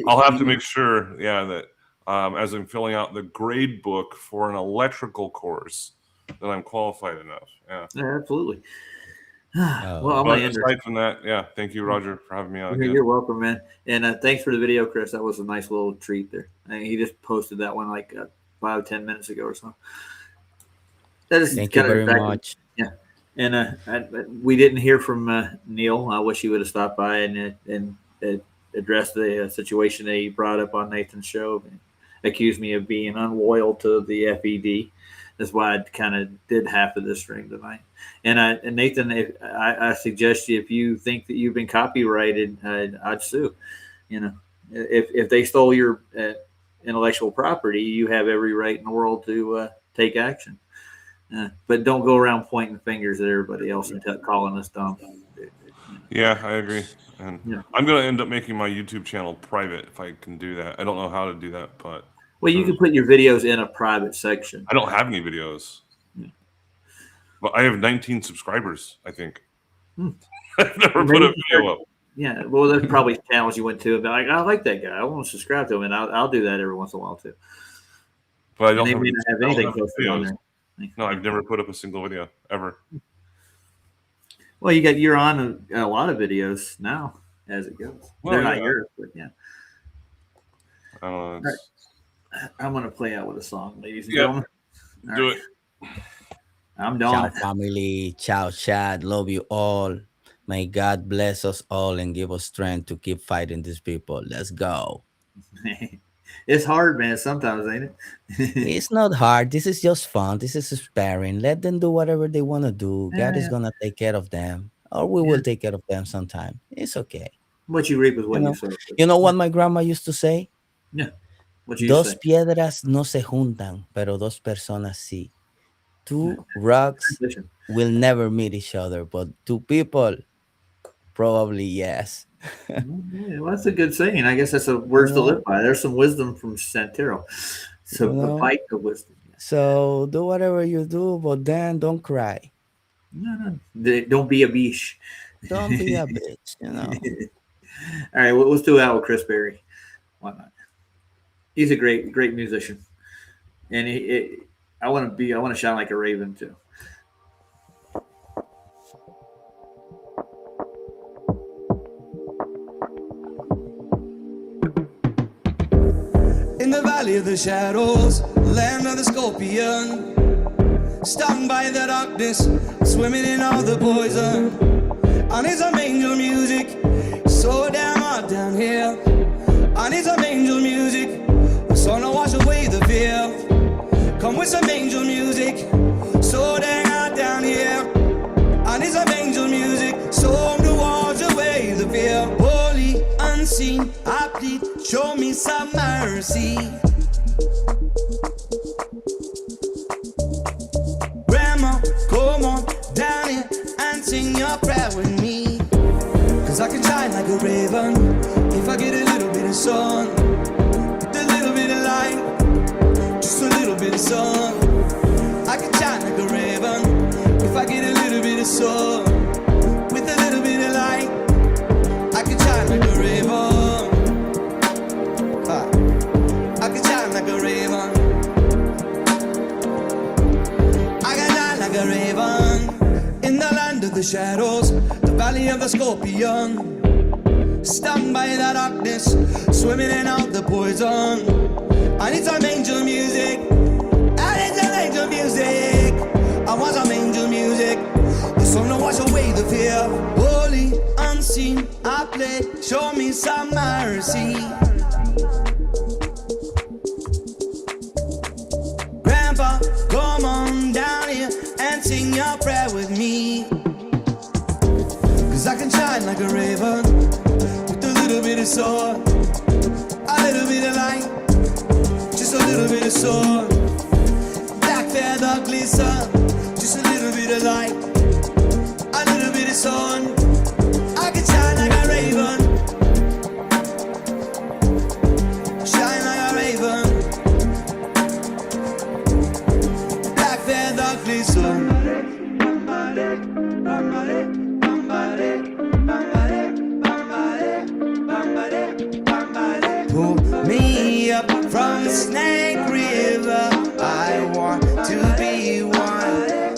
I'll have to make sure, that as I'm filling out the grade book for an electrical course, that I'm qualified enough. Yeah. Absolutely. Well, I'm gonna aside from that, thank you, Roger, for having me on. You're welcome, man. And thanks for the video, Chris. That was a nice little treat there. He just posted that one like 5-10 minutes ago or so. Thank you very much. Yeah. And we didn't hear from Neil. I wish he would have stopped by and addressed the situation that he brought up on Nathan's show. Accused me of being unloyal to the FED. That's why I kind of did half of this stream tonight. And Nathan, I suggest you, if you think that you've been copyrighted, I'd sue. You know, if they stole your intellectual property, you have every right in the world to take action. But don't go around pointing fingers at everybody else and calling us dumb. Yeah, I agree. And Yeah. I'm gonna end up making my YouTube channel private if I can do that. I don't know how to do that, but Well, you can put your videos in a private section. I don't have any videos. But I have 19 subscribers, I think. I've never put a video up. Yeah, well, there's probably channels you went to and be like, I like that guy. I want to subscribe to him, and I'll do that every once in a while too. But I don't They have, may not have I don't anything have posted on videos. there. No, I've never put up a single video ever. Well, you're on a lot of videos now as it goes. Well, They're not yeah. yours, but yeah. I don't know. All right. I'm gonna play out with a song, ladies and Yep. gentlemen. All Do right. it. I'm Ciao, done. family. Ciao, Chad. Love you all. May God bless us all and give us strength to keep fighting these people. Let's go. It's hard, man. Sometimes, ain't it? It's not hard. This is just fun. This is sparring. Let them do whatever they want to do. God is Yeah. gonna take care of them, or we will take care of them sometime. It's okay. What you reap is what You you know, sow. you know what my grandma used to say? Yeah. What you Dos say? piedras no se juntan, pero dos personas sí. Two rocks will never meet each other, but two people, probably yes. Yeah, well, that's a good saying. I guess that's a words to live by. There's some wisdom from Santero. So You know? a bite of wisdom. So do whatever you do, but then don't cry. No. Don't be a biche. Don't be a bitch, you know. All right, let's do out with Chris Berry. Why not? He's a great musician, and I want to shine like a raven too. In the valley of the shadows, land of the scorpion, stung by the darkness, swimming in all the poison. I need some angel music, so damn hot down here. I need some angel music, so to wash away the fear. Come with some angel music, so damn hot down here. I need some angel music, so to wash away the fear. Holy, unseen, I plead, show me some mercy. Grandma, come on down here and sing your prayer with me. Cause I can shine like a raven if I get a little bit of sun, with a little bit of light, just a little bit of sun. I can shine like a raven if I get a little bit of sun, with a little bit of light. I can shine like a raven. I can shine like a raven. I can shine like a raven in the land of the shadows, the valley of the scorpion. Stung by the darkness, swimming in out the poison. I need some angel music. I need some angel music. I want some angel music. The song to wash away the fear. Holy, unseen, I play. Show me some mercy. Grandpa, come on down here and sing your prayer with me. Cause I can shine like a raven, with a little bit of sword, a little bit of light, just a little bit of sword. Black feather glisten, just a little bit of light, a little bit of sun. I can shine like a raven, shine like a raven. Black feather glisten. Pull me up from the Snake River. I want to be one.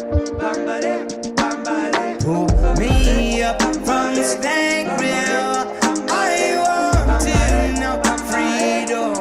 Pull me up from the Snake River. I want to know freedom.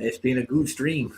It's been a good stream.